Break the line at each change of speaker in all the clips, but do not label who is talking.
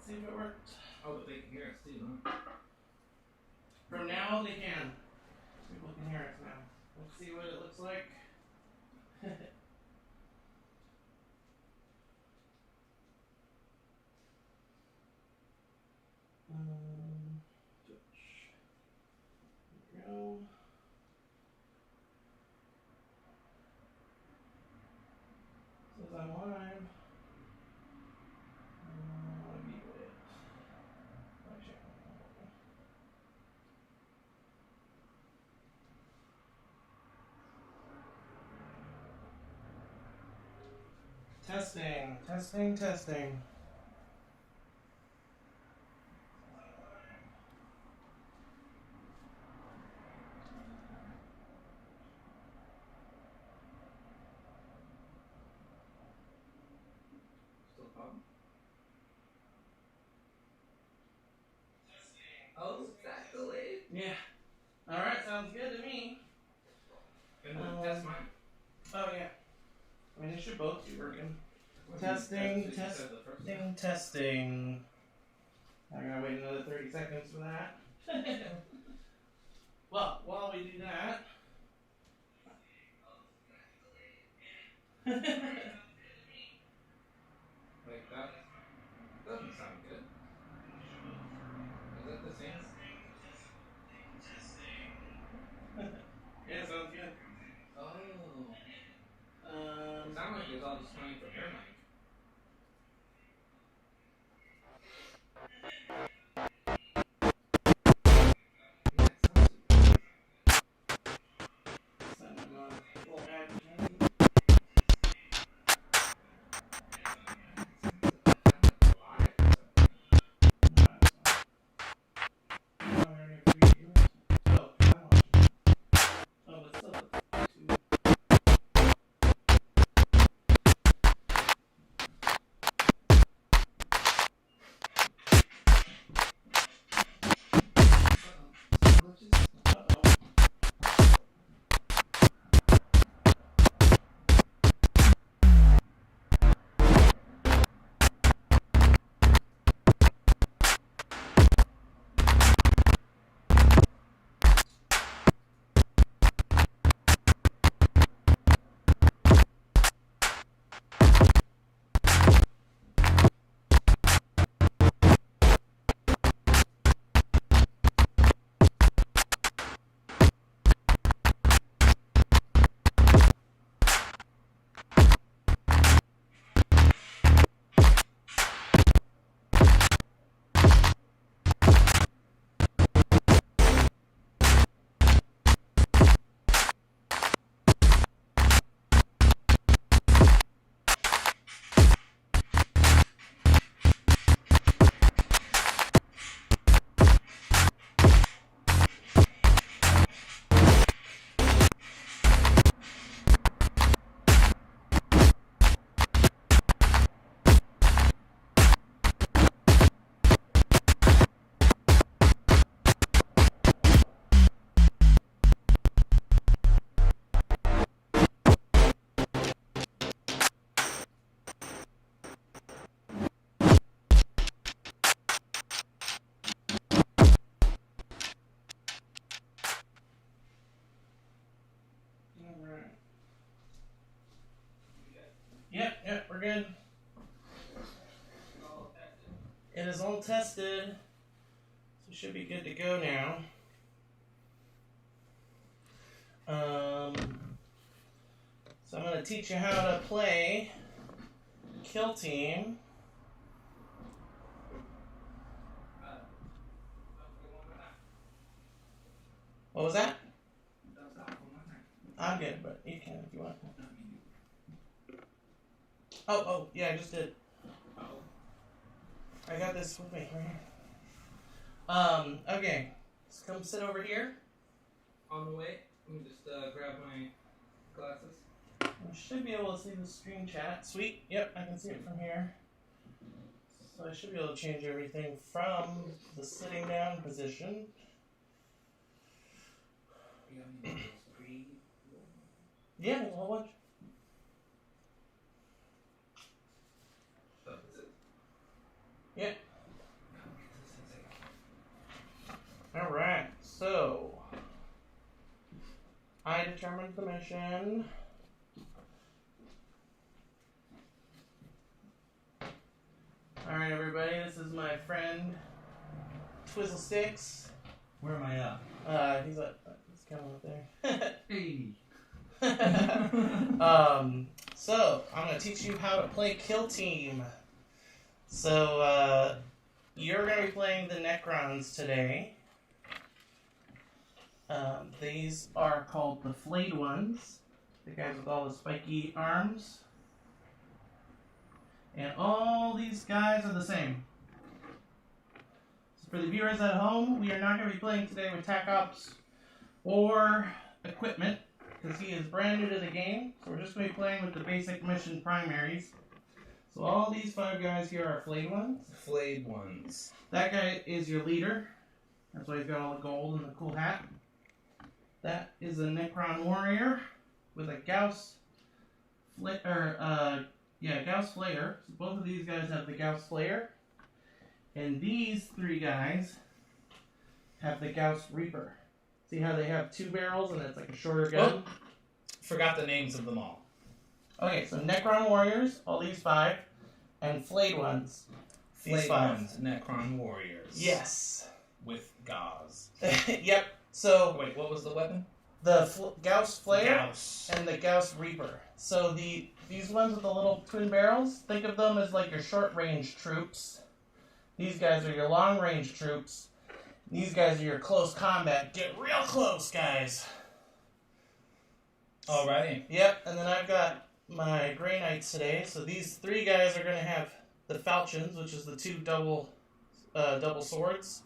see if it worked.
Oh, but they can hear us too, huh?
From now, they can. People can hear us now. Let's see what it looks like. There we go. Says I'm live. View it. My channel. Testing, testing, testing.
Still a problem? Oh, that's delayed.
Yeah. Alright, sounds good to me.
And test mine.
Oh, yeah. I mean, it should both be working. Testing, testing, testing. I'm gonna wait another 30 seconds for that. Well, while we do that.
Like that doesn't sound good. Is that the same?
Yeah, sounds good.
Oh. It sounds like it's all just coming from your mic.
Yep, we're good. It is all tested. So it should be good to go now. So I'm going to teach you how to play Kill Team. What was that? I'm good, but you can if you want. Oh, yeah, I just did. I got this with me right here. Okay. Let's come sit over here.
On the way, let me just grab my glasses.
You should be able to see the screen chat. Sweet. Yep, I can see it from here. So I should be able to change everything from the sitting down position. Yeah, there's a whole bunch. Yeah. mission. Alright, everybody, this is my friend Twizzlestix.
Where am I at?
He's kind of up there.
Hey!
So, I'm going to teach you how to play Kill Team. So, you're going to be playing the Necrons today. These are called the Flayed Ones. The guys with all the spiky arms. And all these guys are the same. So for the viewers at home, we are not going to be playing today with Tac Ops or equipment, because he is brand new to the game. So we're just going to be playing with the basic mission primaries. So all these 5 guys here are Flayed Ones.
Flayed Ones.
That guy is your leader. That's why he's got all the gold and the cool hat. That is a Necron warrior with a Gauss Gauss Flayer. So both of these guys have the Gauss Flayer. And these 3 guys have the Gauss Reaper. See how they have 2 barrels and it's like a shorter gun?
Oh, forgot the names of them all.
Okay, so Necron warriors, all these 5, and Flayed Ones.
Flayed Ones, Necron warriors.
Yes.
With gauze.
Yep. So
wait, what was the weapon?
The Gauss Flayer
Gauss.
And the Gauss Reaper. So these ones with the little twin barrels, think of them as like your short-range troops. These guys are your long-range troops. These guys are your close combat. Get real close, guys.
Alrighty.
Yep, and then I've got my Grey Knights today. So these 3 guys are going to have the falchions, which is the 2 double swords.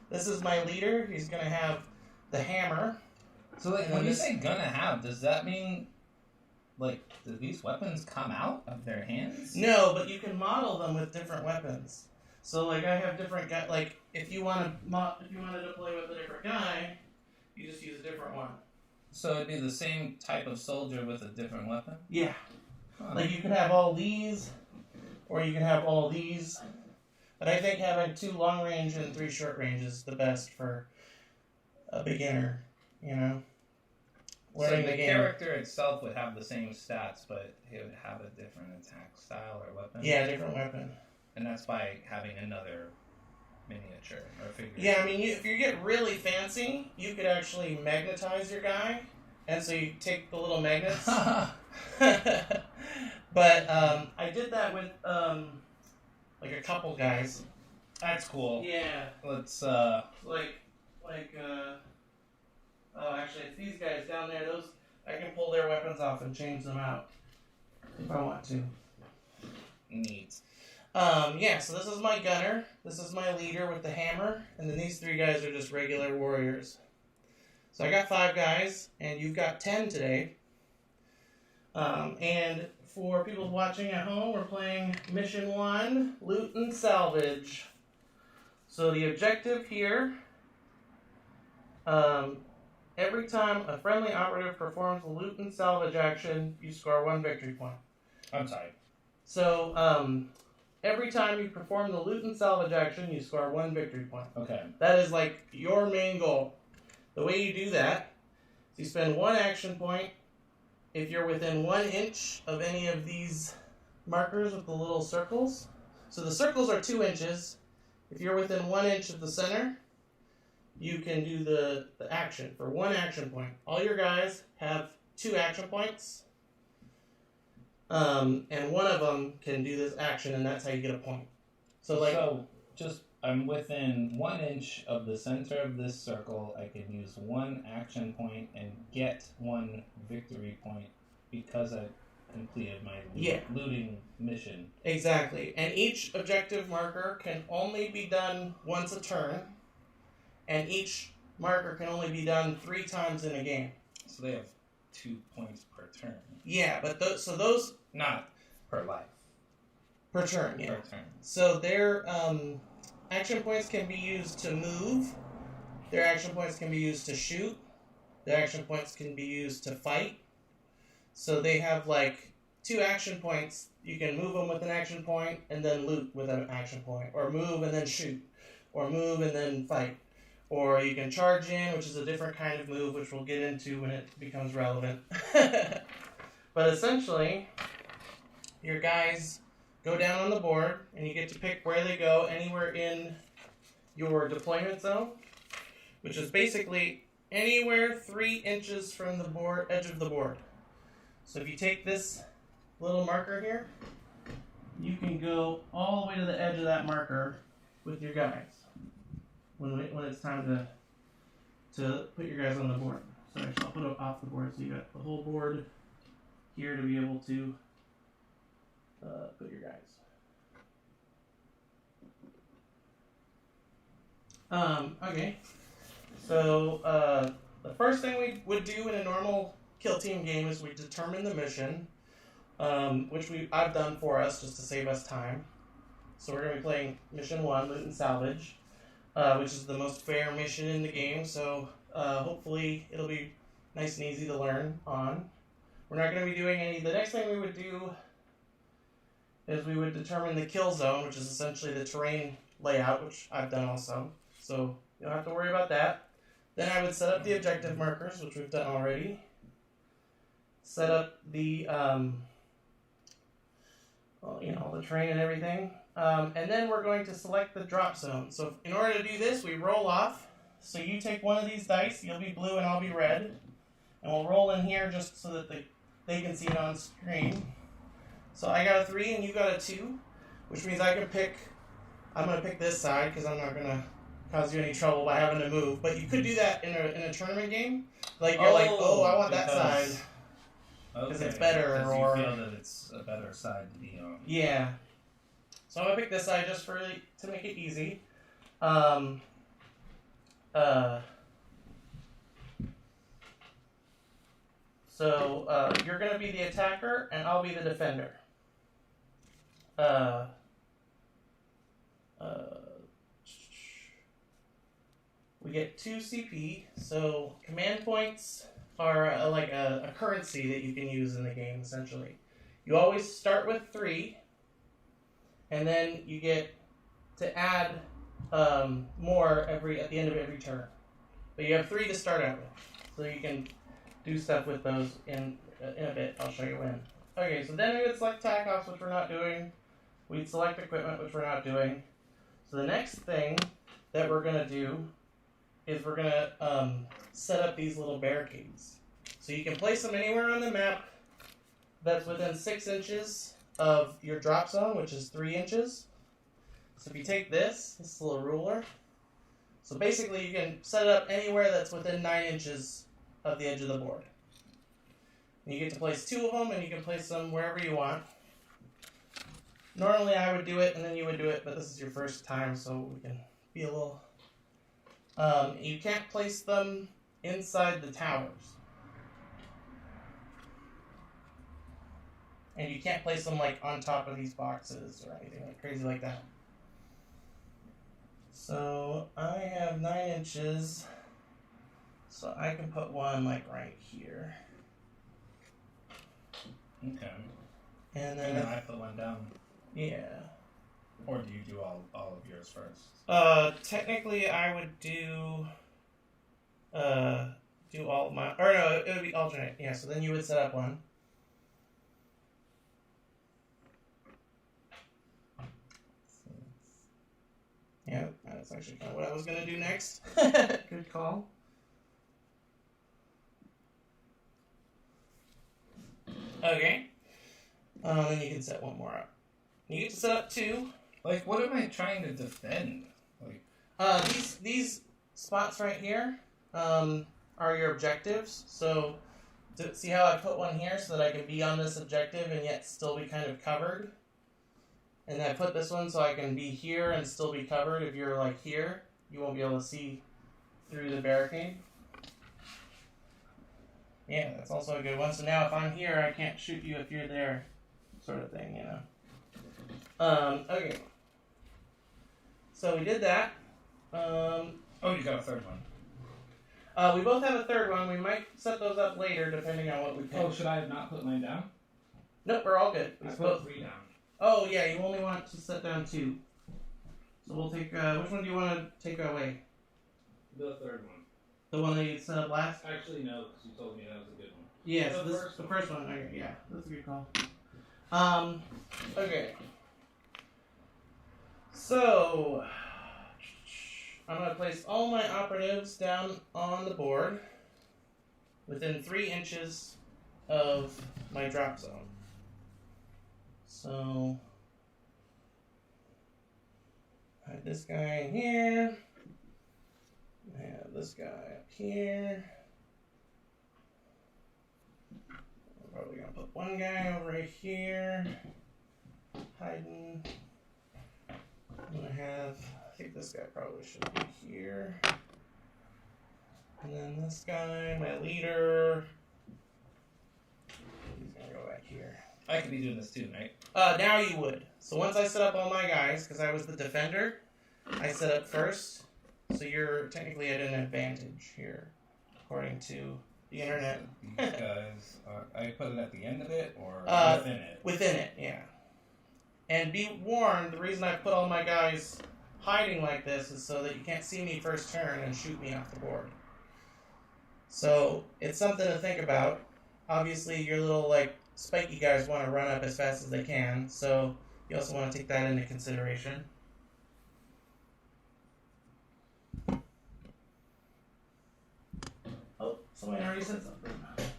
This is my leader. He's going to have the hammer.
So like, when you say gonna have, does that mean, like, do these weapons come out of their hands?
No, but you can model them with different weapons. So like I have different guys. Like if you wanted to play with a different guy, you just use a different one.
So it'd be the same type of soldier with a different weapon?
Yeah.
Huh.
Like you can have all these, or you can have all these. But I think having 2 long range and 3 short range is the best for a beginner. You know.
So the character itself would have the same stats, but he would have a different attack style or weapon?
Yeah, different weapon.
And that's by having another miniature or figure.
Yeah, I mean, if you get really fancy, you could actually magnetize your guy. And so you take the little magnets. But I did that with like a couple guys.
That's cool.
Yeah.
Let's
oh, actually, it's these guys down there. Those I can pull their weapons off and change them out if I want to.
Neat.
Yeah. So this is my gunner. This is my leader with the hammer, and then these 3 guys are just regular warriors. So I got 5 guys, and you've got 10 today. And for people watching at home, we're playing Mission 1, Loot and Salvage. So the objective here. Every time a friendly operative performs a loot and salvage action, you score 1 victory point.
I'm sorry.
So, every time you perform the loot and salvage action, you score 1 victory point.
Okay.
That is like your main goal. The way you do that is you spend 1 action point if you're within 1 inch of any of these markers with the little circles. So the circles are 2 inches. If you're within 1 inch of the center, you can do the action for 1 action point. All your guys have 2 action points. And one of them can do this action, and that's how you get a point. So
just I'm within 1 inch of the center of this circle. I can use 1 action point and get 1 victory point because I completed my looting mission.
Exactly. And each objective marker can only be done once a turn. And each marker can only be done 3 times in a game.
So they have 2 points per turn.
Yeah, but those
not per life.
Per turn, yeah.
Per turn.
So their action points can be used to move. Their action points can be used to shoot. Their action points can be used to fight. So they have like 2 action points. You can move them with an action point and then loot with an action point, or move and then shoot, or move and then fight. Or you can charge in, which is a different kind of move, which we'll get into when it becomes relevant. But essentially, your guys go down on the board, and you get to pick where they go anywhere in your deployment zone, which is basically anywhere 3 inches from the board, edge of the board. So if you take this little marker here, you can go all the way to the edge of that marker with your guys when it's time to put your guys on the board. So actually, I'll put it off the board so you got the whole board here to be able to put your guys. Okay. So the first thing we would do in a normal kill team game is we determine the mission, which I've done for us just to save us time. So we're going to be playing mission 1, loot and salvage, which is the most fair mission in the game. So hopefully it'll be nice and easy to learn on. We're not going to be doing any. The next thing we would do is we would determine the kill zone, which is essentially the terrain layout, which I've done also. So you don't have to worry about that. Then I would set up the objective markers, which we've done already. Set up the, the terrain and everything. And then we're going to select the drop zone. So in order to do this, we roll off. So you take one of these dice, you'll be blue and I'll be red. And we'll roll in here just so that they can see it on screen. So I got a 3 and you got a 2, which means I'm going to pick this side because I'm not going to cause you any trouble by having to move. But you could do that in a tournament game. Like, you're I want that side. Because it's better, or
you feel that it's a better side to be on.
Yeah. So I'm gonna pick this side just to make it easy. So you're gonna be the attacker, and I'll be the defender. We get 2 CP. So command points are like a currency that you can use in the game, essentially. You always start with 3, and then you get to add more at the end of every turn. But you have 3 to start out with, so you can do stuff with those in a bit. I'll show you when. Okay, so then we would select tac ops, which we're not doing. We'd select equipment, which we're not doing. So the next thing that we're going to do is we're going to set up these little barricades. So you can place them anywhere on the map that's within 6 inches of your drop zone, which is 3 inches. So if you take this little ruler, so basically you can set it up anywhere that's within 9 inches of the edge of the board. And you get to place 2 of them, and you can place them wherever you want. Normally I would do it, and then you would do it, but this is your first time, so we can be a little... you can't place them inside the towers. And you can't place them like on top of these boxes or anything like crazy like that. So I have 9 inches, so I can put one like right here.
Okay.
And then
I put one down.
Yeah.
Or do you do all of yours first?
Technically I would do all of my, or no, it would be alternate. Yeah, so then you would set up one. Yeah, that's actually kind of what I was going to do next. Good call. Okay. Then you can set one more up. You get to set up 2.
Like, what am I trying to defend? Like,
these spots right here are your objectives. So, see how I put one here so that I can be on this objective and yet still be kind of covered? And then I put this one so I can be here and still be covered. If you're like here, you won't be able to see through the barricade. Yeah, that's also a good one. So now if I'm here, I can't shoot you if you're there, sort of thing, you know. Okay. So we did that.
oh, you got a third one.
We both have a third one. We might set those up later, depending on what we pick.
Oh, should I have not put mine down?
Nope, we're all good.
I put 3 down.
Oh, yeah, you only want to set down 2. So we'll take, which one do you want to take away?
The third one.
The one that you set up last?
Actually, no, because you told me that was a good one.
Yes,
The
the first one. Okay, yeah, that's a good call. Okay. So, I'm going to place all my operatives down on the board within 3 inches of my drop zone. So, I have this guy in here. I have this guy up here. I'm probably going to put one guy over here, hiding. I'm going to have, I think this guy probably should be here. And then this guy, my leader, he's going to go back here.
I could be doing this too, right?
Now you would. So once I set up all my guys, because I was the defender, I set up first. So you're technically at an advantage here, according to the internet.
These guys, I put it at the end of it or within it?
Within it, yeah. And be warned, the reason I put all my guys hiding like this is so that you can't see me first turn and shoot me off the board. So it's something to think about. Obviously, your little, like, spiky guys want to run up as fast as they can, so you also want to take that into consideration. Oh, somebody already said something. There's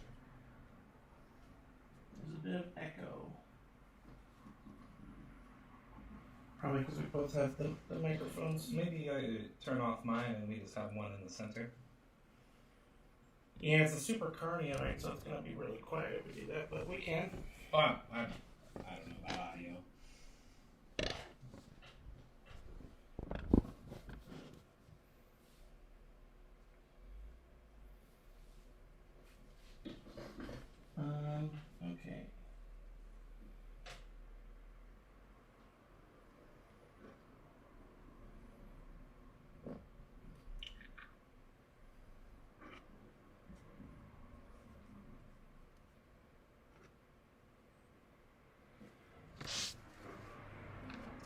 a bit of echo. Probably because we both have the microphones.
Maybe I turn off mine and we just have one in the center.
Yeah, it's a super carny night, so it's going to be really quiet if we do that, but we can.
Oh, I don't know about audio.
Okay.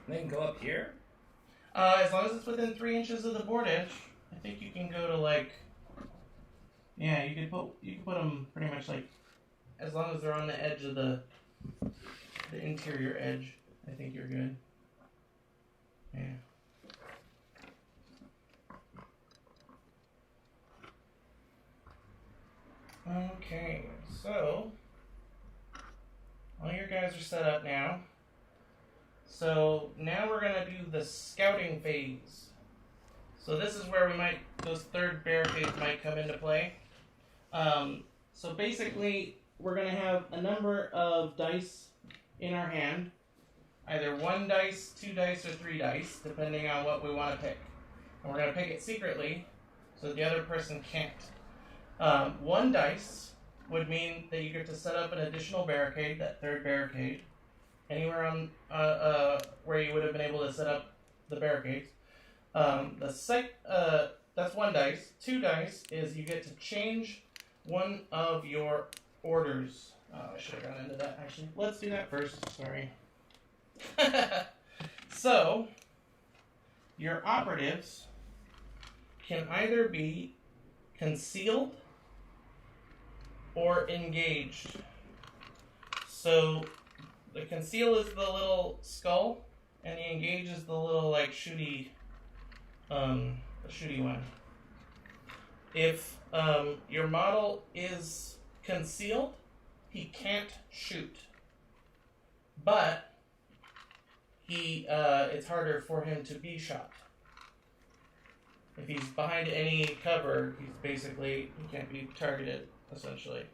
They can go up here?
As long as it's within 3 inches of the board edge, I think you can go to like, yeah, you can put them pretty much like, as long as they're on the edge of the interior edge, I think you're good. Yeah. Okay, so all your guys are set up now. So now we're gonna do the scouting phase. So this is where those third barricades might come into play. So basically, we're gonna have a number of dice in our hand, either 1 dice, 2 dice, or 3 dice, depending on what we want to pick. And we're gonna pick it secretly, so the other person can't. 1 dice would mean that you get to set up an additional barricade, that third barricade, anywhere on where you would have been able to set up the barricades. That's 1 dice. 2 dice is you get to change one of your orders. I should have gone into that actually. Let's do that first. Sorry. So, your operatives can either be concealed or engaged. So, the conceal is the little skull, and the engage is the little like shooty one. If your model is concealed, he can't shoot. But it's harder for him to be shot. If he's behind any cover, he can't be targeted, essentially.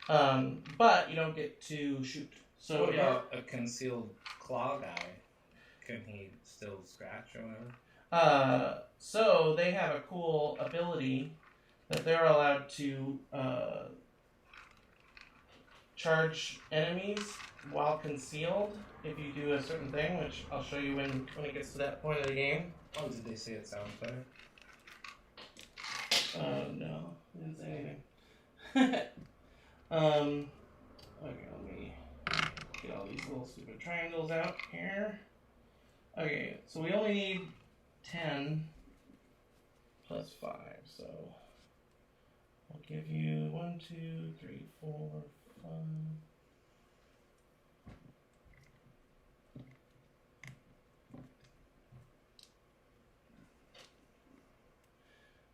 But you don't get to shoot. So
what about a concealed claw guy? Can he still scratch or whatever?
So they have a cool ability that they're allowed to charge enemies while concealed if you do a certain thing, which I'll show you when it gets to that point of the game.
Oh, did they say it sounds better?
No, I didn't say anything. Okay, let me get all these little stupid triangles out here. Okay, so we only need 10 plus 5. So I'll give you 1, 2, 3, 4, 5.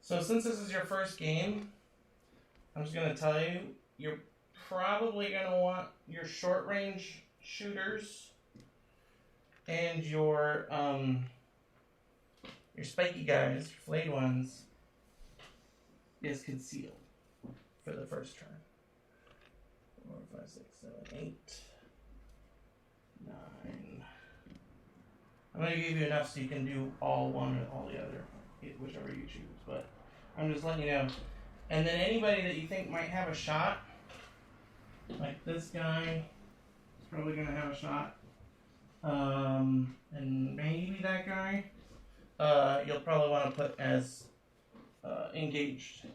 So since this is your first game, I'm just going to tell you, you're probably going to want your short range shooters and your spiky guys, flayed ones, is concealed for the first turn. 4, 5, 6, 7, 8, 9. I'm going to give you enough so you can do all one and all the other, whichever you choose, but I'm just letting you know. And then anybody that you think might have a shot, like this guy is probably going to have a shot, and maybe that guy, you'll probably want to put as engaged.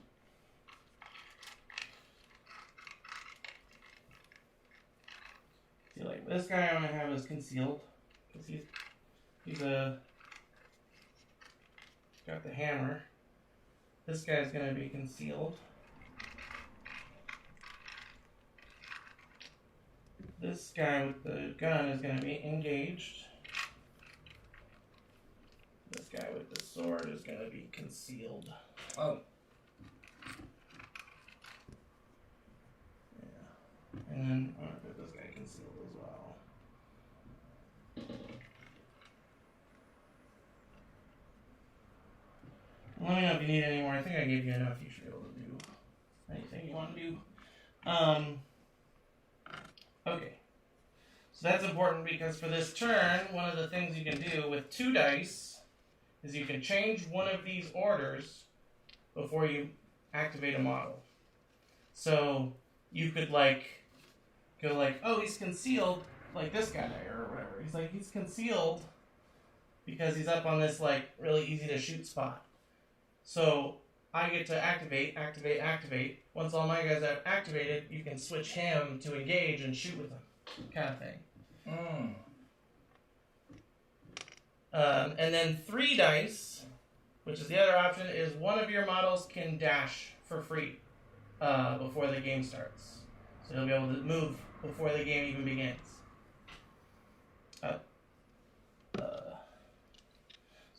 See, like this guy I'm going to have as concealed, because he's got the hammer. This guy's going to be concealed. This guy with the gun is going to be engaged. This guy with the sword is going to be concealed.
Oh.
Yeah. And then I'm going to put this guy concealed as well. Let me know if you need any more. I think I gave you enough. You should be able to do anything you want to do. Okay. So that's important because for this turn, one of the things you can do with 2 dice is you can change one of these orders before you activate a model. So you could go like, oh, he's concealed, like this guy or whatever. He's concealed because he's up on this really easy to shoot spot. So I get to activate. Once all my guys have activated, you can switch him to engage and shoot with him, kind of thing. And then 3 dice, which is the other option, is one of your models can dash for free before the game starts. So you'll be able to move before the game even begins. So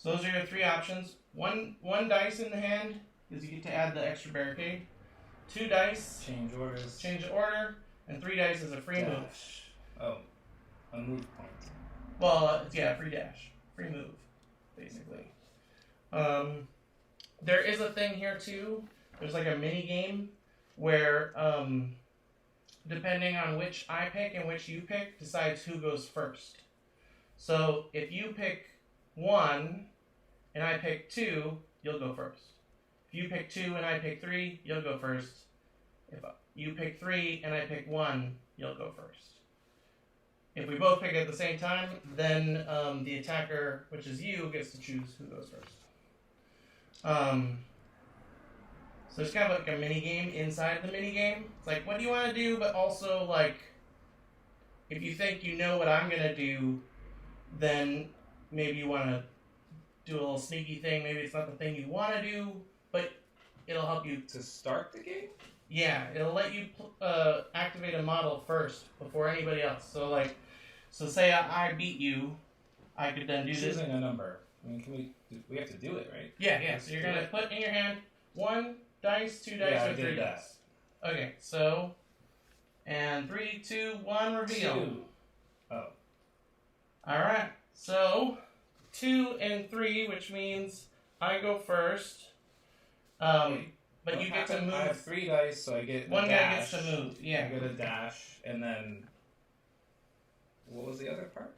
those are your 3 options. One dice in the hand, because you get to add the extra barricade. 2 dice.
Change orders.
Change the order. And 3 dice is a free move.
Oh, a move point.
Well, yeah, free dash. Free move, basically. There is a thing here, too. There's like a mini game where, depending on which I pick and which you pick, decides who goes first. So if you pick 1 and I pick 2, you'll go first. If you pick 2 and I pick 3, you'll go first. If you pick 3 and I pick 1, you'll go first. If we both pick at the same time, then the attacker, which is you, gets to choose who goes first. So it's kind of like a mini game inside the mini game. It's like, what do you want to do? But also, if you think you know what I'm going to do, then maybe you want to do a little sneaky thing. Maybe it's not the thing you want to do, but it'll help you
to start the game.
Yeah, it'll let you activate a model first before anybody else. So say I beat you, I could then do this.
Choosing a number. I mean, we have to do it, right?
Yeah. So you're gonna put in your hand 1 dice, 2 dice, or 3 dice. Okay, so and 3, 2, 1, reveal.
2. Oh.
All right. So 2 and 3, which means I go first. But you get to move.
I have 3 dice, so I get
one
dash.
guy gets to move. Yeah.
I get a dash, and then what was the other part?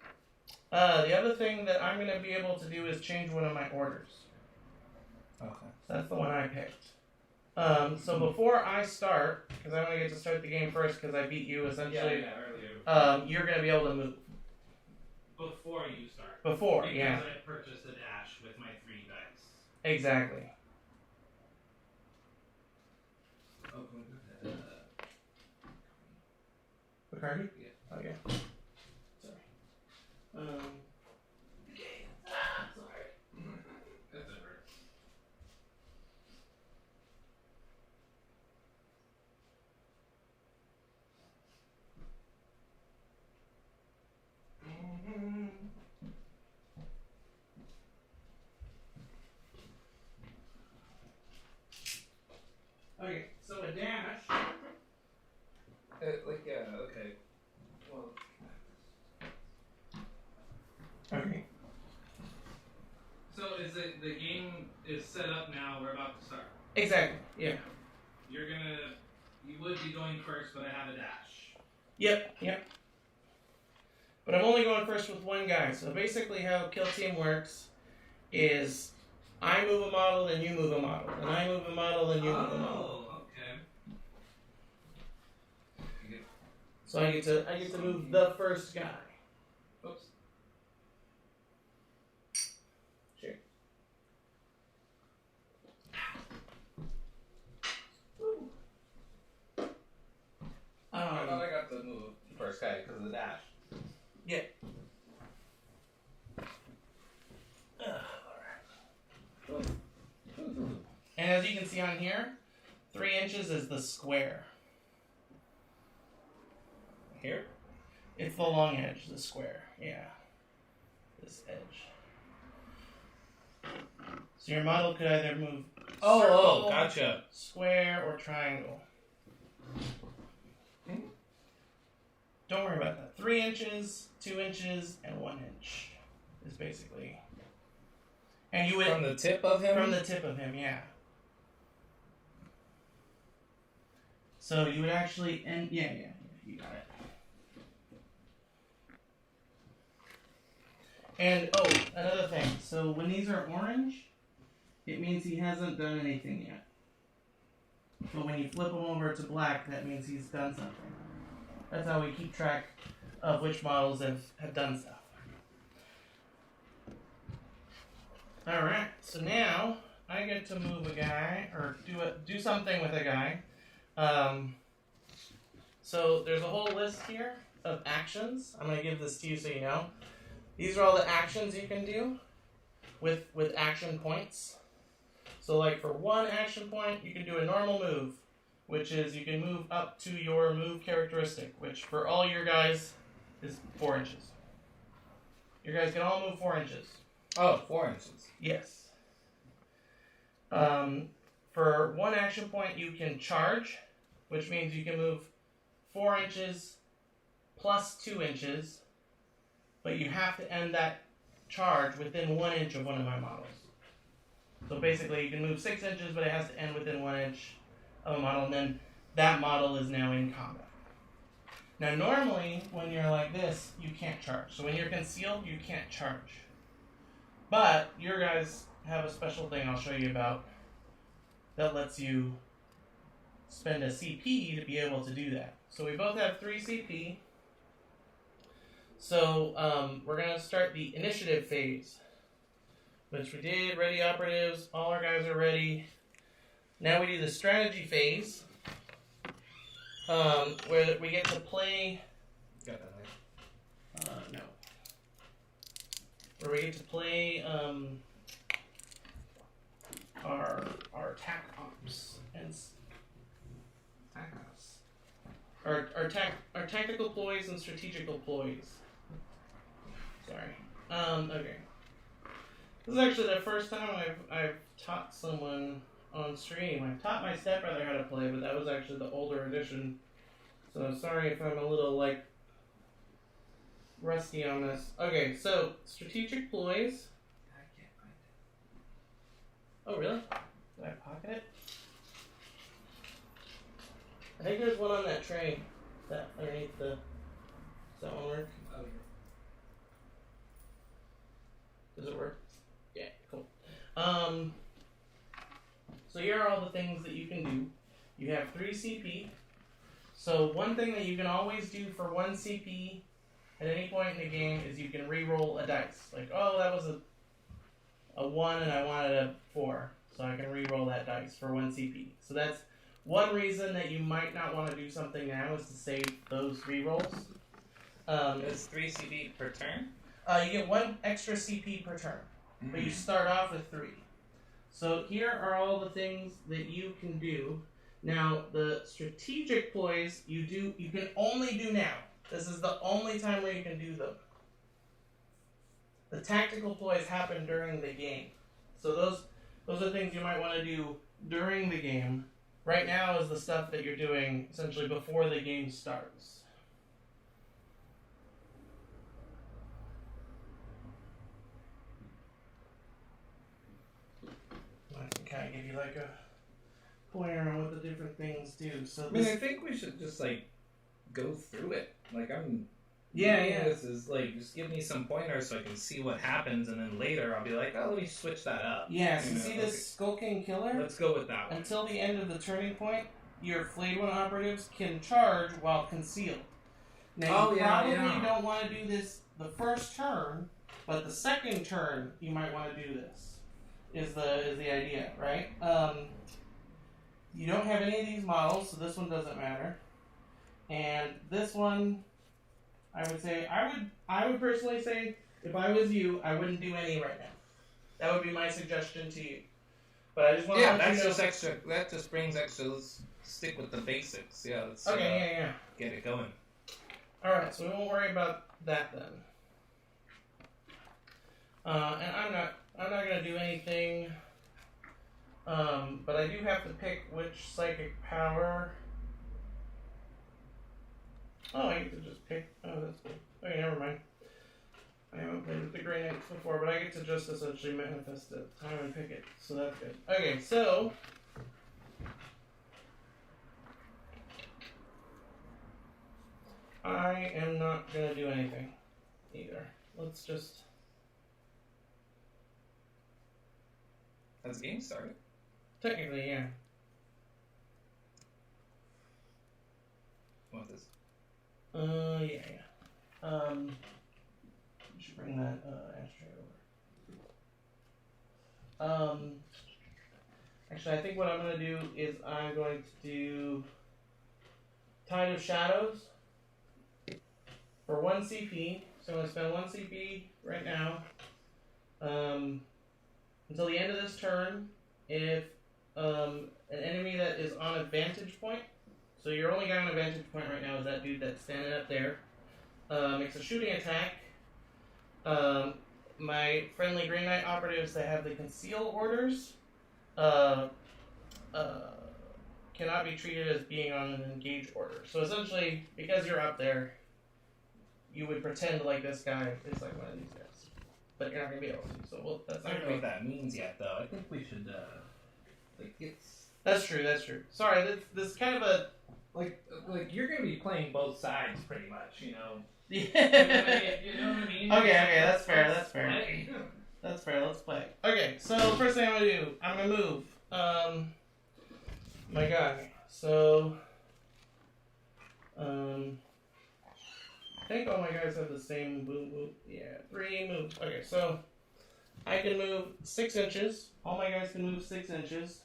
The other thing that I'm going to be able to do is change one of my orders.
Okay.
So that's the one I picked. So before I start, because I want to get to start the game first, because I beat you essentially.
Earlier.
You're going to be able to move.
Before you start.
Before,
because
yeah.
I purchased a dash with my 3 dice.
Exactly. Bacardi?
Yeah.
Okay. Sorry. Okay. That's alright.
That's over.
So is it the game is set up now? We're about to start.
Exactly. Yeah.
You would be going first, but I have a dash.
Yep. But I'm only going first with one guy. So basically, how Kill Team works is I move a model, then you move a model, and I move a model, then you move a model.
Oh, okay.
So I get to move the first guy.
Oops.
Sure.
I thought I got to move the first guy because of the dash.
Yeah. And as you can see on here, 3 inches is the square.
Here?
It's the long edge, the square. Yeah. This edge. So your model could either move circle,
gotcha.
square, or triangle. Don't worry about that. 3 inches, 2 inches, and 1 inch is basically. And you would
From the tip of him?
From the tip of him, yeah. So you would actually yeah, you got it. And another thing. So when these are orange, it means he hasn't done anything yet. But when you flip him over to black, that means he's done something. That's how we keep track of which models have done stuff. Alright, so now I get to move a guy, or do something with a guy. So there's a whole list here of actions. I'm going to give this to you so you know. These are all the actions you can do with action points. So like for 1 action point, you can do a normal move, which is you can move up to your move characteristic, which for all your guys is 4 inches. Your guys can all move 4 inches.
Oh, 4 inches.
Yes. For 1 action point, you can charge, which means you can move 4 inches plus 2 inches, but you have to end that charge within 1 inch of one of my models. So basically, you can move 6 inches, but it has to end within 1 inch of a model, and then that model is now in combat. Now, normally, when you're like this, you can't charge. So when you're concealed, you can't charge. But your guys have a special thing I'll show you about that lets you spend a CP to be able to do that. So we both have 3 CP. So we're going to start the initiative phase, which we did. Ready operatives. All our guys are ready. Now we do the strategy phase, where we get to play.
Got that right?
No. Where we get to play our attack ops and
Attack ops.
our tactical ploys and strategical ploys. Sorry. Okay. This is actually the first time I've taught someone on stream. I taught my stepbrother how to play, but that was actually the older edition. So sorry if I'm a little rusty on this. Okay, so strategic ploys.
I can't find it.
Oh really? Did I pocket it? I think there's one on that tray. That underneath the. Does that one work?
Oh,
Does it work? Yeah, cool. So here are all the things that you can do. You have 3 CP. So one thing that you can always do for 1 CP at any point in the game is you can re-roll a dice. Like, oh, that was a 1 and I wanted a 4. So I can re-roll that dice for 1 CP. So that's one reason that you might not want to do something now is to save those re-rolls.
It's 3 CP per turn?
You get 1 extra CP per turn. But you start off with 3. So here are all the things that you can do. Now, the strategic ploys you can only do now. This is the only time where you can do them. The tactical ploys happen during the game. So those are things you might want to do during the game. Right now is the stuff that you're doing essentially before the game starts. you like a pointer on what the different things do. So
I mean, I think we should just like go through it. Like I'm.
Yeah.
This is like just give me some pointers so I can see what happens, and then later I'll be like, oh, let me switch that up.
Yeah. So see this Skull King Killer?
Let's go with that one.
Until the end of the turning point, your Flayed One operatives can charge while concealed. Now you probably don't want to do this the first turn, but the second turn you might want to do this. Is the idea, right? You don't have any of these models, so this one doesn't matter. And this one, I would personally say, if I was you, I wouldn't do any right now. That would be my suggestion to you. But I just want to let you know.
Just extra. That just brings extra. Let's stick with the basics. Yeah. Let's get it going.
All right, so we won't worry about that then. And I'm not gonna do anything. But I do have to pick which psychic power. Oh, I get to just pick. Oh, that's cool. Okay, never mind. I haven't played with the Grey Knights before, but I get to just essentially manifest it. Time and pick it, so that's good. Okay, so I am not gonna do anything either. Let's just.
Has the game started?
Technically, yeah.
What is?
Yeah. We should bring that ashtray over. Actually, I think what I'm gonna do is I'm going to do Tide of Shadows for 1 CP. So I'm gonna spend 1 CP right now. Until the end of this turn, if an enemy that is on a vantage point, so your only guy on a vantage point right now is that dude that's standing up there, makes a shooting attack. My friendly Green Knight operatives that have the conceal orders cannot be treated as being on an engage order. So essentially, because you're up there, you would pretend like this guy is like one of these guys. But you're not going to be able to, so that's
I
not
don't know
going
what that means yet, though. I think we should, it's...
That's true. Sorry, this is kind of a...
Like you're going to be playing both sides, pretty much, you know?
Yeah.
You know what I mean?
Okay, that's fair. That's fair, let's play. Okay, so first thing I'm going to do, I'm going to move, my guy. So, I think all my guys have the same move. Yeah, 3 moves. Okay, so I can move 6 inches. All my guys can move 6 inches.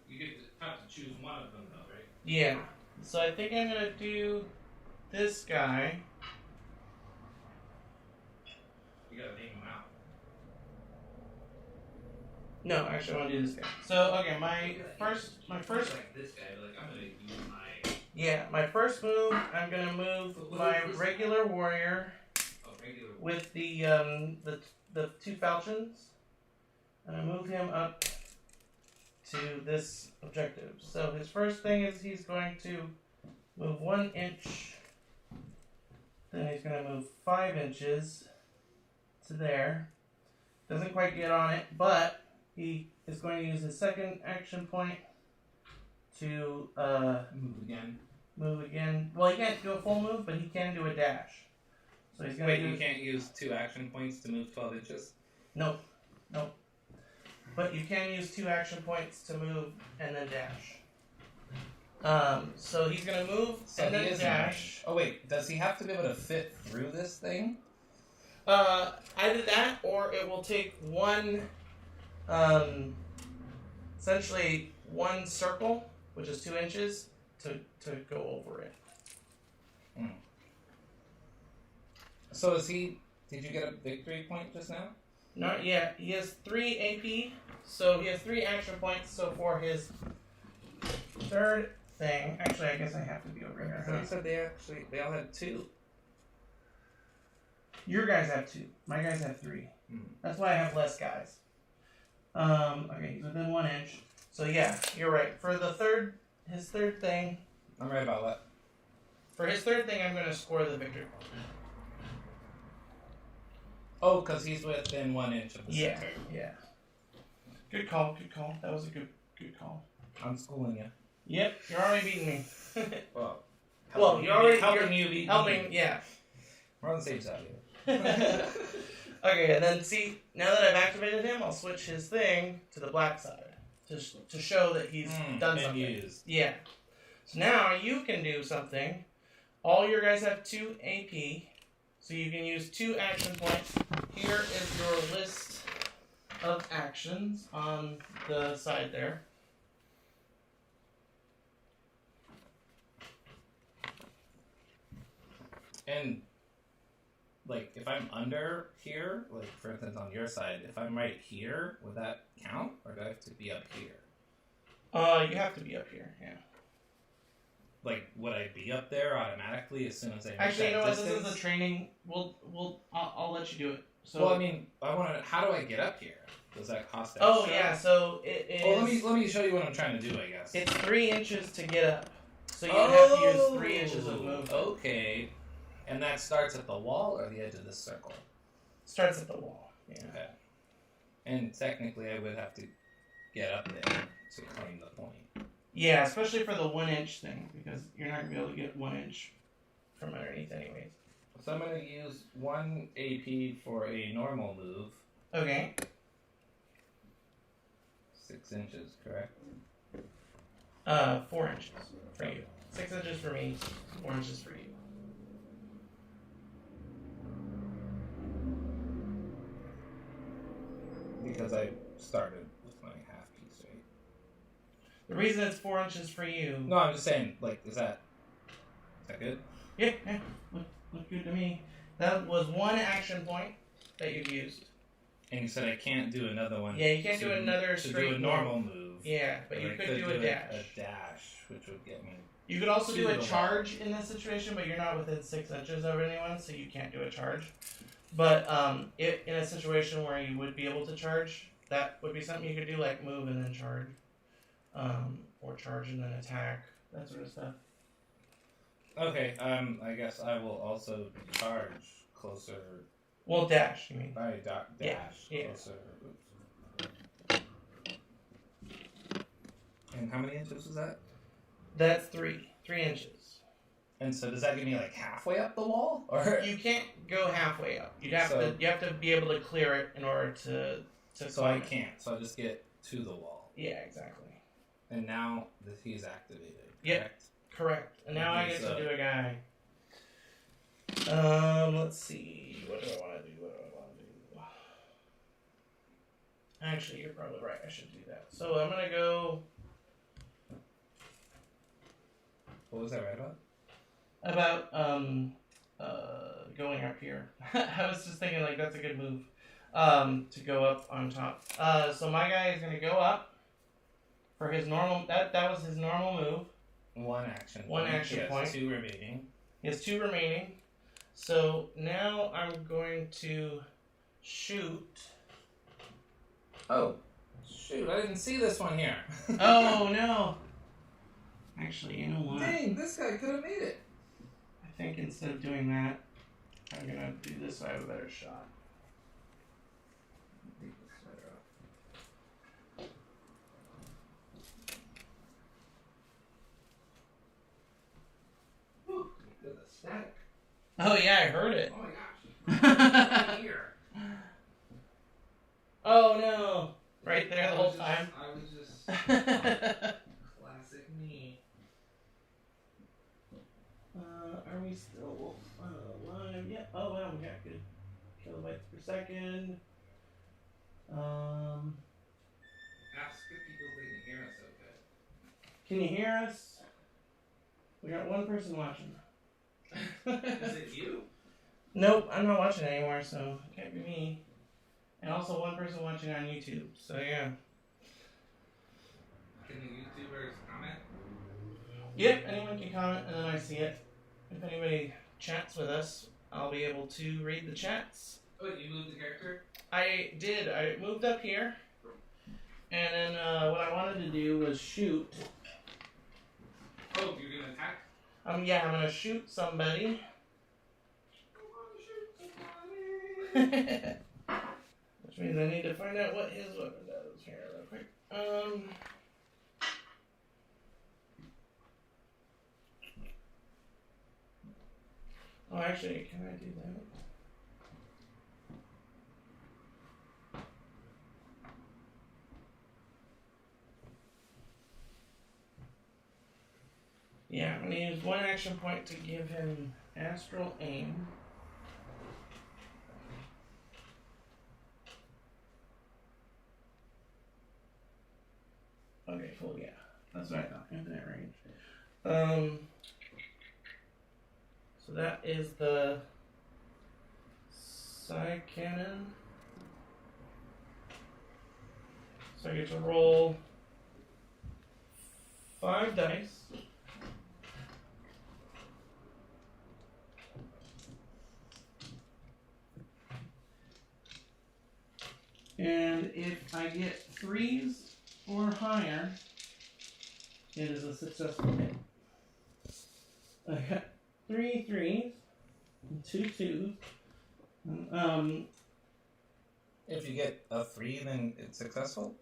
You have to choose one of them, though, right?
Yeah. So I think I'm gonna do this guy.
You gotta name him out.
No, actually, I want to do this guy. So okay, my first.
Like this guy, like I'm gonna use my.
Yeah, my first move. I'm gonna move my regular warrior with the 2 falchions, and I move him up to this objective. So his first thing is he's going to move 1 inch. Then he's going to move 5 inches to there. Doesn't quite get on it, but he is going to use his second action point to move again. Well, he can't do a full move, but he can do a dash. So he's going to
you can't use 2 action points to move 12 inches?
Nope. But you can use 2 action points to move and then dash. So he's going to move and then dash.
Oh wait, does he have to be able to fit through this thing?
Either that, or it will take one, essentially 1 circle, which is 2 inches, to go over it.
So did you get a victory point just now?
Not yet. He has 3 AP, so he has 3 action points. So for his third thing, actually, I guess I have to be over here.
You said they all had 2.
Your guys have 2. My guys have 3. That's why I have less guys. Okay, he's within 1 inch. So yeah, you're right. For his third thing.
I'm right about what?
For his third thing, I'm going to score the victory point.
Oh, because he's within 1 inch of the center.
Yeah. Good call. Good call. That was a good call.
I'm schooling you.
Yep, you're already beating me.
Well,
you're already
helping you beat
helping.
me.
Yeah.
We're on the same side
Okay, and then see, now that I've activated him, I'll switch his thing to the black side to show that he's done something.
Used.
Yeah. So now you can do something. All your guys have 2 AP, so you can use 2 action points. Here is your list of actions on the side there.
And, like, if I'm under here, like, for instance, on your side, if I'm right here, would that count? Or do I have to be up here?
You have to be up here, yeah.
Like, would I be up there automatically as soon as I make
Actually, you know what?
distance?
This is a training. I'll let you do it. So,
well, I mean, I want to. How do I get up here? Does that cost extra?
oh yeah, so it is.
Well, let me show you what I'm trying to do. I guess
it's 3 inches to get up, so you have to use 3 inches of movement.
Okay, and that starts at the wall or the edge of the circle.
Starts at the wall. Yeah.
Okay. And technically, I would have to get up there to claim the point.
Yeah, especially for the 1 inch thing, because you're not gonna be able to get 1 inch from underneath, anyways.
So I'm gonna use 1 AP for a normal move.
Okay.
6 inches, correct?
4 inches for you. 6 inches for me. 4 inches for you.
Because I started with my half piece, right?
The reason it's 4 inches for you.
No, I'm just saying, like, is that good?
Yeah. Look good to me. That was 1 action point that you used.
And you said I can't do another one.
Yeah, you can't do another
to
straight
do a normal move.
Yeah, but you
I
could do a dash.
A dash, which would get me.
You could also do
to
a
the
charge in this situation, but you're not within 6 inches of anyone, so you can't do a charge. But in a situation where you would be able to charge, that would be something you could do, like move and then charge, or charge and then attack, that sort of stuff.
Okay, I guess I will also charge closer.
Well, dash, you mean?
By dash
yeah.
closer. And how many inches is that?
That's 3 inches.
And so does that give me like halfway up the wall, or
you can't go halfway up? You have to be able to clear it in order to.
So I can't. So I just get to the wall.
Yeah, exactly.
And now he's activated.
Yep. Correct. And now I get to do a guy. Let's see. What do I want to do? Actually, you're probably right. I should do that. So I'm gonna go.
What was that right about?
About going up here. I was just thinking like that's a good move. To go up on top. So my guy is gonna go up for his normal. That was his normal move.
1 action.
One action point.
2 remaining.
He has 2 remaining. So now I'm going to shoot.
Oh, shoot! I didn't see this one here.
Oh no! Actually, you know what?
Dang, this guy could have made it.
I think instead of doing that, I'm gonna do this so I have a better shot. Take the sweater off.
Ooh, there's a static.
Oh yeah, I heard it.
Oh my gosh. Here.
Oh no! Right there the whole time.
I was just classic me.
Are we still live? Yeah. Oh wow, we got good kilobytes per second.
Ask if people can hear us okay.
Can you hear us? We got 1 person watching.
Is it you?
Nope, I'm not watching anymore, so it can't be me. And also 1 person watching on YouTube, so yeah.
Can the YouTubers comment?
Yep, anyone can comment and then I see it. If anybody chats with us, I'll be able to read the chats.
Oh, you moved the character?
I did. I moved up here. And then what I wanted to do was shoot.
Oh, you're gonna attack?
Yeah, I'm gonna shoot somebody. Which means I need to find out what his weapon does here real quick. Oh, actually, can I do that? Yeah, I'm going to use one action point to give him astral aim. Okay, cool, yeah. That's what I thought, infinite range. So that is the side cannon. So I get to roll 5 dice. And if I get 3s or higher, it is a successful hit. I got 3 3s and 2 2s.
If you get a 3, then it's successful?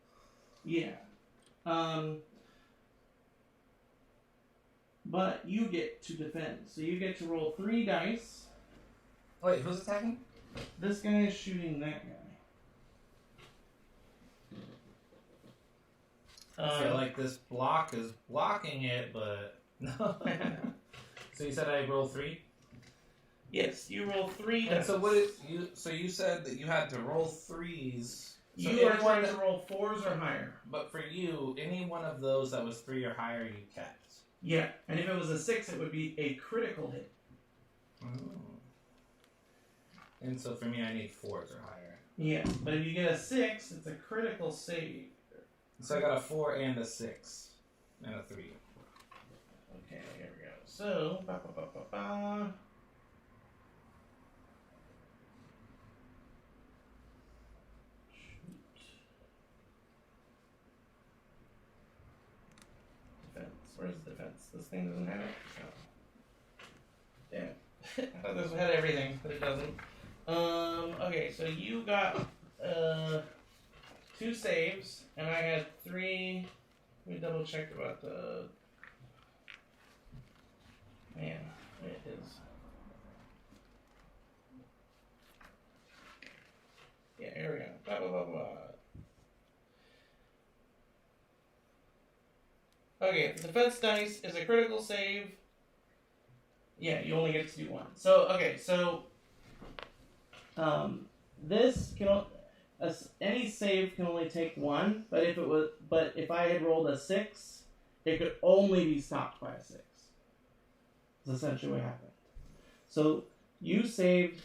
Yeah. But you get to defend. So you get to roll 3 dice.
Wait, who's attacking?
This guy is shooting that guy.
I feel like this block is blocking it, but no. So you said I roll 3?
Yes, you roll 3 dice.
And so what is you? So you said that you had to roll 3s. So
You are trying to roll 4s or higher.
But for you, any one of those that was 3 or higher, you kept.
Yeah, and if it was a 6, it would be a critical hit.
Oh. And so for me, I need 4s or higher.
Yeah, but if you get a 6, it's a critical save.
So I got a 4 and a 6 and a 3.
Okay, here we go. So, defense. Where's the defense? This thing doesn't have it? Oh. Damn. I thought this had everything, but it doesn't. Okay, so you got 2 saves, and I had 3. Let me double check about the. Man, it is. Yeah, here we go. Blah, blah, blah, blah. Okay, the defense dice is a critical save. Yeah, you only get to do 1. So, okay, so this can any save can only take 1, but if I had rolled a 6, it could only be stopped by a 6. That's essentially what happened. So you saved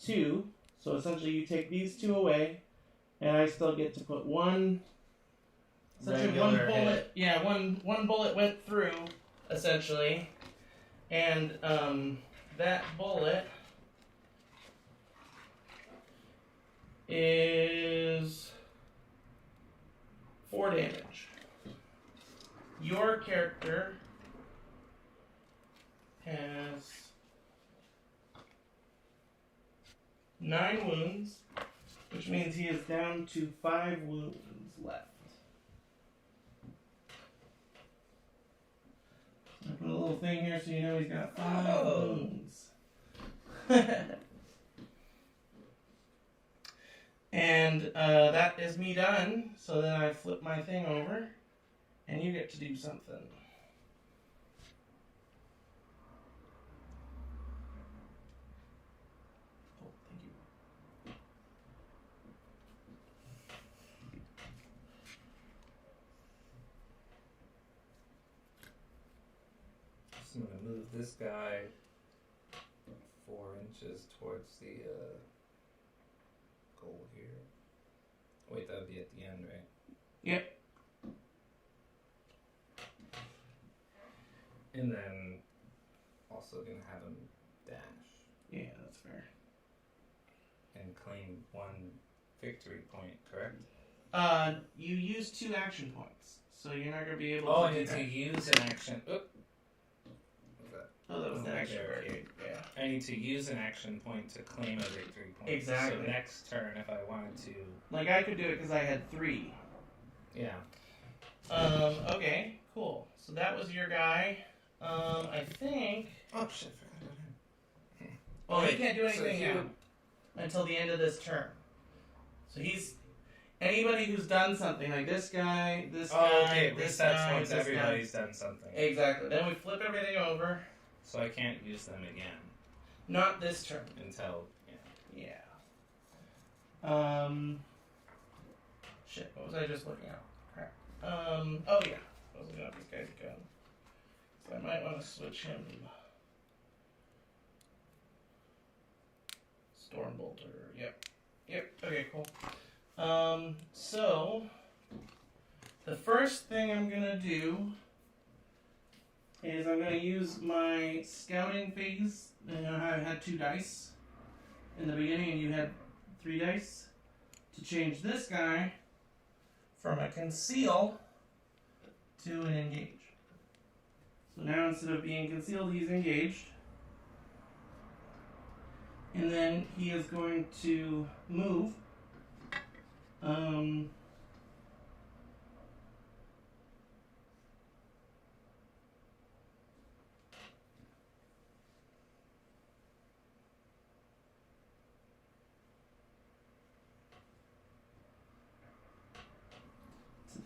2, so essentially you take these 2 away, and I still get to put 1. Essentially, one bullet. Hit. Yeah, one bullet went through, essentially, and that bullet is 4 damage. Your character has 9 wounds, which means he is down to 5 wounds left. I put a little thing here so you know he's got 5 wounds. And that is me done. So then I flip my thing over, and you get to do something. Oh, thank you.
So I'm going to move this guy 4 inches towards the goal here. Wait, that would be at the end, right?
Yep.
And then also going to have him dash.
Yeah, that's fair.
And claim 1 victory point, correct?
You use 2 action points, so you're not going to be able
to. Oh,
to
I need to use an action. Oop. What's that?
Oh, that was an action barricade. Yeah.
I need to use an action point to claim a victory point.
Exactly.
So next turn, if I wanted to...
Like, I could do it because I had 3.
Yeah.
Okay, cool. So that was your guy. I think...
Oh, shit.
Well, he can't do anything now until the end of this turn. So he's... Anybody who's done something, like this guy, this guy,
okay, it
this
resets
guy,
once
this
everybody's
guy.
done something.
Exactly. Then we flip everything over.
So I can't use them again.
Not this turn.
Until,
Yeah. Shit, what was I just looking at? Crap. Oh yeah. I was looking at this guy's gun. So I might want to switch him. Stormbolter. Yep. Okay, cool. So the first thing I'm gonna do is I'm gonna use my scouting phase. You know how I had 2 dice in the beginning and you had 3 dice, to change this guy from a conceal to an engage. So now instead of being concealed, he's engaged. And then he is going to move.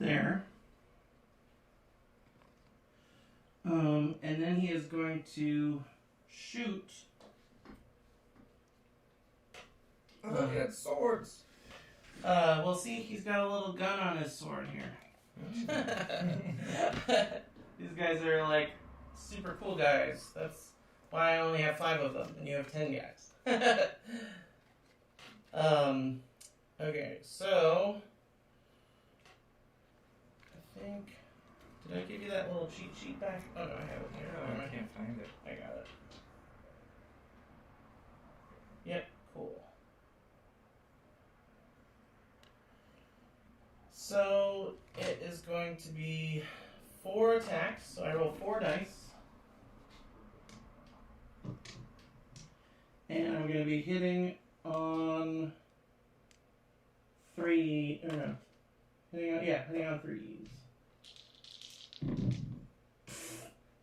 There. And then he is going to shoot.
I thought he had swords.
Well, see, he's got a little gun on his sword here. These guys are like super cool guys. That's why I only have 5 of them, and you have 10 guys. Okay, so I think, did I give you that little cheat sheet back? Oh no, I have it here.
Oh, I can't find it.
I got it. Yep, cool. So it is going to be 4 attacks. So I roll 4 dice. And I'm going to be hitting on 3, or no. Hitting on 3s.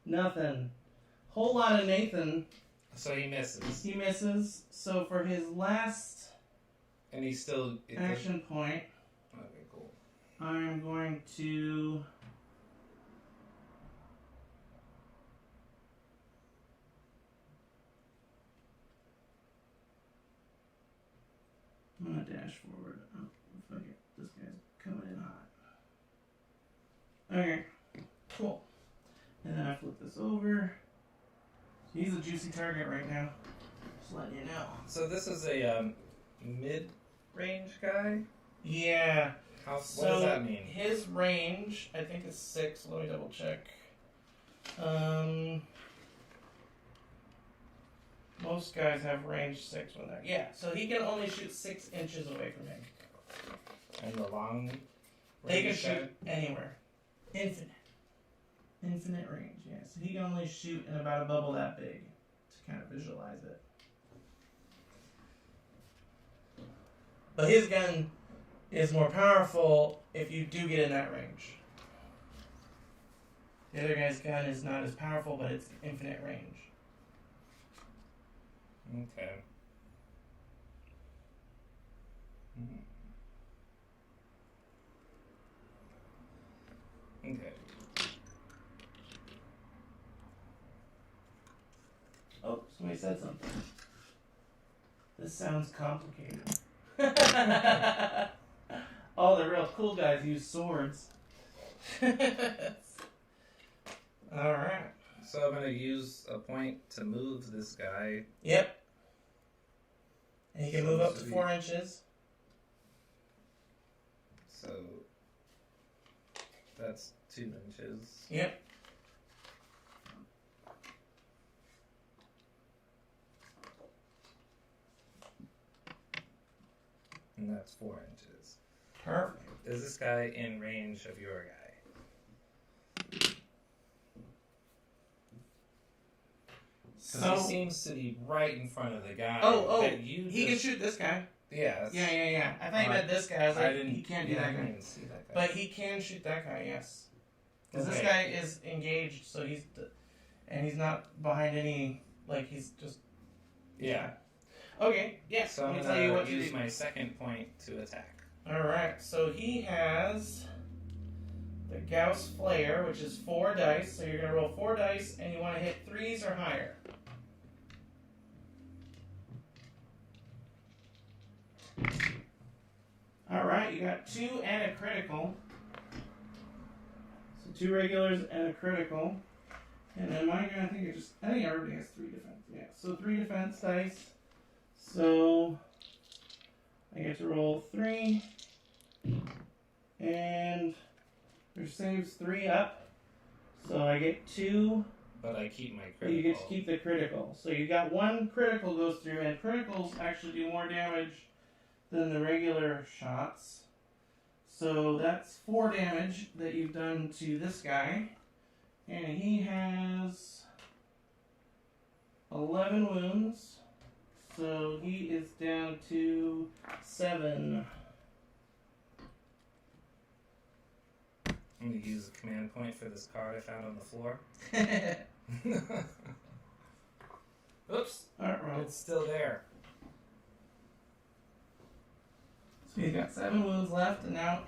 Nothing. Whole lot of Nathan.
So he misses.
He misses. So for his last
And he's still...
action point,
Okay, cool.
I'm going to... I'm going to dash forward. Oh, fuck it. This guy's coming in hot. Okay, cool. And then I flip this over. He's a juicy target right now. Just letting you know.
So this is a mid-range guy?
Yeah.
What does that mean?
His range, I think, is 6. Let me double check. Most guys have range 6 when they're... Yeah, so he can only shoot 6 inches away from him.
And the long range?
They can shoot anywhere. Infinite. Infinite range, yeah. So he can only shoot in about a bubble that big to kind of visualize it. But his gun is more powerful if you do get in that range. The other guy's gun is not as powerful, but it's infinite range.
Okay. Okay.
Oh, somebody said something. This sounds complicated. Oh, the real cool guys use swords. Alright.
So I'm going to use a point to move this guy.
Yep. And he can move up to 4 inches.
So that's 2 inches.
Yep.
And that's 4 inches.
Perfect.
Is this guy in range of your guy? So he seems to be right in front of the guy.
He can shoot this guy.
Yeah.
Yeah. I thought you meant this guy. I was like, he can't do that
I
guy.
didn't see that guy.
But he can shoot that guy, yes. Because this guy is engaged, so he's not behind any, like, he's just...
Yeah.
Okay, yes.
So I'm going to use my second point to attack.
Alright, so he has the Gauss Flare, which is 4 dice. So you're going to roll 4 dice, and you want to hit 3s or higher. Alright, you got 2 and a critical. So 2 regulars and a critical. And then my guy, I think everybody has 3 defense. Yeah, so 3 defense dice. So I get to roll 3. And their save's 3 up. So I get 2.
But I keep my critical.
You get to keep the critical. So you got 1 critical goes through, and criticals actually do more damage than the regular shots. So that's 4 damage that you've done to this guy. And he has 11 wounds. So he is down to 7.
I'm going to use a command point for this card I found on the floor. Oops.
Alright,
it's still there.
So he's got 7 wounds left, and now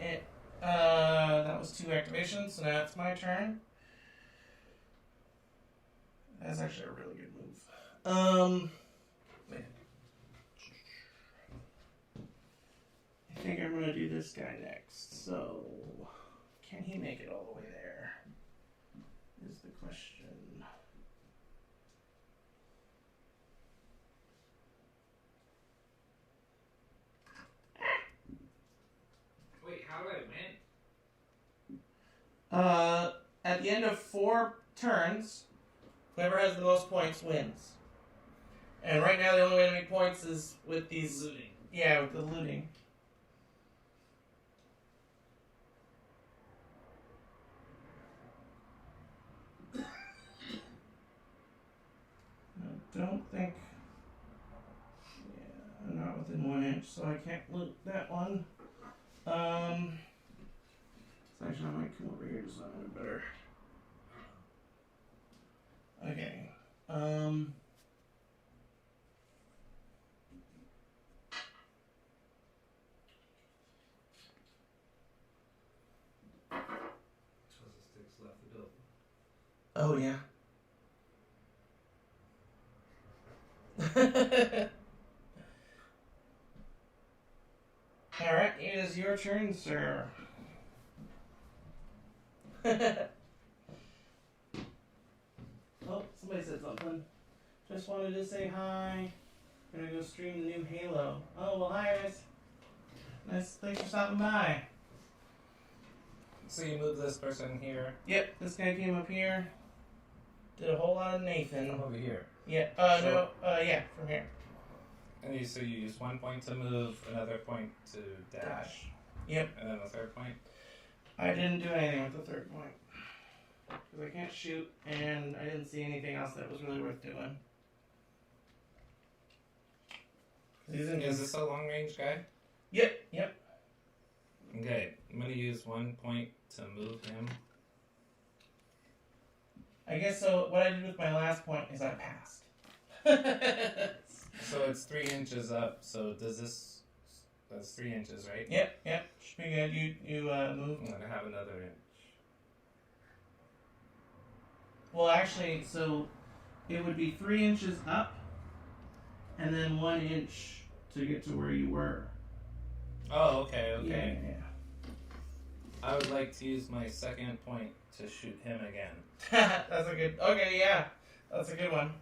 that was 2 activations, so now it's my turn. That's actually a really good move. I think I'm gonna do this guy next, so can he make it all the way there? Is the question.
Wait, how do I win?
At the end of 4 turns, whoever has the most points wins. And right now the only way to make points is with these
Looting.
Yeah, with the looting. I don't think... Yeah, I'm not within 1 inch, so I can't loot that one. So actually I might come over here to something better. Okay.
Twizzlestix left the building.
Oh, yeah. Alright, it is your turn, sir. Oh, somebody said something. Just wanted to say hi. Gonna go stream the new Halo. Oh, well, hi, guys. Nice, thanks for stopping by.
So you move this person here.
Yep, this guy came up here. Did a whole lot of Nathan.
Come over here.
Yeah, yeah, from here.
And so you use 1 point to move, another point to dash.
Yep.
And then a third point.
I didn't do anything with the third point. Because I can't shoot, and I didn't see anything else that was really worth doing.
Is this a long range guy?
Yep.
Okay, I'm going to use 1 point to move him.
I guess so. What I did with my last point is I passed.
So it's 3 inches up. So does this? That's 3 inches, right?
Yep. Should be good. You move.
I'm gonna have another inch.
Well, actually, so it would be 3 inches up, and then 1 inch to get to where you were.
Oh, okay.
Yeah.
I would like to use my second point to shoot him again.
That's a good. Okay, yeah, that's a good one.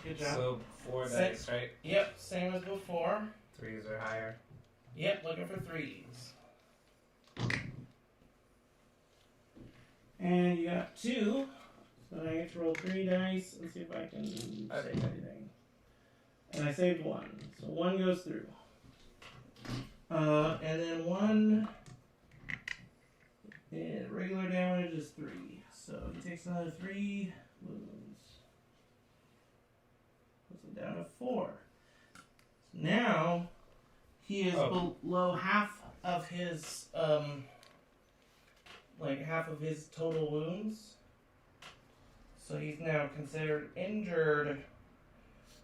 Good job.
So 4 dice, right?
Yep, same as before.
3s or higher.
Yep, looking for 3s. And you got 2, so I get to roll 3 dice and see if I can save anything. And I saved 1, so 1 goes through. And then 1. And regular damage is 3, so he takes another 3 wounds. He is below half of his half of his total wounds. So he's now considered injured,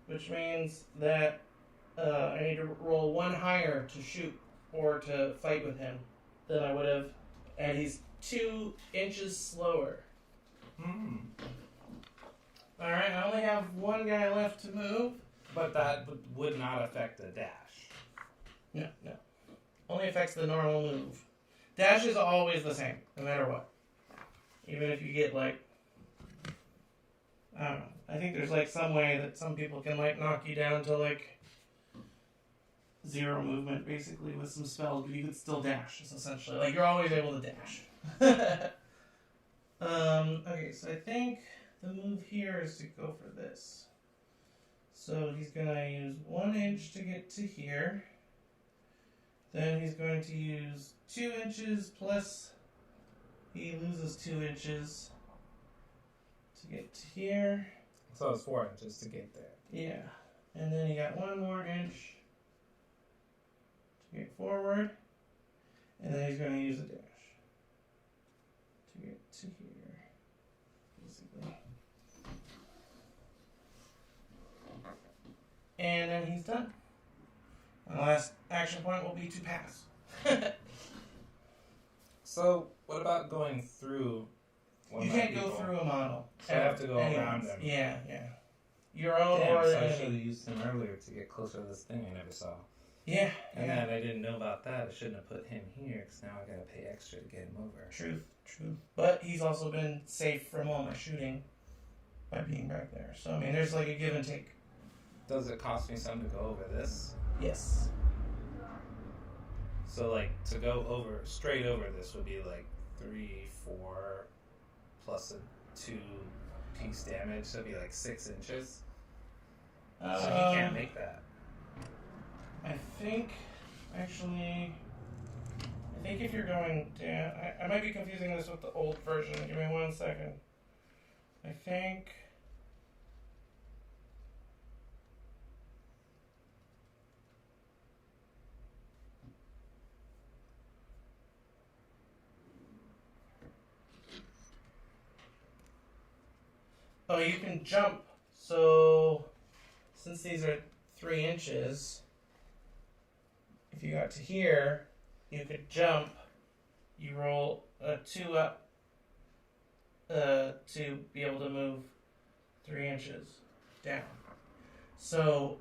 which means that I need to roll one higher to shoot or to fight with him than I would have, and he's 2 inches slower. Alright, I only have one guy left to move.
But that would not affect the dash.
No. Only affects the normal move. Dash is always the same, no matter what. Even if you get I don't know. I think there's some way that some people can knock you down to 0 movement basically with some spells, but you could still dash, essentially. You're always able to dash. Okay, so I think the move here is to go for this. So he's going to use 1 inch to get to here. Then he's going to use 2 inches plus he loses 2 inches to get to here.
So it's 4 inches to get there.
Yeah. And then he got 1 more inch to get forward. And then he's going to use a dash to get to here, basically. And then he's done. And the last action point will be to pass.
So, what about going through one
You
of my
can't go
people?
through a model.
So I have to go around him.
Yeah. Your own
Damn,
or
so
the
I
enemy.
should have used him earlier to get closer to this thing I never saw.
Yeah.
And then I didn't know about that. I shouldn't have put him here, because now I gotta pay extra to get him over.
Truth. But he's also been safe from all my shooting by being back there. So, I mean, there's a give and take.
Does it cost me something to go over this?
Yes.
So, to go straight over this would be 3, 4, plus a 2 piece damage, so it'd be 6 inches. So he can't make that.
I think if you're going down, I might be confusing this with the old version. Give me 1 second. I think. Oh, you can jump. So, since these are 3 inches, if you got to here, you could jump. You roll a 2 up to be able to move 3 inches down. So,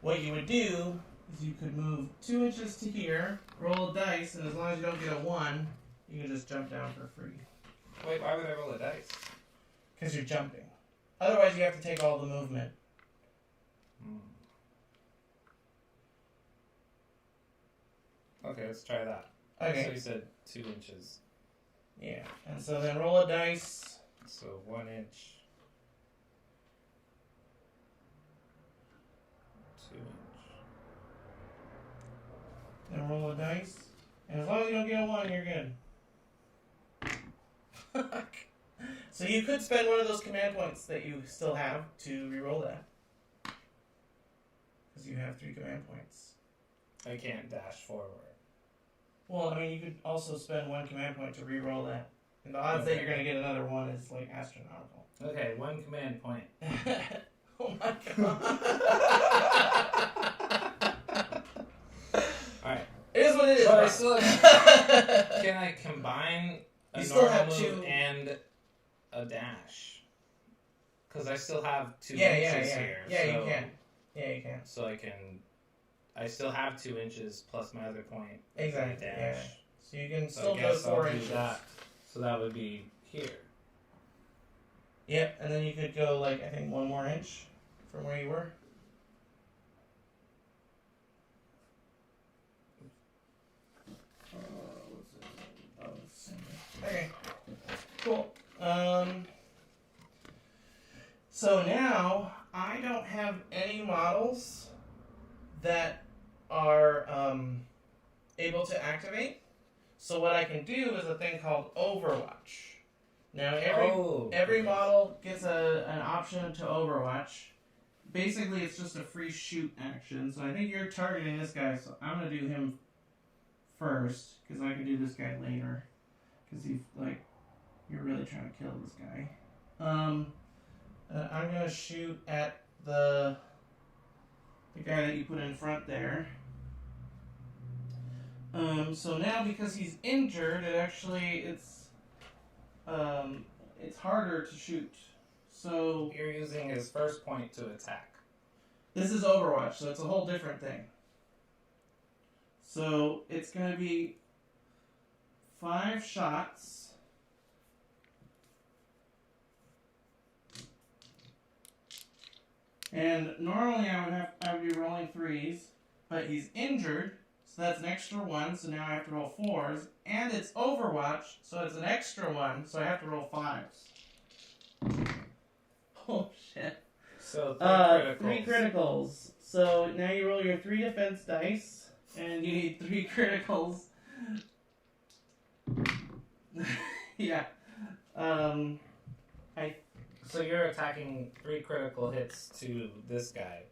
what you would do is you could move 2 inches to here, roll a dice, and as long as you don't get a 1, you can just jump down for free.
Wait, why would I roll a dice?
Because you're jumping. Otherwise, you have to take all the movement.
Okay, let's try that.
Okay.
So you said 2 inches.
Yeah. And so then roll a dice.
So 1 inch. 2 inch.
Then roll a dice. And as long as you don't get a 1, you're good. So you could spend one of those command points that you still have to reroll that. Because you have 3 command points.
I can't dash forward.
Well, I mean, you could also spend 1 command point to reroll that. And the odds that you're going to get another 1 is astronomical.
Okay, 1 command point.
Oh my god.
Alright.
It is what it is.
But I still have, can I combine a normal move and a dash? Because I still have 2 inches here.
Yeah, you can. Yeah, you can.
So I still have 2 inches plus my other point.
Exactly.
Dash.
Yeah. So you can
So
still
I
go
guess
4
I'll do
inches.
that. So that would be here.
Yep, and then you could go I think 1 more inch from where you were. Okay. Cool. So now I don't have any models that are able to activate. So what I can do is a thing called Overwatch. Now every model gets an option to Overwatch, basically it's just a free shoot action. So I think you're targeting this guy, so I'm gonna do him first because I can do this guy later. Because he's like, you're really trying to kill this guy. I'm gonna shoot at the guy that you put in front there. So now because he's injured, it's harder to shoot. So
You're using his first point to attack.
this is Overwatch, so it's a whole different thing. So it's gonna be 5 shots. And normally I would be rolling 3s, but he's injured, so that's an extra 1, so now I have to roll 4s. And it's Overwatch, so it's an extra 1, so I have to roll 5s. Oh shit.
So
3 criticals. So now you roll your 3 defense dice, and you need 3 criticals. Yeah.
So you're attacking 3 critical hits to this guy.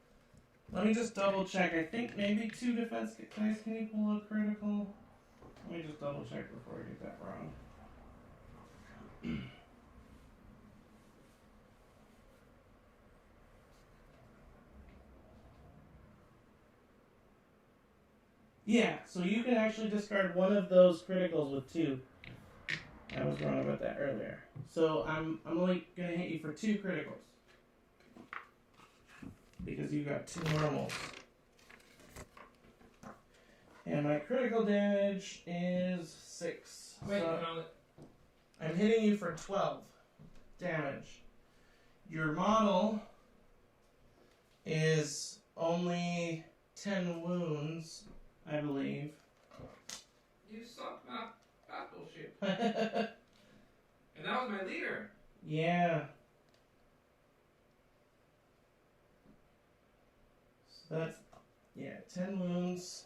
Let me just double check. I think maybe 2 defense dice. Can you pull a critical? Let me just double check before I get that wrong. Yeah, so you can actually discard one of those criticals with 2. I was wrong about that earlier. So I'm only gonna hit you for 2 criticals. Because you got 2 normals. And my critical damage is 6.
Wait,
So
no.
I'm hitting you for 12 damage. Your model is only 10 wounds, I believe.
You suck, not battleship.
Yeah.
And that was my leader.
So that's 10 wounds.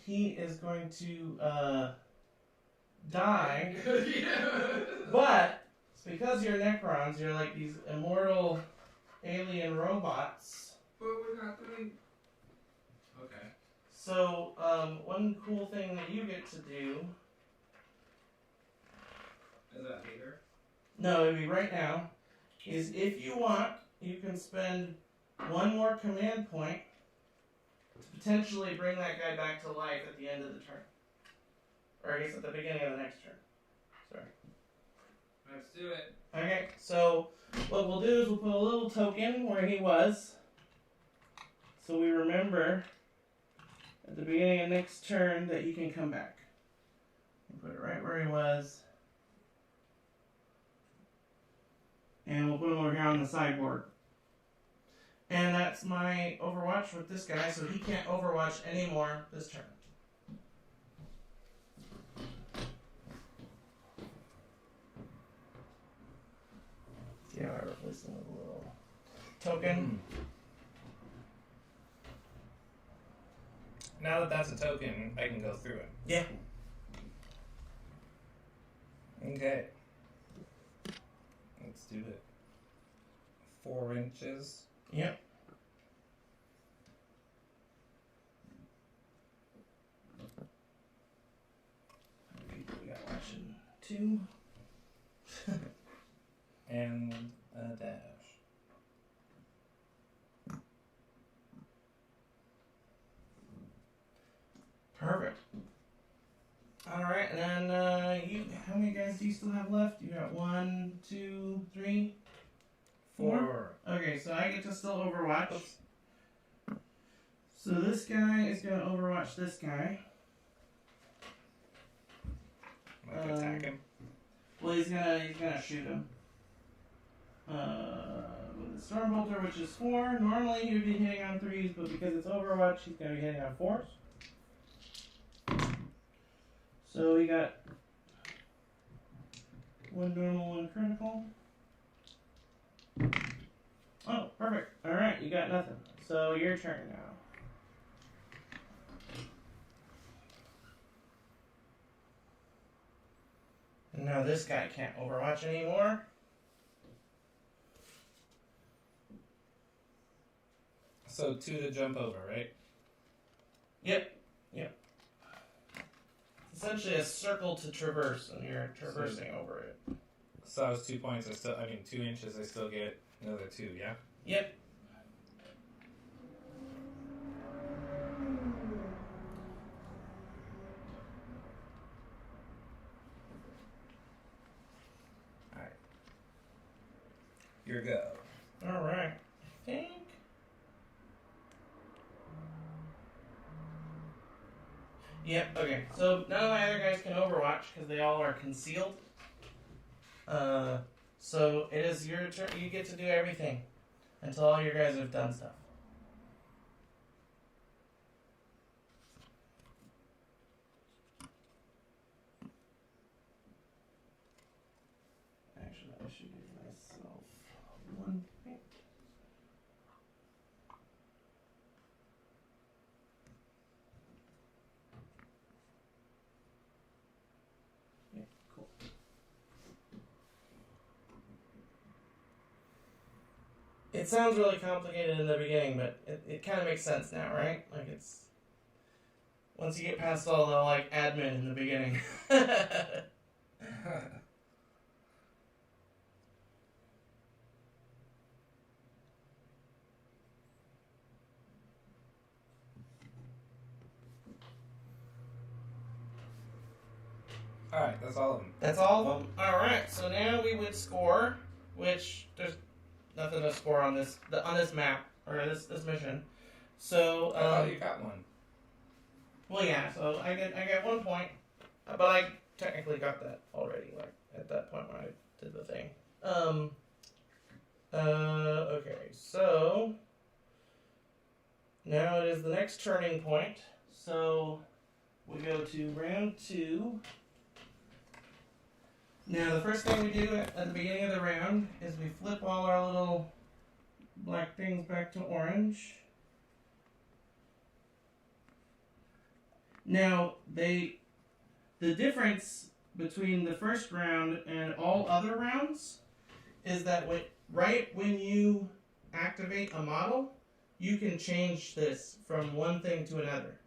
He is going to die.
Yeah.
But it's because you're Necrons, you're like these immortal alien robots.
But we're not doing. Okay.
So, one cool thing that you get to do.
Is that later?
No, it'd be right now. Is if you want, you can spend 1 more command point to potentially bring that guy back to life at the end of the turn. Or I guess at the beginning of the next turn. Sorry.
Let's do it.
Okay, so what we'll do is we'll put a little token where he was. So we remember at the beginning of next turn that he can come back. And put it right where he was. And we'll put him over here on the sideboard. And that's my Overwatch with this guy, so he can't Overwatch anymore this turn. See how I replaced him with a little token?
Now that that's a token, I can go through it.
Yeah.
Okay. Let's do it. 4 inches.
Yep. People we got watching 2.
And a dash.
Perfect. Alright, and then how many guys do you still have left? You got 1, 2, 3, 4? Okay, so I get to still Overwatch.
Oops.
So this guy is gonna Overwatch this guy.
Like attack him.
Well, he's gonna shoot him. With the Stormbolter, which is 4. Normally he would be hitting on 3s, but because it's Overwatch, he's gonna be hitting on 4s. So we got 1 normal, 1 critical. Oh, perfect. Alright, you got nothing. So your turn now. And now this guy can't Overwatch anymore.
So 2 to jump over, right?
Yep. It's essentially a circle to traverse, and you're traversing over it.
So that was 2 points. 2 inches. I still get another 2. Yeah.
Yep.
All right. Your go.
All right. I think. Yep. Okay. So none of my other guys can Overwatch because they all are concealed. So it is your turn. You get to do everything until all your guys have done stuff. Actually, I should give myself 1 point. Yeah, cool. It sounds really complicated in the beginning, but it kind of makes sense now, right? Like it's once you get past all the like admin in the beginning.
All right, that's all of them.
That's all of them? Alright, so now we would score, which there's nothing to score on this map, or this mission. So,
I thought you got one.
well, yeah, so I get 1 point, but I technically got that already, like, at that point when I did the thing. Okay, so, now it is the next turning point, so we go to round 2. Now, the first thing we do at the beginning of the round is we flip all our little black things back to orange. Now, the difference between the first round and all other rounds is that right when you activate a model, you can change this from one thing to another.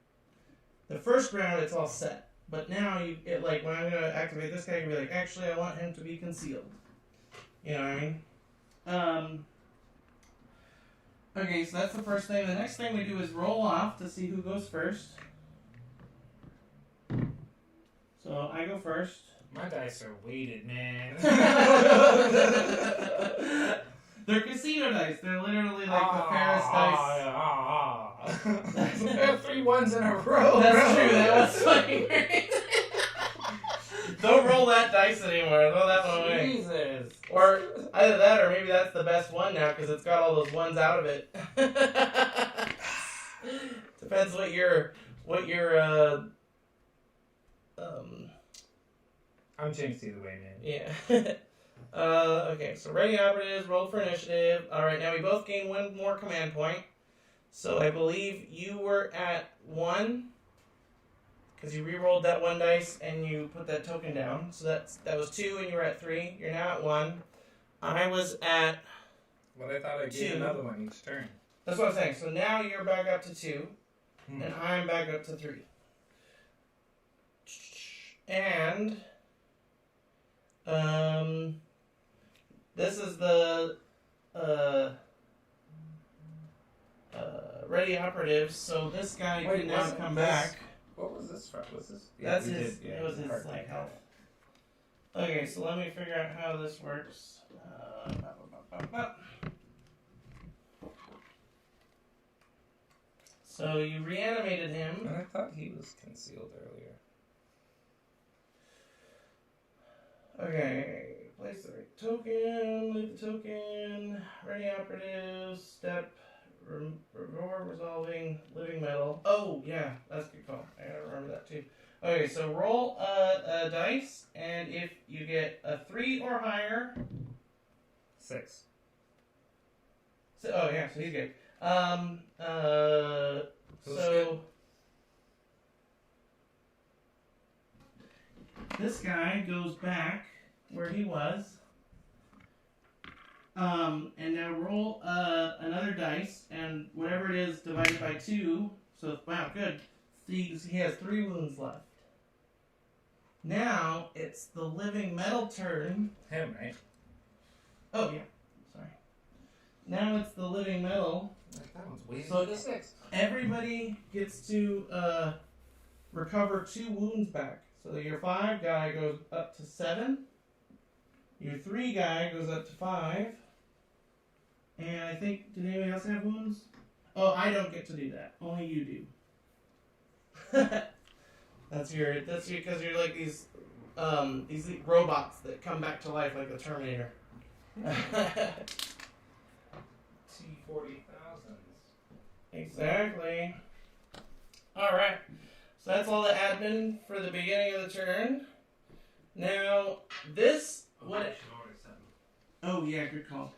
The first round, it's all set. But now, when I'm going to activate this guy, you can be like, actually, I want him to be concealed. You know what I mean? Okay, so that's the first thing. The next thing we do is roll off to see who goes first. So, I go first.
My dice are weighted, man.
They're casino dice. They're literally like the Ferris dice.
I have 3 ones in a row.
That's true. That was fucking great. Don't roll that dice anymore. Throw that one away.
Jesus.
Or either that, or maybe that's the best one now because it's got all those ones out of it. Depends what your
I'm changed either way, man.
Yeah. Okay, so ready operatives, roll for initiative. Alright, now we both gain 1 more command point. So I believe you were at 1, because you re-rolled that 1 dice and you put that token down. So that was 2 and you were at 3. You're now at 1. I was at
Well, I thought I gave
2.
another one each turn.
That's what I'm saying. So now you're back up to 2, and I'm back up to 3. And this is the ready operatives. So this guy can now come back.
What was this from? Was this?
That's his. It was his like health. Okay, so let me figure out how this works. So you reanimated him.
And I thought he was concealed earlier.
Okay, place the right token, leave the token, ready operative, step, resolving, living metal. Oh, yeah, that's a good call. I gotta remember that too. Okay, so roll a dice, and if you get a 3 or higher...
6.
So, oh, yeah, so he's good.
Who's
So...
good?
This guy goes back where he was. And now roll another dice, and whatever it is divided by 2. So, wow, good. He has 3 wounds left. Now, it's the living metal turn.
Him, right?
Oh, yeah. Sorry. Now it's the living metal.
That one's way
So
to 6.
Everybody gets to recover 2 wounds back. So your 5 guy goes up to 7. Your 3 guy goes up to 5. And I think, did anybody else have wounds? Oh, I don't get to do that. Only you do. That's because you're like these robots that come back to life like the Terminator.
T-40,000s.
Exactly. Alright. So that's all the admin for the beginning of the turn. Now, this would... Oh, yeah, good call.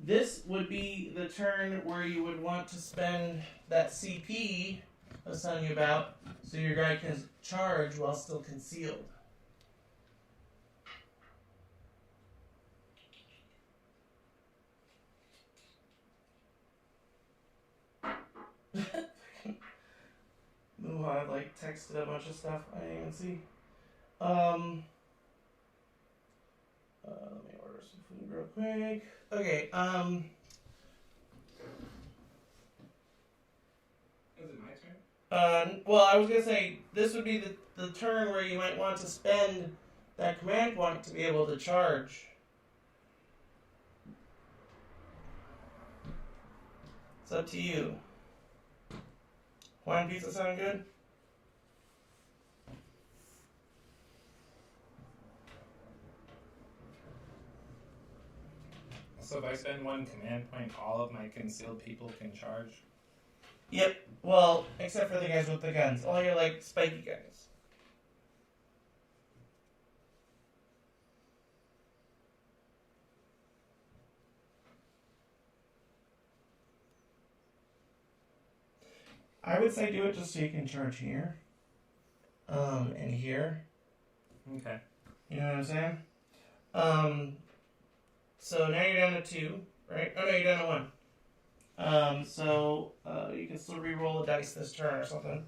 This would be the turn where you would want to spend that CP I was telling you about, so your guy can charge while still concealed. Muha like texted a bunch of stuff I didn't even see. Let me order some food real quick. Okay,
Is it my turn?
well, I was gonna say this would be the turn where you might want to spend that command point to be able to charge. It's up to you. Hawaiian pizza sound good?
So if I spend 1 command point, all of my concealed people can charge?
Yep. Well, except for the guys with the guns. All your, like, spiky guys. I would say do it just so you can charge here. And here.
Okay.
You know what I'm saying? So now you're down to 2, right? Oh no, you're down to 1. So you can still re-roll the dice this turn or something.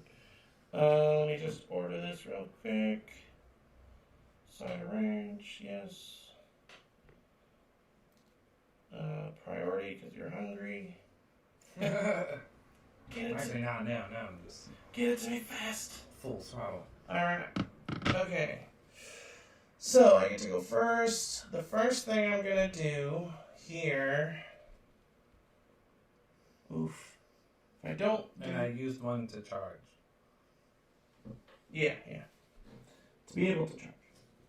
Let me just order this real quick. Side of range, yes. Priority because you're hungry. Get it
Actually, now I'm just
Get it to me fast.
full throttle.
Alright. Okay. So I get to go first. The first thing I'm gonna do here. Oof. If I don't.
And I used 1 to charge.
Yeah. To be able to charge.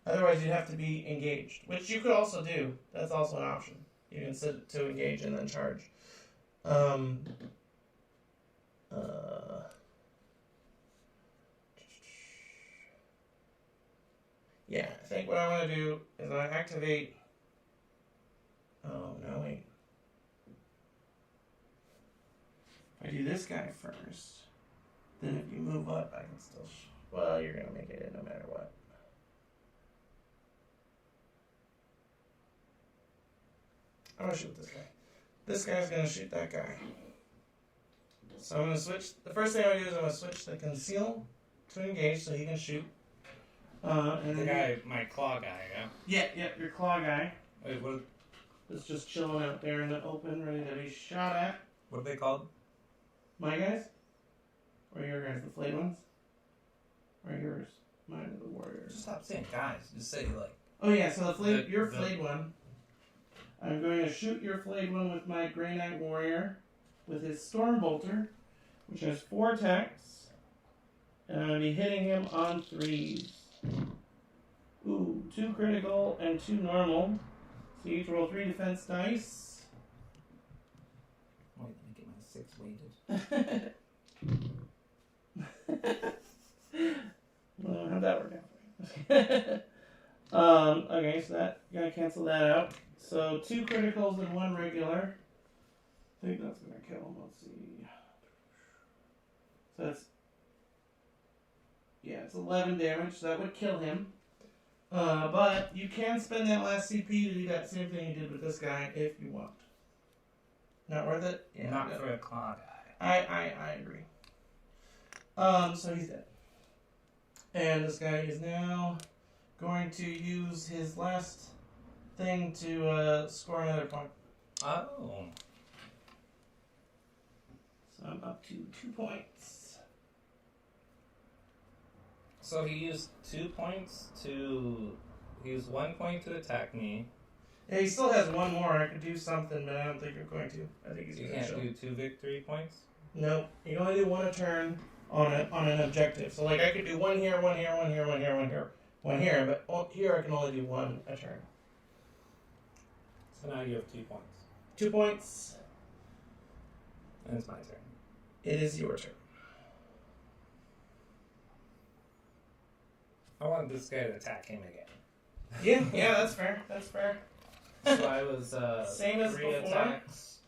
Otherwise, you'd have to be engaged, which you could also do. That's also an option. You can sit to engage and then charge. Yeah, I think what I want to do is I activate. Oh no, wait. If I do this guy first, then if you move up, I can still. Well, you're gonna make it in no matter what. I'm gonna shoot this guy. This guy's gonna shoot that guy. So I'm gonna switch. The first thing I'm gonna do is I'm gonna switch the conceal to engage so he can shoot. And
The
then
guy, my claw guy, yeah?
Yeah, your claw guy.
Wait, what
It's just chilling out there in the open, ready to be shot at.
are they called?
My guys? Or your guys, the flayed ones? Or yours? Mine are the warriors.
Just stop saying guys. Just say, like...
Oh yeah, so your
the-
flayed one. I'm going to shoot your flayed one with my Grey Knight Warrior with his Storm Bolter, which has 4 attacks. And I'm going to be hitting him on 3s. Ooh, 2 critical and 2 normal. So you each roll 3 defense dice.
Wait, let me get my 6 weighted.
Well, how'd that work out? Okay, so that gonna cancel that out. So 2 criticals and 1 regular. I think that's gonna kill him. Let's see. So that's it's 11 damage. So that would kill him. But you can spend that last CP to do that same thing you did with this guy if you want. Not worth it? Yeah.
Not for a claw guy.
I agree. So he's dead. And this guy is now going to use his last thing to score another point.
Oh.
So I'm up to 2 points.
So he used 2 points to... He used 1 point to attack me.
Yeah, he still has one more. I could do something, but I don't think you're going to. I think he's
You
going to
can't
show.
do 2 victory points?
No, you can only do one a turn on an objective. So like I could do one here, one here, one here, one here, one here, one here, but here I can only do one a turn.
So now you have 2 points.
2 points.
And it's my turn.
It is your turn.
I want this guy to attack him again.
Yeah, that's fair. That's fair.
So I was
Same as
3
before.
attacks.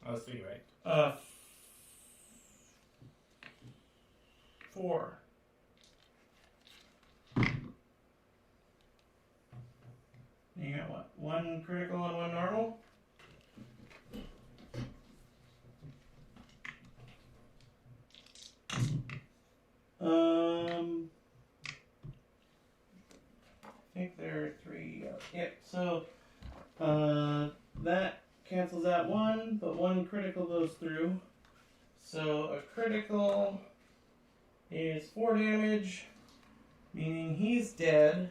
I was 3, right?
4. You got what? 1 critical and 1 normal? I think there are 3. Yep, so that cancels out 1, but 1 critical goes through. So a critical is 4 damage, meaning he's dead.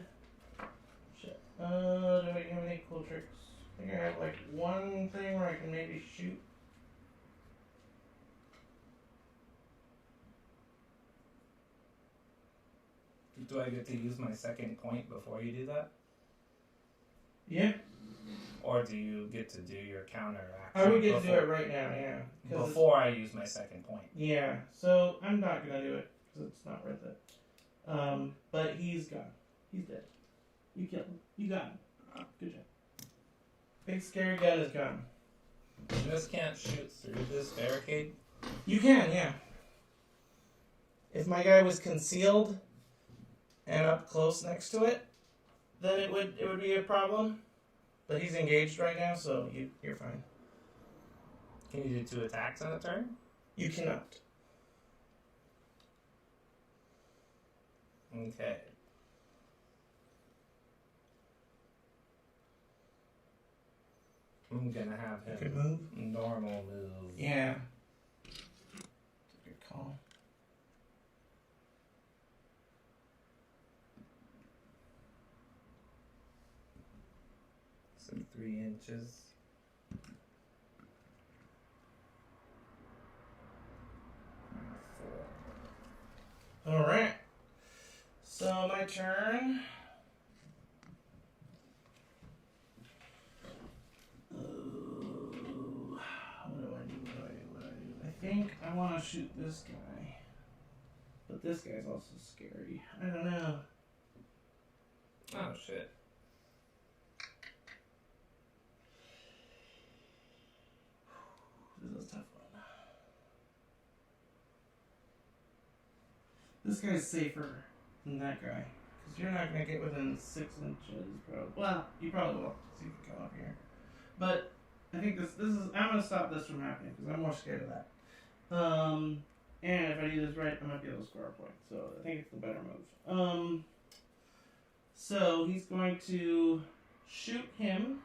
Shit. Do I have any cool tricks? I think I have like 1 thing where I can maybe shoot.
Do I get to use my second point before you do that?
Yeah.
Or do you get to do your counter action?
I would get to do it right now, yeah.
Before I use my second point.
Yeah, so I'm not going to do it because it's not worth it. But he's gone. He's dead. You killed him. You got him. Good job. Big scary gun is gone.
You just can't shoot through this barricade?
You can, yeah. If my guy was concealed and up close next to it, then it would be a problem. But he's engaged right now, so you're fine.
Can you do 2 attacks on a turn?
You cannot.
Okay. I'm gonna have him
Good move.
normal move.
Yeah. Good call.
So 3 inches.
Alright. So my turn. What do I do? I think I want to shoot this guy. But this guy's also scary. I don't know.
Oh shit.
This is a tough one. This guy's safer than that guy. Because you're not going to get within 6 inches, probably. Well, you probably will. So you can come up here. But I think this is... I'm going to stop this from happening because I'm more scared of that. And if I do this right, I might be able to score a point. So I think it's the better move. So he's going to shoot him.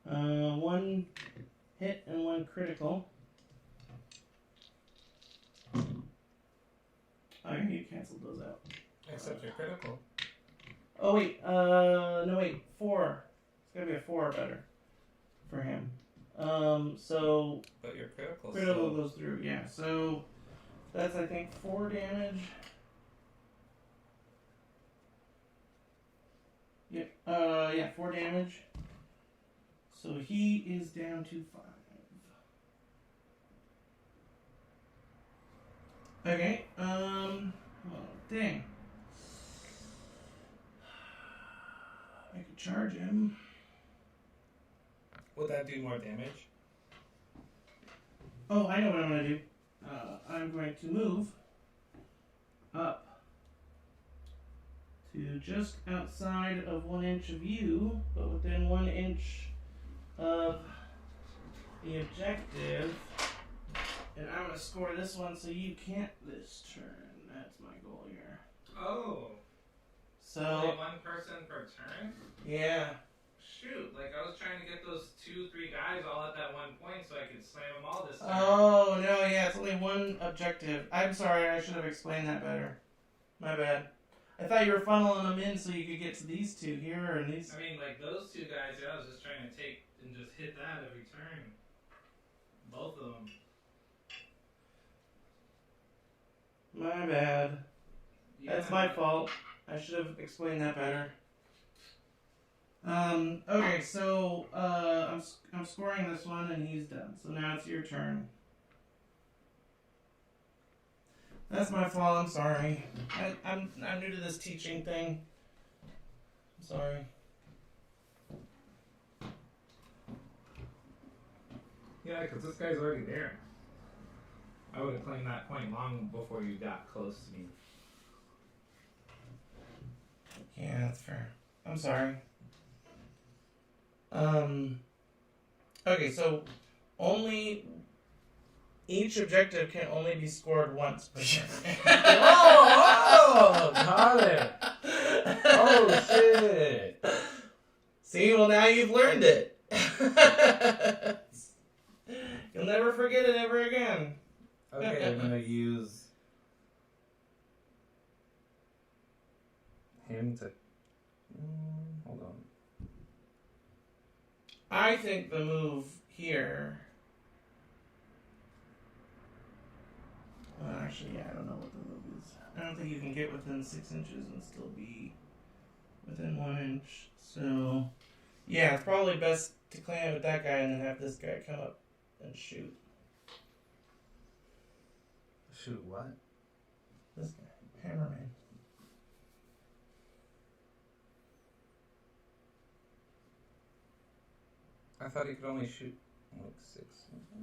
One hit and 1 critical. I need to cancel those out.
Except you're critical.
Oh wait, no wait, 4. It's gotta be a 4 or better for him. So
But you're critical.
critical goes through, yeah. So that's I think 4 damage. Yep. Yeah, 4 damage. So he is down to 5. Okay. Oh dang. I could charge him.
Would that do more damage?
Oh, I know what I'm going to do. I'm going to move up to just outside of 1 inch of you, but within 1 inch of the objective. And I'm going to score this one so you can't this turn. That's my goal here.
Oh.
So.
Only one person per turn?
Yeah.
Shoot, like I was trying to get those 2-3 guys all at that one point so I could slam them all this time.
Oh, no, yeah, it's only one objective. I'm sorry, I should have explained that better. My bad. I thought you were funneling them in so you could get to these two here and these.
I mean, like those 2 guys, yeah, I was just trying to take and just hit that every turn. Both of them.
My bad.
Yeah.
That's my fault. I should have explained that better. Okay, so I'm scoring this one and he's done. So now it's your turn. That's my fault. I'm sorry. I'm new to this teaching thing. I'm sorry.
Yeah, because this guy's already there. I would have claimed that point long before you got close to me.
Yeah, that's fair. I'm sorry. Okay, so each objective can only be scored once per turn.
Oh, got it. Oh, shit.
See, well now you've learned it. You'll never forget it ever again.
Okay, I'm going to use him to... hold on.
I think the move here... Well, actually, yeah, I don't know what the move is. I don't think you can get within 6 inches and still be within 1 inch. So, yeah, it's probably best to claim it with that guy and then have this guy come up and shoot.
Shoot what?
This guy, Hammerman.
I thought he could only shoot like 6.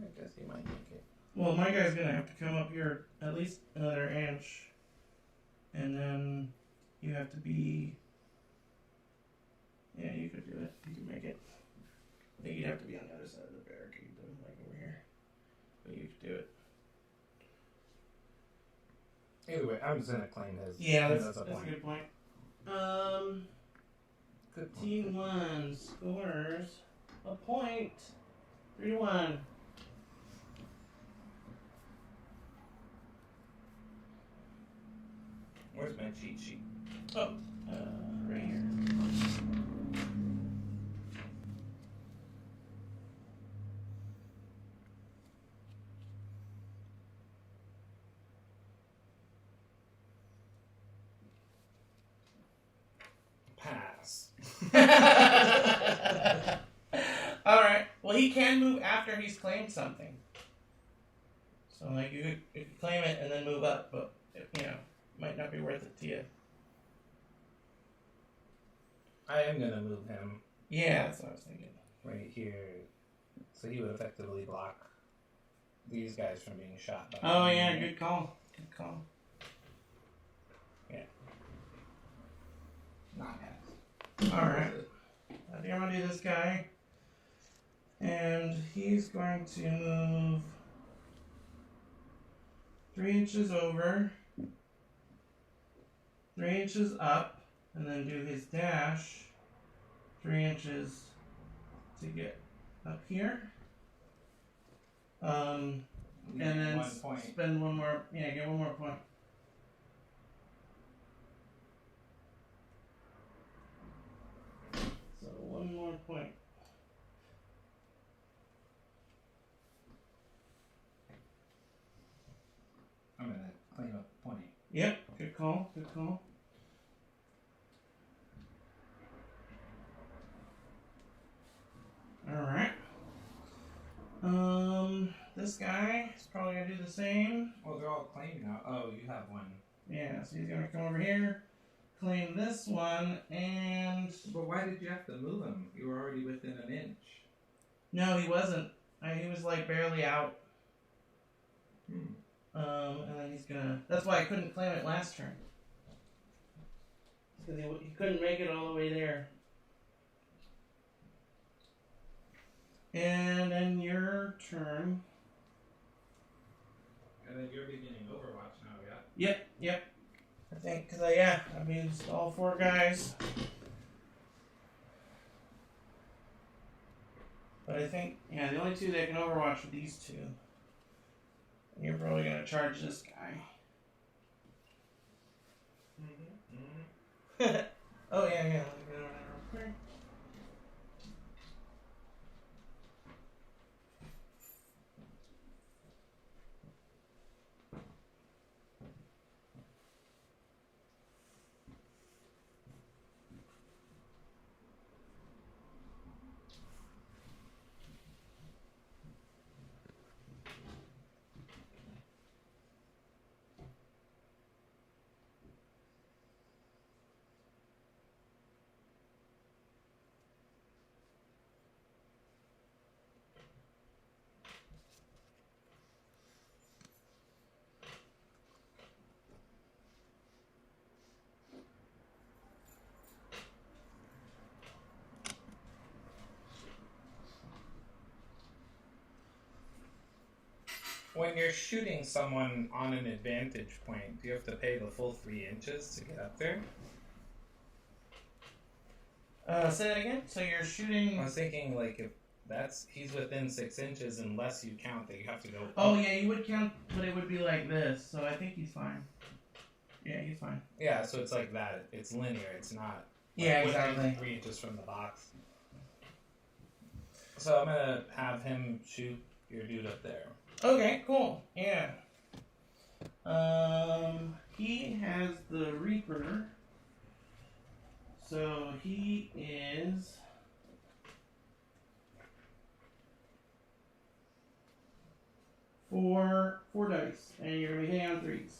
I guess he might make it.
Well, my guy's gonna have to come up here at least another inch, and then you have to be. Yeah, you could do it. You could make it. I think you'd have to be on the other side of the barricade, though, like over here. But you could do it.
Either way, I'm just gonna claim his.
Yeah, that's
a
a
point.
good point.
Good point.
Team 1 scores a point. 3-1.
Where's my cheat sheet?
Oh, right here.
Pass.
Alright. Well, he can move after he's claimed something. So, like, you could claim it and then move up, but, you know, might not be worth it to you.
I am gonna move him
Yeah, that's what I was thinking.
right here, so he would effectively block these guys from being shot. By
Oh,
me.
yeah, good call. Good call.
Yeah. Not pass.
Alright. I think I'm going to do this guy. And he's going to move 3 inches over, 3 inches up, and then do his dash 3 inches to get up here. And then
1 point.
spend one more, get 1 more point. So 1 more point.
I'm gonna claim a point.
Yep, good call, good call. Alright. This guy is probably gonna do the same.
Well, they're all claimed now. Oh, you have one.
Yeah, so he's gonna come over here, claim this one, and...
But why did you have to move him? You were already within an inch.
No, he wasn't. He was like barely out. And then he's gonna... That's why I couldn't claim it last turn. Because he couldn't make it all the way there. And then your turn.
And then you're beginning Overwatch now, yeah?
Yep. I think, because I used all 4 guys. But I think, the only 2 that can Overwatch are these 2. And you're probably going to charge this guy. Oh, yeah. Let me get on that real quick.
When you're shooting someone on an advantage point, do you have to pay the full 3 inches to get up there?
Say that again? So you're shooting...
I was thinking, like, if he's within 6 inches, unless you count that you have to go...
Oh, yeah, you would count, but it would be like this, so I think he's fine. Yeah, he's fine.
Yeah, so it's like that. It's linear. It's not...
Yeah, exactly.
3 inches from the box. So I'm going to have him shoot your dude up there.
Okay, cool. Yeah. He has the Reaper. So he is... 4 dice, and you're going to be hitting on 3s.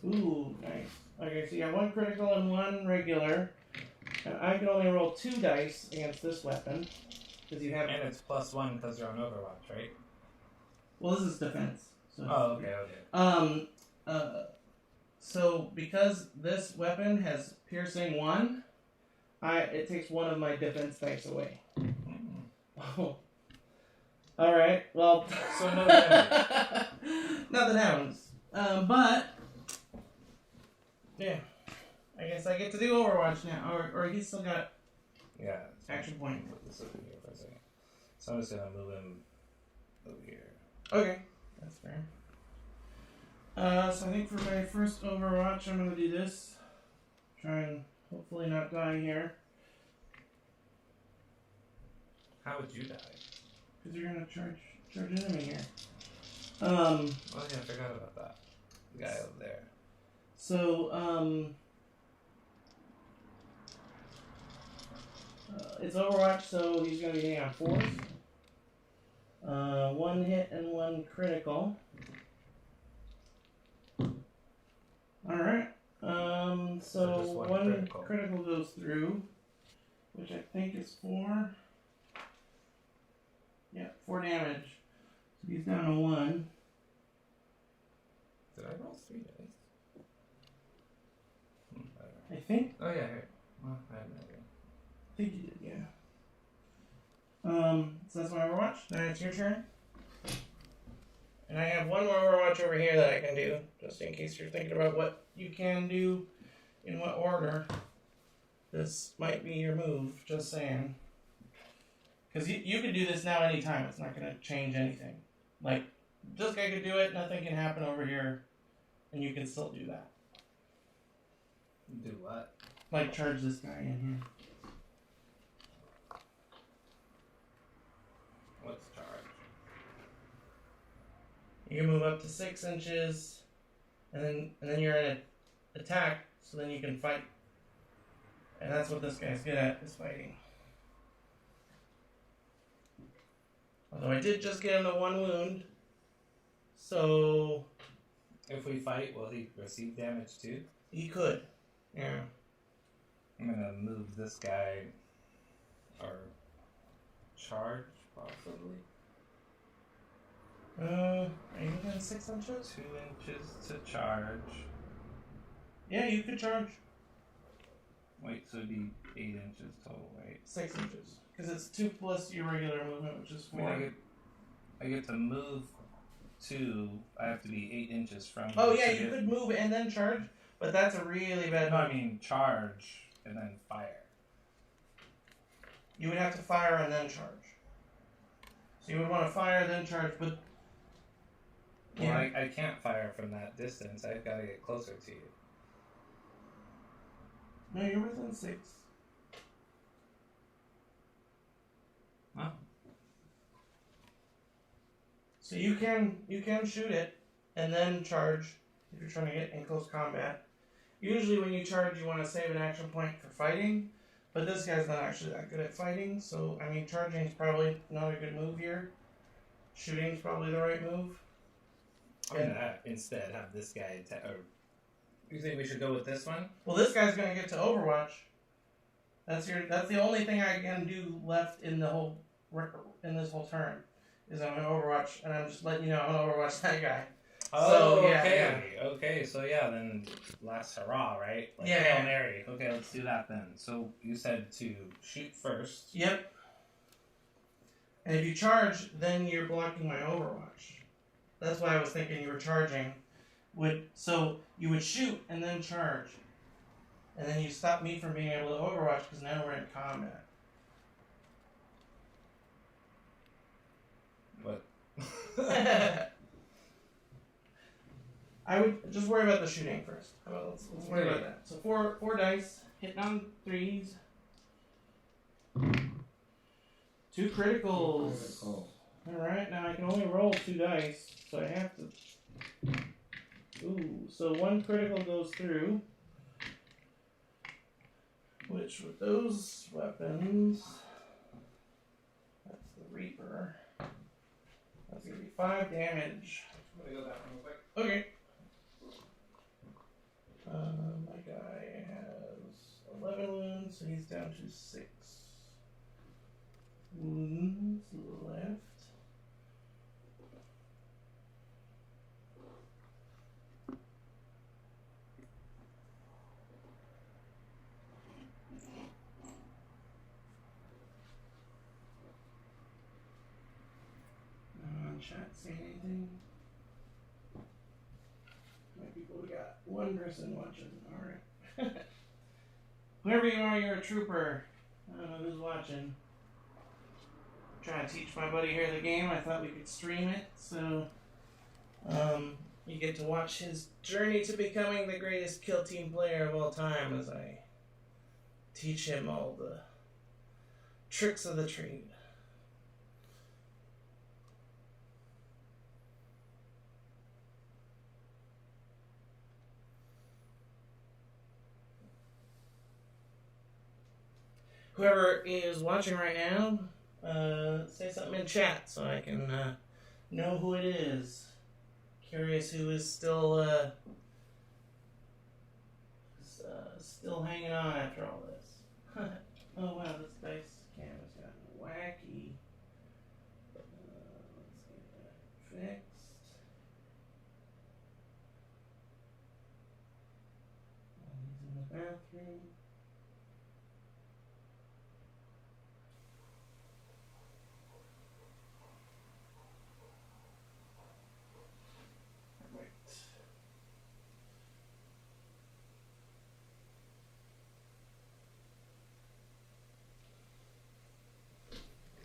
Ooh, nice. Okay, so you have 1 critical and 1 regular. I can only roll 2 dice against this weapon. Because you have...
And it's +1 because you're on Overwatch, right?
Well, this is defense. So
okay.
So because this weapon has piercing 1, it takes 1 of my defense dice away. Oh. Alright, well...
So no damage.
Nothing happens. But... Yeah. I guess I get to do Overwatch now, or he's still got action point.
Put this over here for a second. So I'm just gonna move him over here.
Okay, that's fair. So I think for my first Overwatch, I'm gonna do this. Try and hopefully not die here.
How would you die?
Because you're gonna charge an enemy here.
Oh yeah, I forgot about that. The guy over there.
So it's Overwatch, so he's going to be hitting on 4s. 1 hit and 1 critical. Alright. So
just one
one
critical.
critical goes through, which I think is 4. Yeah, 4 damage. So he's down to 1.
Did I roll 3 dice?
I think.
Oh yeah, here. Well, I have no idea.
I think you did, yeah. So that's my Overwatch. Now it's your turn. And I have 1 more Overwatch over here that I can do, just in case you're thinking about what you can do in what order. This might be your move, just saying. Because you can do this now anytime. It's not going to change anything. Like, this guy could do it, nothing can happen over here, and you can still do that.
Do what?
Like, charge this guy in here.
What's charge?
You can move up to 6 inches, and then you're in an attack, so then you can fight. And that's what this guy's good at, is fighting. Although I did just get him to 1 wound, so...
If we fight, will he receive damage too?
He could, yeah.
I'm gonna move this guy Or charge, possibly.
Are you within 6 inches?
2 inches to charge.
Yeah, you could charge.
Wait, so it'd be 8 inches total, right?
6 inches. Because it's 2 plus your regular movement, which is 4.
I get to move 2. I have to be 8 inches from.
Oh, yeah, you could move and then charge, but that's a really bad
No,
move.
I mean charge and then fire.
You would have to fire and then charge. So you would want to fire, then charge, but...
Well, I can't fire from that distance. I've got to get closer to you.
No, you're within 6.
Huh?
So you can shoot it and then charge if you're trying to get in close combat. Usually when you charge, you want to save an action point for fighting, but this guy's not actually that good at fighting, so, I mean, charging is probably not a good move here. Shooting's probably the right move.
I'm gonna instead have this guy. Or you think we should go with this one?
Well, this guy's gonna get to Overwatch. That's the only thing I can do left in this whole turn is I'm gonna Overwatch, and I'm just letting you know I'm gonna Overwatch that guy.
Oh,
so, yeah,
okay. Yeah. Okay, so yeah, then last hurrah, right? Like Hail Mary. Okay, let's do that then. So you said to shoot first.
Yep. And if you charge, then you're blocking my Overwatch. That's why I was thinking you were charging. So you would shoot and then charge. And then you stop me from being able to Overwatch because now we're in combat.
What?
I would just worry about the shooting first. How about let's worry about that. So four dice, hitting on 3s. 2 criticals. Alright, now I can only roll 2 dice, so I have to... Ooh, so 1 critical goes through. Which, with those weapons... That's the Reaper. That's gonna be 5 damage.
I'm gonna go that one real quick.
Okay. My guy has 11 wounds, so he's down to 6 wounds left. Chat say anything? We got 1 person watching. Alright. Whoever you are, you're a trooper. I don't know who's watching. I'm trying to teach my buddy here the game. I thought we could stream it, so you get to watch his journey to becoming the greatest kill team player of all time as I teach him all the tricks of the trade. Whoever is watching right now, say something in chat so I can know who it is. Curious who is still hanging on after all this. Oh wow, this dice camera's gotten wacky. Let's get that fixed. He's in the bathroom.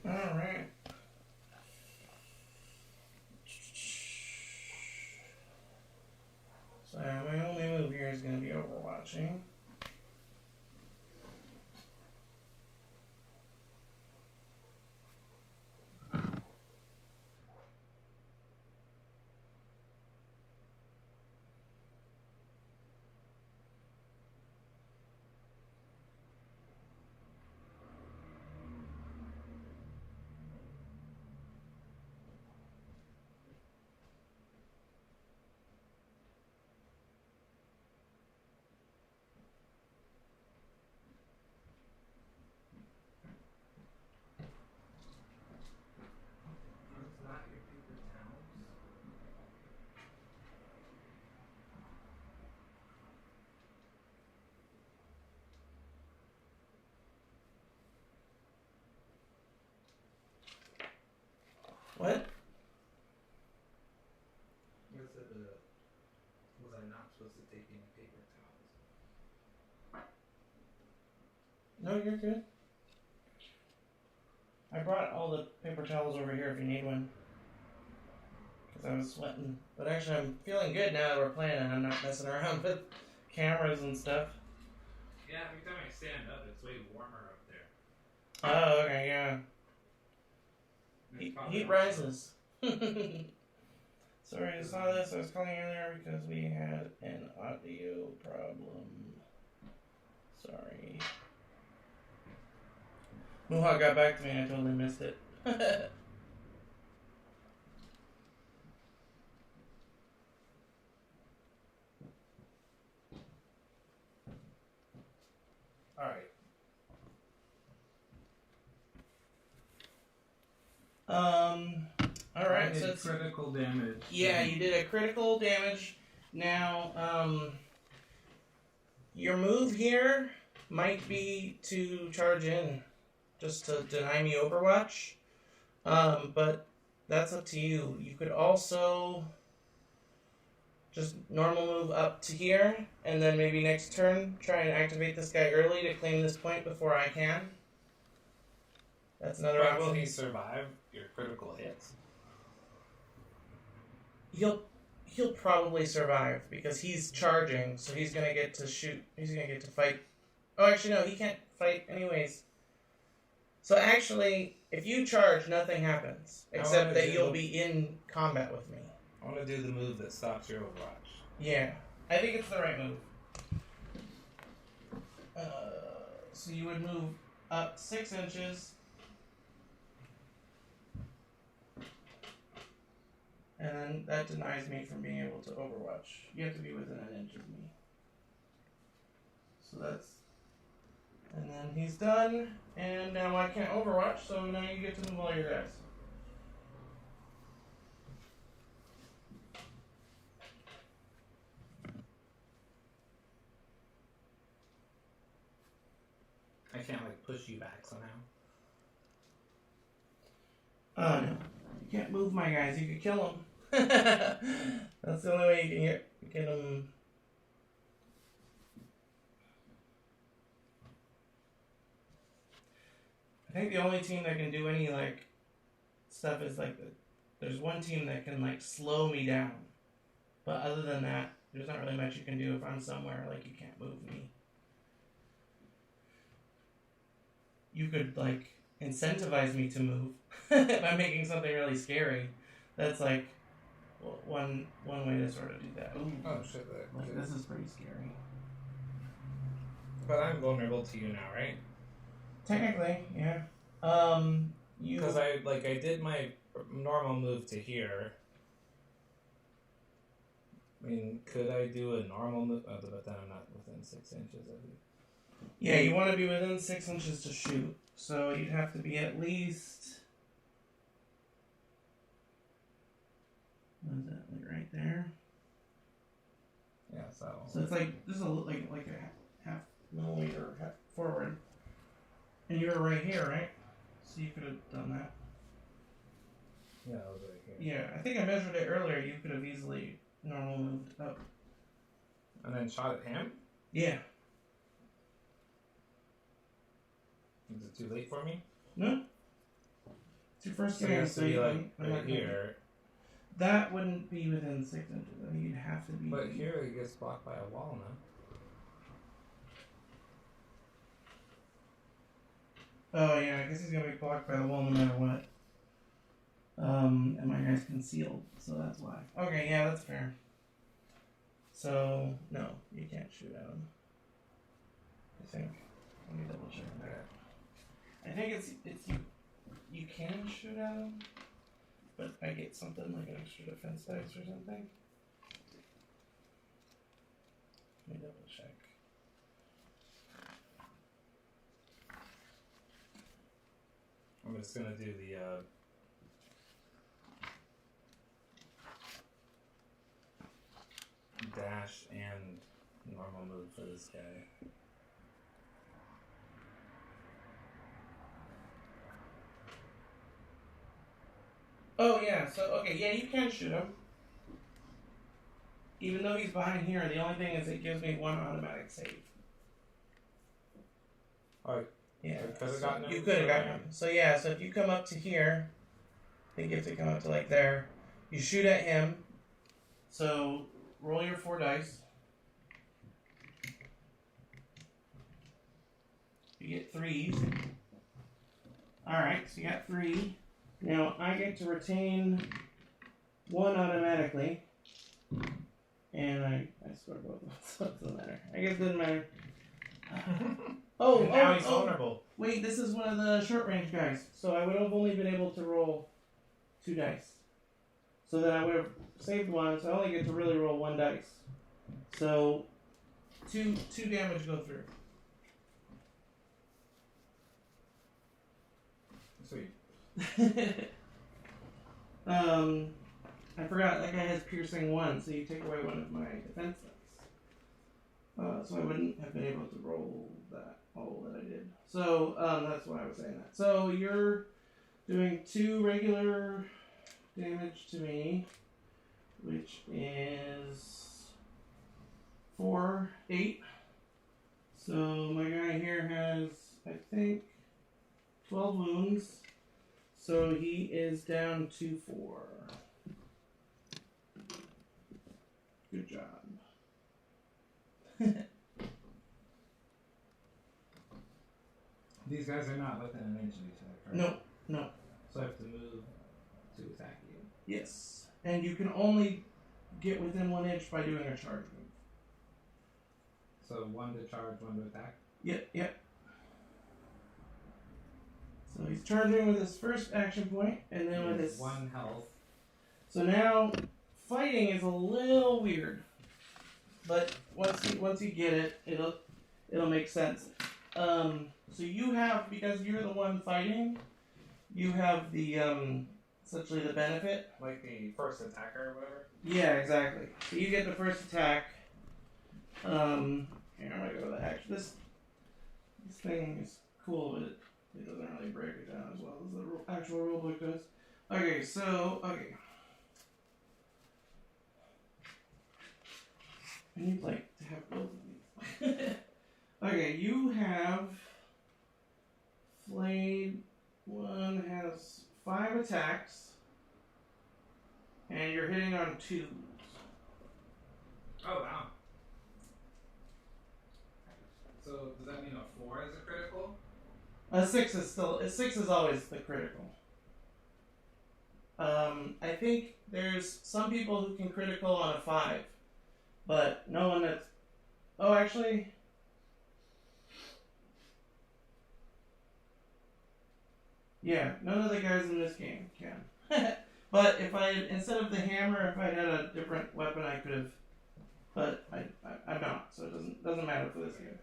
Alright. So my only move here is going to be Overwatching. What?
You said, was I not supposed to take any paper towels?
No, you're good. I brought all the paper towels over here if you need one. Because I was sweating. But actually, I'm feeling good now that we're playing and I'm not messing around with cameras and stuff.
Yeah, every time I stand up, it's way warmer up there.
Oh, okay, yeah. Heat rises. Sorry, I saw this. I was calling earlier because we had an audio problem. Sorry. Muha got back to me. I totally missed it.
Alright.
Alright, so it's
critical damage.
Yeah, you did a critical damage. Now, your move here might be to charge in, just to deny me Overwatch. But that's up to you. You could also just normal move up to here, and then maybe next turn try and activate this guy early to claim this point before I can. That's another
But
option.
will he survive your critical hits?
He'll probably survive because he's charging, so he's gonna get to shoot. He's gonna get to fight. Oh, actually, no, he can't fight anyways. So actually, if you charge, nothing happens except that you'll be in combat with me.
I want to do the move that stops your Overwatch.
Yeah, I think it's the right move. So you would move up 6 inches. And then that denies me from being able to Overwatch. You have to be within an inch of me. So that's... And then he's done. And now I can't Overwatch, so now you get to move all your guys.
I can't, push you back somehow.
Oh, no. You can't move my guys. You could kill them. That's the only way you can get them. I think the only team that can do any stuff is there's one team that can slow me down, but other than that, there's not really much you can do if I'm somewhere you can't move me. You could incentivize me to move by making something really scary. That's one way to sort of do that. Ooh.
Oh shit!
This is pretty scary.
But I'm vulnerable to you now, right?
Technically, yeah.
Because I did my normal move to here. I mean, could I do a normal move? Oh, but then I'm not within 6 inches of you.
Yeah, you want to be within 6 inches to shoot, so you'd have to be at least. What is that? Right there.
Yeah, so
it's this is a half millimeter forward, and you're right here, right? So you could have done that.
Yeah, I was right here.
Yeah, I think I measured it earlier. You could have easily normal moved up.
And then shot at him?
Yeah.
Is it too late for me?
No. It's your first
So
game,
you have to
so
be
right
here.
That wouldn't be within 6 inches. I think you'd have to be.
But here it gets blocked by a wall now.
Oh yeah, I guess he's gonna be blocked by the wall no matter what. And my guy's concealed, so that's why. Okay, yeah, that's fair. So no, you can't shoot at him. I think. Let me double check that. I think it's you can shoot at him, but I get something like an extra defense dice or something. Let me double check.
I'm just gonna do the dash and normal move for this guy.
Oh yeah. So okay, yeah, you can shoot him. Even though he's behind here, the only thing is it gives me one automatic save.
Oh,
Yeah.
could have gotten him.
You could have gotten him. So yeah. So if you come up to here, I think you have to come up to like there. You shoot at him. So roll your 4 dice. You get 3s. Alright, so you got 3. Now I get to retain 1 automatically. And I scored both of them, so it doesn't matter. I guess it doesn't matter.
Now he's vulnerable.
Wait, this is one of the short range guys. So I would have only been able to roll 2 dice. So then I would have saved 1, so I only get to really roll 1 dice. So 2 damage go through.
Sweet.
I forgot that guy has piercing 1, so you take away 1 of my defense dice. So I wouldn't have been able to roll that all that I did. So that's why I was saying that. So you're doing 2 regular damage to me, which is 4, 8. So my guy here has, I think, 12 wounds. So he is down to 4. Good job.
These guys are not within an inch of each other,
No, no.
So I have to move to attack you.
Yes. And you can only get within 1 inch by doing a charge move.
So 1 to charge, 1 to attack?
Yep. So he's charging with his first action point, and then with his
1 health.
So now fighting is a little weird, but once you get it, it'll make sense. So you have, because you're the one fighting, you have the essentially the benefit.
Like the first attacker or whatever?
Yeah, exactly. So you get the first attack. Here, I'm gonna go to the action. This thing is cool, but it doesn't really break it down as well as the actual rulebook does. Okay, so I need to have both of these. Okay, you have Flayed. 1 has 5 attacks, and you're hitting on 2s.
Oh, wow. So does that mean a 4 is a critical?
A 6 is always the critical. I think there's some people who can critical on a 5, but no one that's. Oh, actually. Yeah, none of the guys in this game can. But if instead of the hammer, if I had a different weapon, I could have. But I don't, so it doesn't matter for this game.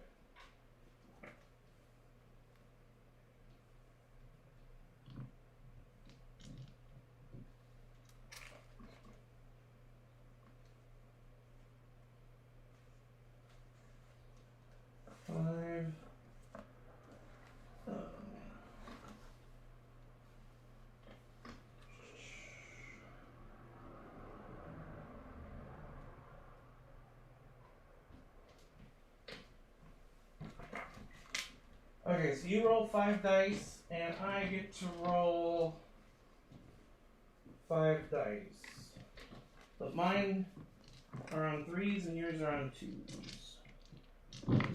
Okay, so you roll 5 dice, and I get to roll 5 dice. But mine are on 3s, and yours are on 2s.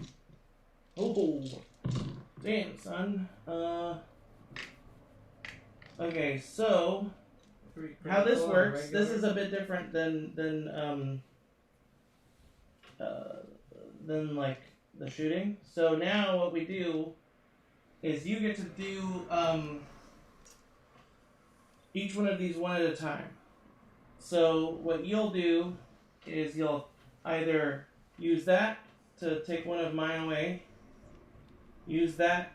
Oh, damn, son. Okay, so how this works? This is a bit different than like the shooting. So now what we do is you get to do each one of these one at a time. So what you'll do is you'll either use that to take one of mine away, use that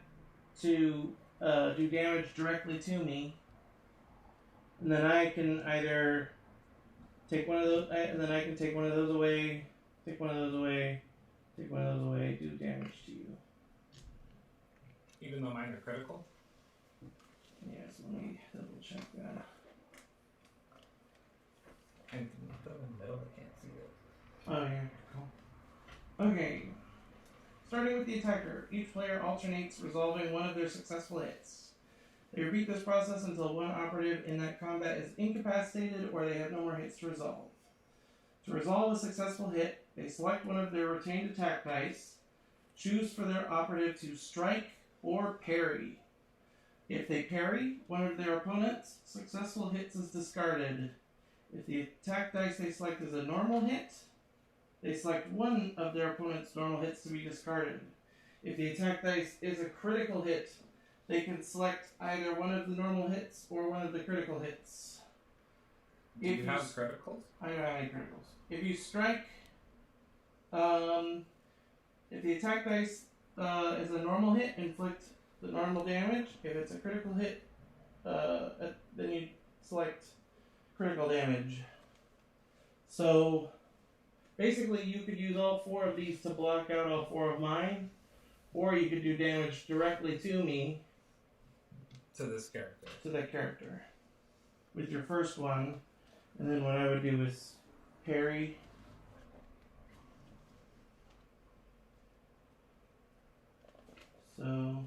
to do damage directly to me, and then I can either take one of those, and then I can take one of those away, take one of those away, take one of those away, do damage to you.
Even though mine are critical?
Yes, let me double check that. Oh, yeah. Cool. Okay. Starting with the attacker, each player alternates resolving one of their successful hits. They repeat this process until one operative in that combat is incapacitated or they have no more hits to resolve. To resolve a successful hit, they select one of their retained attack dice, choose for their operative to strike or parry. If they parry, one of their opponent's successful hits is discarded. If the attack dice they select is a normal hit, they select one of their opponent's normal hits to be discarded. If the attack dice is a critical hit, they can select either one of the normal hits or one of the critical hits.
Do you have criticals?
I don't have any criticals. If you strike, if the attack dice is a normal hit, inflict the normal damage. If it's a critical hit, then you select critical damage. So basically, you could use all 4 of these to block out all 4 of mine, or you could do damage directly to me.
To this character.
To that character. With your first one, and then what I would do is parry. So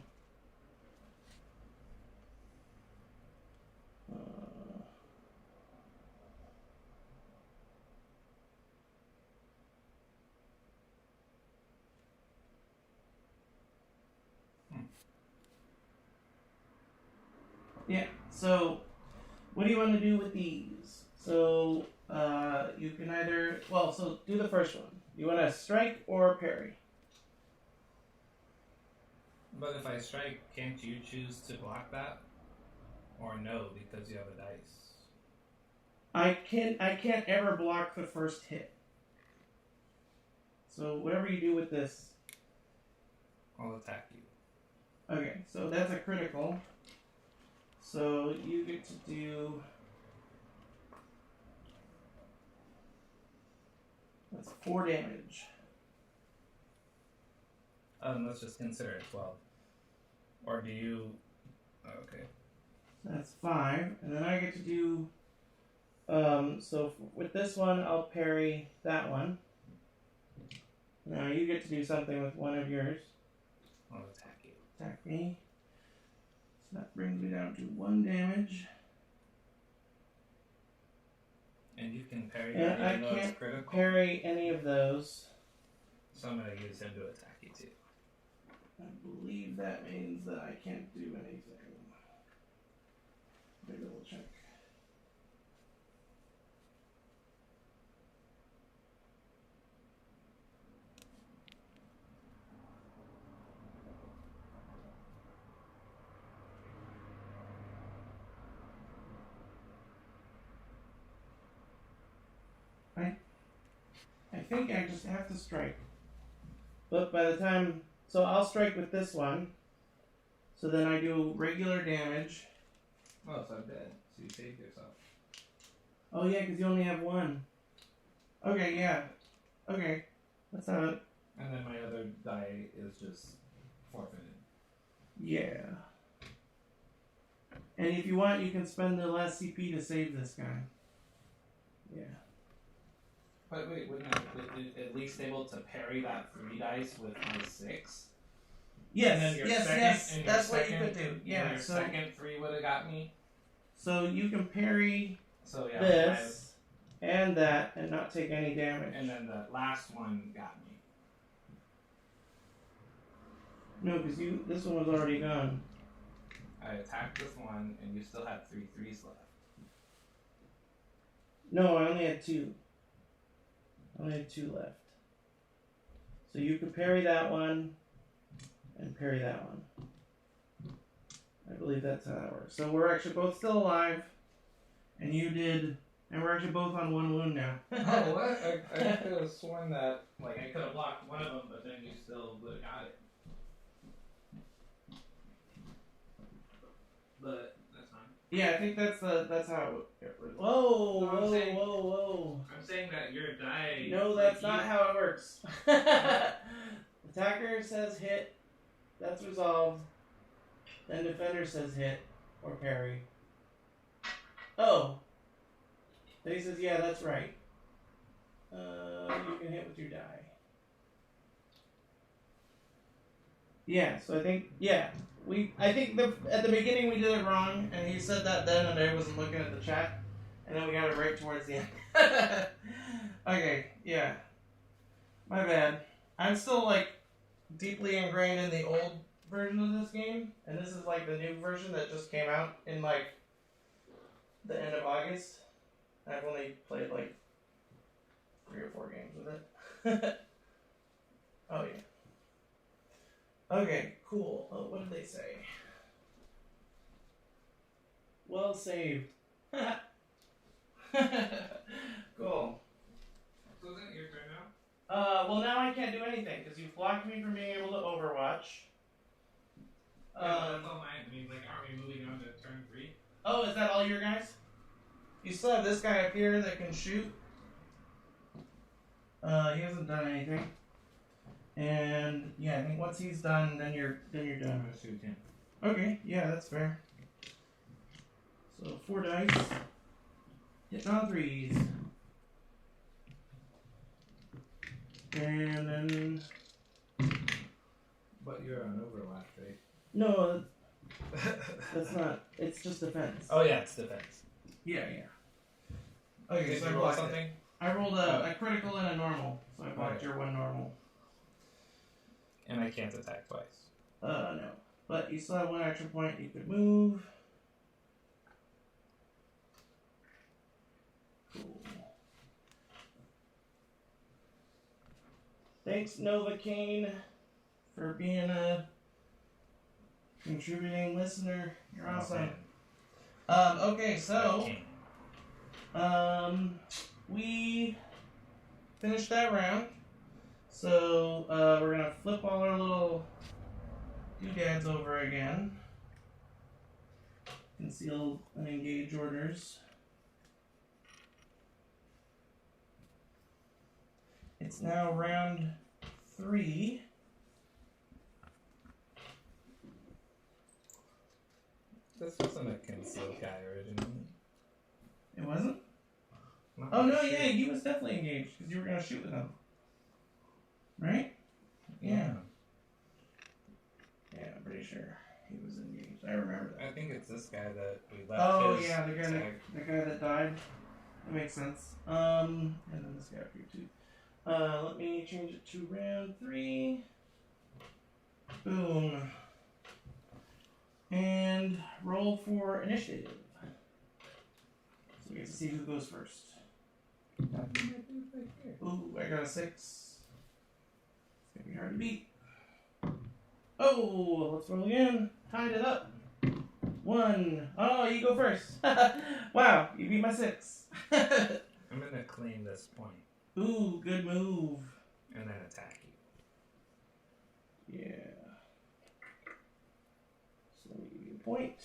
yeah, so what do you want to do with these? So you can either, so do the first one. You want to strike or parry?
But if I strike, can't you choose to block that? Or no, because you have a dice?
I can't ever block the first hit. So whatever you do with this,
I'll attack you.
Okay, so that's a critical. So you get to do... That's 4 damage.
Let's just consider it 12. Or do you... Oh, okay.
That's 5. And then I get to do... with this one, I'll parry that one. Now you get to do something with one of yours.
I'll attack you.
Attack me. So that brings me down to 1 damage.
And you can parry
And
that
I
even though it's
can't
critical?
parry any of those.
So I'm going to use him to attack you too.
I believe that means that I can't do anything. Let me double check. I think I just have to strike. But by the time... So I'll strike with this one. So then I do regular damage.
Oh, so I'm dead. So you saved yourself.
Oh yeah, because you only have 1. Okay, yeah. Okay. That's how it...
And then my other die is just forfeited.
Yeah. And if you want, you can spend the last CP to save this guy. Yeah.
But wait, wouldn't I be at least able to parry that 3 dice with my 6?
Yes,
And then your
yes,
second,
yes.
and your
That's what you
second-
could do.
And
Yeah.
your
So,
second 3 would have got me.
so you can parry
So yeah,
this and that and not take any damage.
and then the last one got me.
No, because this one was already gone.
I attacked this one, and you still had 3 3s left.
No, I only had 2. I only had 2 left. So you could parry that one and parry that one. I believe that's how that works. So we're actually both still alive, and you did, and we're actually both on 1 wound now.
Oh, what? I could have sworn that, like, I could have blocked one of them, but then you still would have got it. But that's fine.
Yeah, I think that's how it works. Whoa,
No, I'm
whoa,
saying-
whoa.
I'm saying that your die.
No, that's not how it works. Attacker says hit, that's resolved. Then defender says hit or parry. Oh. Then he says, yeah, that's right. You can hit with your die. Yeah, so I think at the beginning we did it wrong, and he said that then, and I wasn't looking at the chat, and then we got it right towards the end. Okay, yeah. My bad. I'm still, like, deeply ingrained in the old version of this game, and this is, like, the new version that just came out in, like, the end of August. I've only played, like, 3 or 4 games with it. Oh, yeah. Okay, cool. Oh, what did they say? Well saved. Cool.
So is it your turn now?
Well, now I can't do anything because you've blocked me from being able to Overwatch.
That's all mine. I mean, like, aren't we moving on to turn 3?
Oh, is that all your guys? You still have this guy up here that can shoot. He hasn't done anything. And yeah, I think once he's done, then you're done.
I'm gonna shoot him.
Okay, yeah, that's fair. So 4 dice. Hitting on 3s. And then
But you're on Overwatch, right?
no, that's not. It's just defense.
Oh yeah, it's defense.
Yeah, yeah. Okay,
Did
so
you
I
roll
blocked
something?
it. I rolled a critical and a normal, so I blocked
Okay.
your 1 normal.
And I can't attack twice.
No. But you still have 1 action point. You could move. Cool. Thanks, Novocaine, for being a contributing listener. You're awesome. Okay, so we finished that round. So we're gonna flip all our little doodads over again. Conceal and engage orders. It's now round 3.
This wasn't a concealed guy originally.
It wasn't?
Not
Oh no,
sure.
yeah, he was definitely engaged because you were gonna shoot with him. Right? Yeah. Yeah, I'm pretty sure he was engaged. I remember that.
I think it's this guy that we left.
Oh
his
yeah, the guy
tag.
that died. That makes sense. And then this guy up here too. Let me change it to round 3. Boom. And roll for initiative. So we get to see who goes first. Ooh, I got a 6. It's gonna be hard to beat. Oh, let's roll again. Tied it up. 1. Oh, you go first. Wow, you beat my 6.
I'm gonna claim this point
Ooh, good move.
and then attack you.
Yeah. So let me give you a point.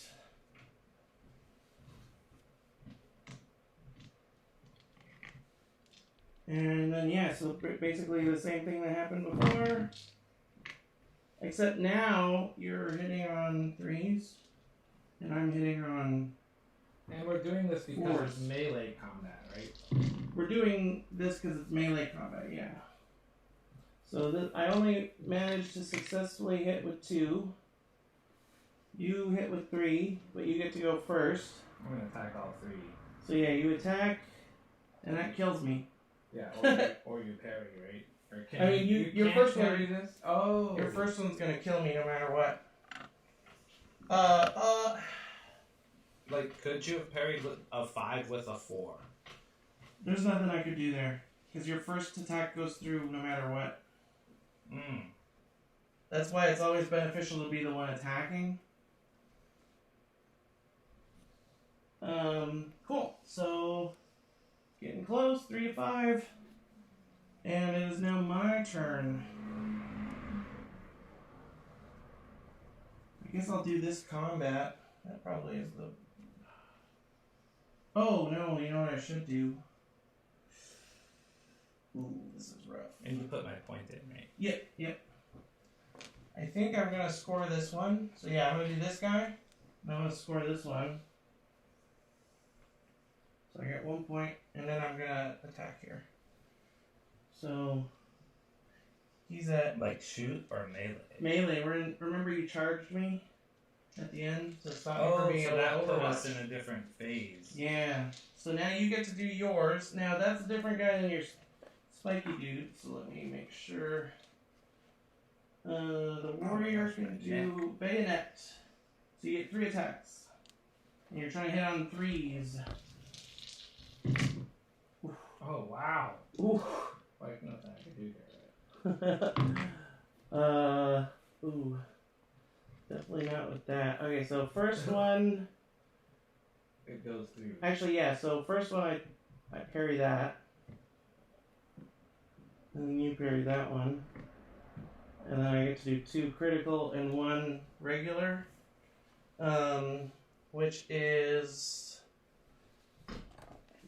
And then, yeah, so basically the same thing that happened before. Except now you're hitting on 3s, and I'm hitting on...
And we're doing this because
Fours.
it's melee combat, right?
We're doing this because it's melee combat, yeah. So I only managed to successfully hit with 2. You hit with 3, but you get to go first.
I'm gonna attack all 3.
So yeah, you attack, and that kills me.
Yeah, or you parry, right? Or can
I mean, your
can't
first one-
parry this? Oh.
Your first one's gonna kill me no matter what.
Like, could you have parried with a 5 with a 4?
There's nothing I could do there. Because your first attack goes through no matter what. That's why it's always beneficial to be the one attacking. Cool. So, getting close, 3 to 5. And it is now my turn. I guess I'll do this combat. That probably is the... Oh, no, you know what I should do? Ooh, this is rough.
And you put my point in, right?
Yep. I think I'm gonna score this one. So yeah, I'm gonna do this guy. And I'm gonna score this one. So I get 1 point, and then I'm gonna attack here. So he's at
Like shoot or melee?
melee. Remember you charged me at the end to stop me from
Oh,
being
so
able to
that put us
Overwatch.
in a different phase.
Yeah. So now you get to do yours. Now that's a different guy than your spiky dude. So let me make sure. The warrior can do bayonet. So you get 3 attacks. And you're trying to hit on 3s.
Oh wow.
Ooh.
Like nothing I could do there.
Ooh. Definitely not with that. Okay, so first one.
It goes through.
Actually, yeah, so first one I parry that. And then you parry that one. And then I get to do 2 critical and 1 regular. Which is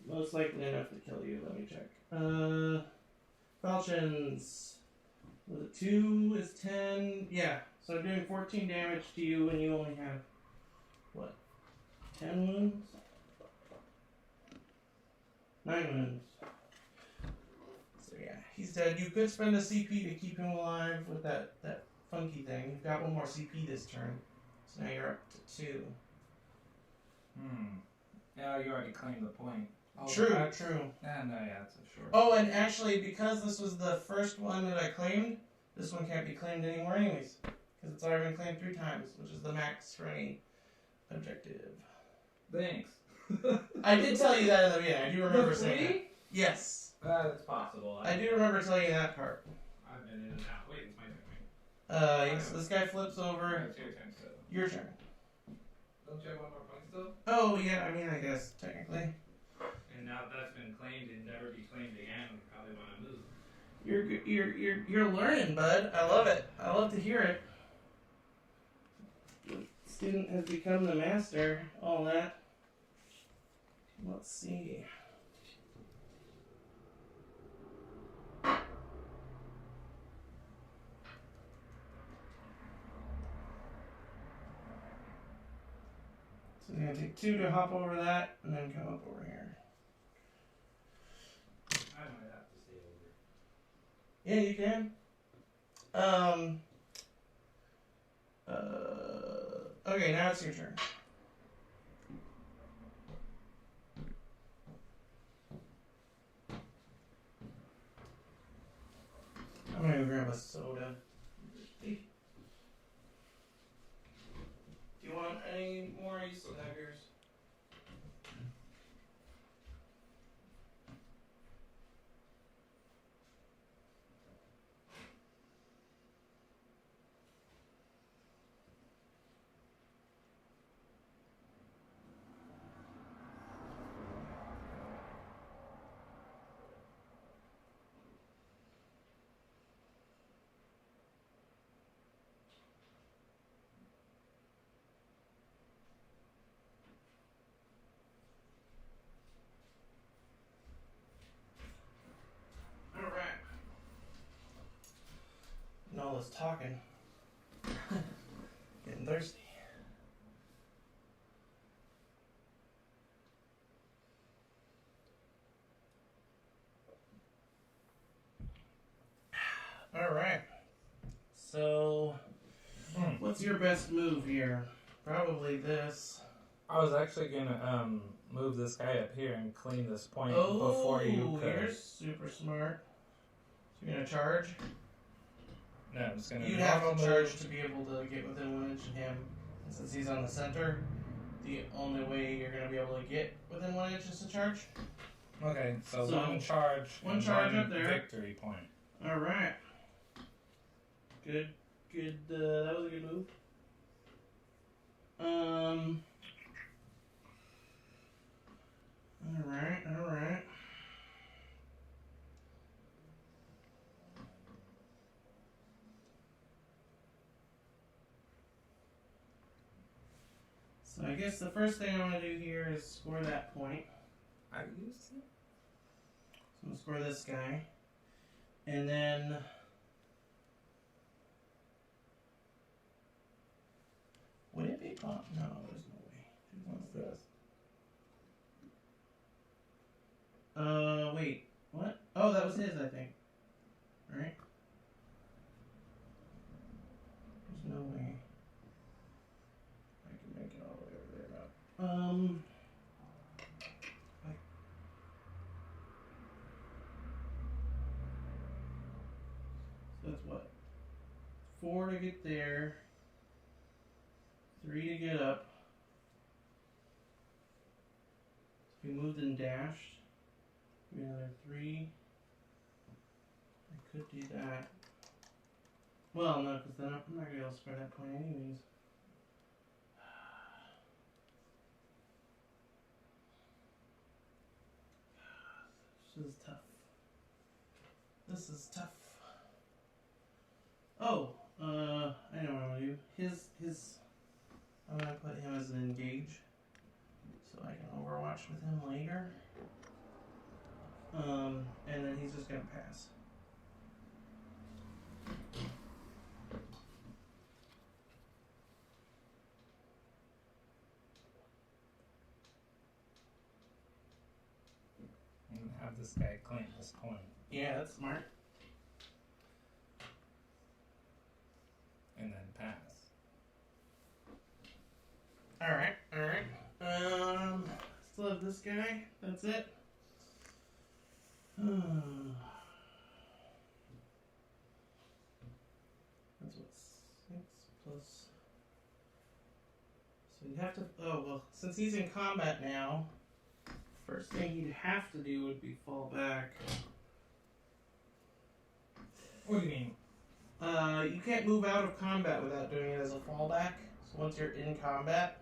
most likely enough to kill you. Let me check. Falchions. Was it 2 is 10? Yeah. So I'm doing 14 damage to you and you only have, what, 10 wounds? 9 wounds. So yeah, he's dead. You could spend a CP to keep him alive with that funky thing. You've got 1 more CP this turn. So now you're up to 2.
Yeah, you already claimed the point. Oh,
True.
no, yeah, it's a short.
Oh, and actually, because this was the first one that I claimed, this one can't be claimed anymore anyways. Because it's already been claimed 3 times, which is the max for any objective.
Thanks.
I did tell you that in the beginning. I do remember saying that.
3?
Yes.
That's possible.
I do remember telling you that part.
I've been in and out. Wait, it's my turn.
Yes, this guy flips over.
It's your turn, so.
Your turn.
Don't you have 1 more point still?
Oh, yeah, I mean, I guess, technically.
And now that's been claimed and never be claimed again, we probably want to move.
You're learning, bud. I love it. I love to hear it. The student has become the master. All that. Let's see. So I'm gonna take 2 to hop over that, and then come up over here.
I might have to stay over.
Yeah, you can. Okay, now it's your turn. I'm gonna go grab a soda. Do you want any more? You still have yours. Alright. And all this talking. Getting thirsty. Alright. So, what's your best move here? Probably this.
I was actually gonna move this guy up here and clean this point before you could.
You're super smart. So you're gonna charge?
No, I'm just gonna.
You'd have to charge to be able to get within 1 inch of him. And since he's on the center, the only way you're gonna be able to get within 1 inch is to charge.
Okay, so
So,
1 charge.
one
and
charge
1
up there.
Victory point.
Alright. Good. That was a good move. Alright. So I guess the first thing I want to do here is score that point.
I used it.
So I'm going to score this guy. And then... would it be pop? No, there's no way. What's this? Wait. What? Oh, that was his, I think. get there. 3 to get up. If we moved and dashed, maybe another 3. I could do that. Well, no, because then I'm not going to be able to spread that point anyways. This is tough. This is tough. Oh, I know what I'm gonna do. I'm gonna put him as an engage, so I can Overwatch with him later. And then he's just gonna pass.
And have this guy claim this coin.
Yeah, that's smart.
And then pass.
Alright. Still have this guy. That's it. That's what, 6 plus. So you'd have to. Oh, well, since he's in combat now, first thing he'd have to do would be fall back.
What do you mean?
You can't move out of combat without doing it as a fallback. So once you're in combat,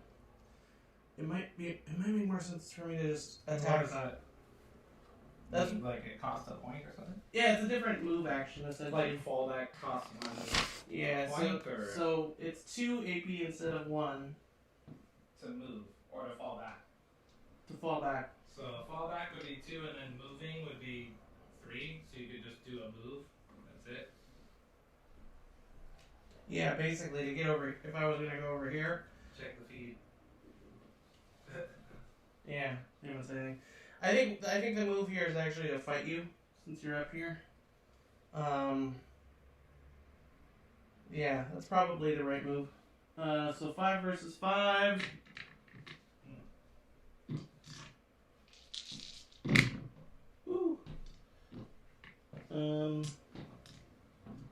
it might make more sense for me to just attack.
What is that?
That's
like it costs a point or something?
yeah, it's a different move action essentially.
Like fallback costs money.
Yeah,
Point or
so it's 2 AP instead of 1
to move or to fall back.
to fall back.
So fallback would be 2 and then moving would be 3, so you could just do a move. That's it.
Yeah, basically to get over. If I was gonna go over here,
Check the feed.
yeah, you don't say anything. I think the move here is actually to fight you since you're up here. Yeah, that's probably the right move. So 5 versus 5. Woo.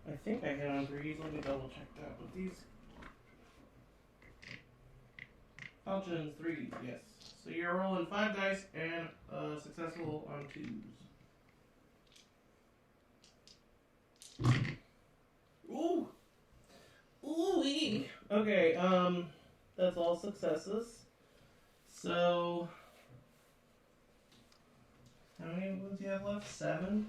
I think I hit on 3s. Let me double check that with these. Falchions 3s, yes. So you're rolling 5 dice and successful on 2s. Ooh! Ooh-wee! Okay, that's all successes. So, how many wounds do you have left? 7?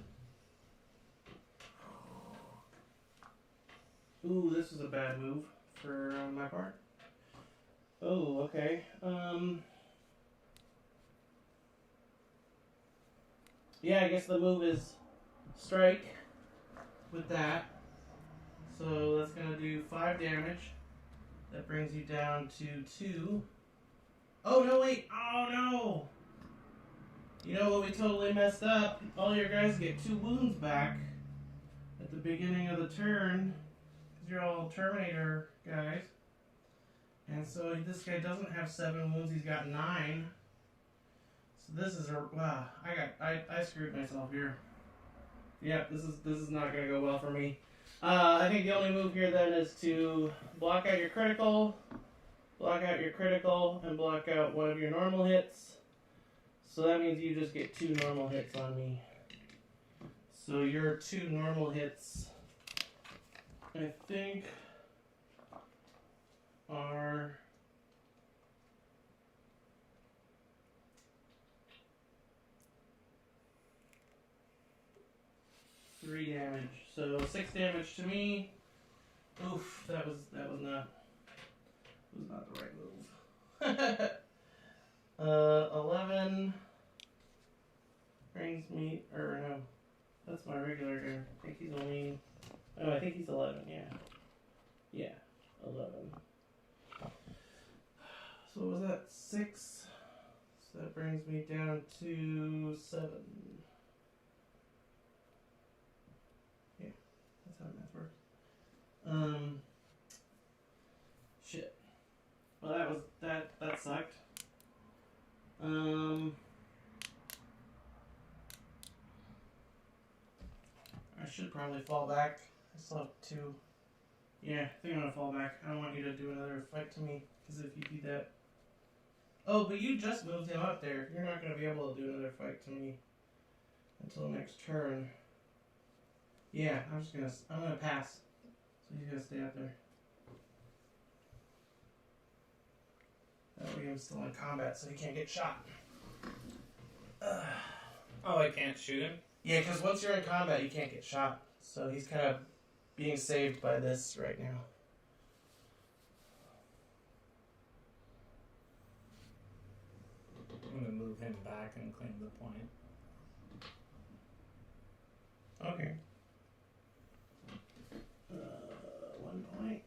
Ooh, this is a bad move for my part. Oh, okay. Yeah, I guess the move is strike with that. So that's going to do 5 damage. That brings you down to 2. Oh, no, wait. Oh, no. You know what we totally messed up? All your guys get 2 wounds back at the beginning of the turn. Because you're all Terminator guys. And so this guy doesn't have 7 wounds. He's got 9. So this is a... Wow. I screwed myself here. Yeah, this is not going to go well for me. I think the only move here then is to block out your critical, and block out one of your normal hits. So that means you just get 2 normal hits on me. So your 2 normal hits, I think, are... Three damage. So 6 damage to me. Oof, that was not the right move. 11 brings me, or no, that's my regular guy. I think he's only, oh, I think he's 11, yeah, 11. So what was that, 6? So that brings me down to 7. That's how math works. Shit. Well, that sucked. I should probably fall back. I still have 2 Yeah, I think I'm gonna fall back. I don't want you to do another fight to me, because if you do that... Oh, but you just moved him up there. You're not gonna be able to do another fight to me until next turn. Yeah, I'm gonna pass. So he's gonna stay up there. That way I'm still in combat, so he can't get shot.
Oh, I can't shoot him?
Yeah, because once you're in combat, you can't get shot. So he's kind of being saved by this right now.
I'm gonna move him back and claim the point.
Okay. 1 point.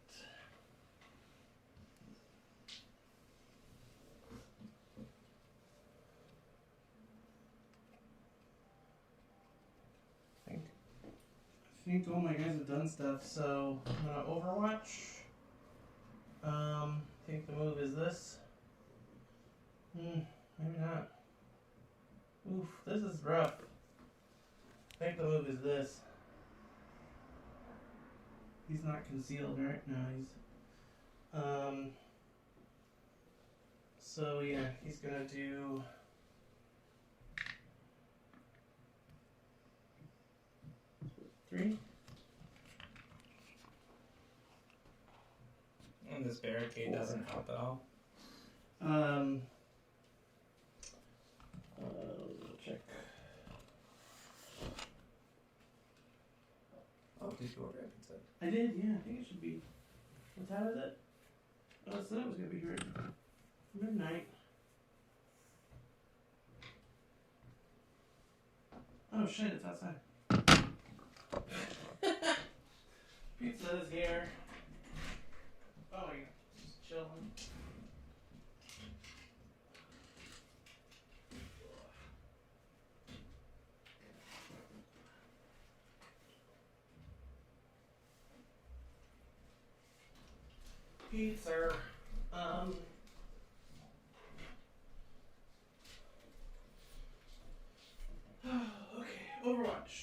I think all my guys have done stuff, so I'm gonna Overwatch. I think the move is this. Maybe not. Oof, this is rough. I think the move is this. He's not concealed, right? No, he's... So yeah, he's gonna do... Three?
And this barricade doesn't help at all.
Check.
Oh, did you already said?
I did, yeah. I think it should be. What time is it? Oh, I said it was gonna be here at midnight. Oh shit! It's outside. Pizza is here. Oh yeah, just chilling. Pizza. Okay, Overwatch.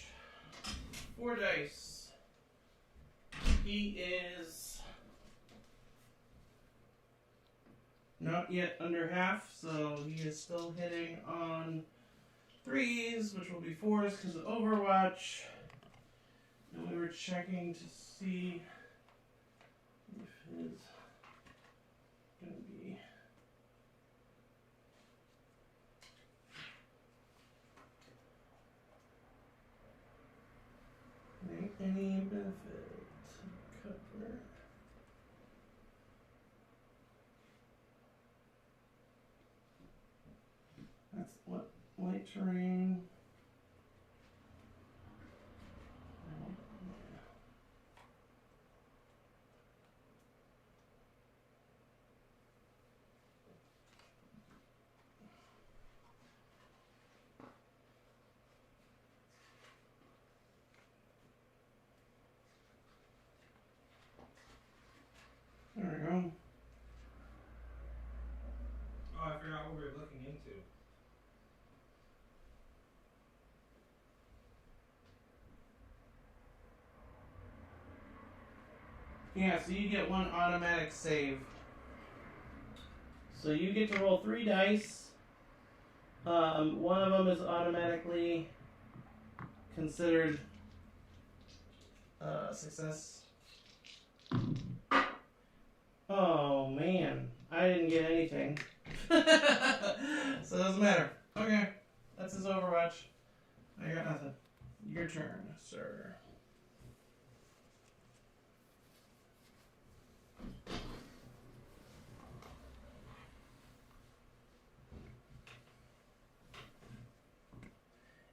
4 dice. He is not yet under half, so he is still hitting on 3s, which will be 4s because of Overwatch. And we were checking to see if his gonna be any benefit cover. That's what light terrain. There we go.
Oh, I forgot what we were looking into.
Yeah, so you get 1 automatic save. So you get to roll 3 dice. One of them is automatically considered success. Oh man, I didn't get anything. So it doesn't matter. Okay, that's his Overwatch. I got nothing. Your turn, sir.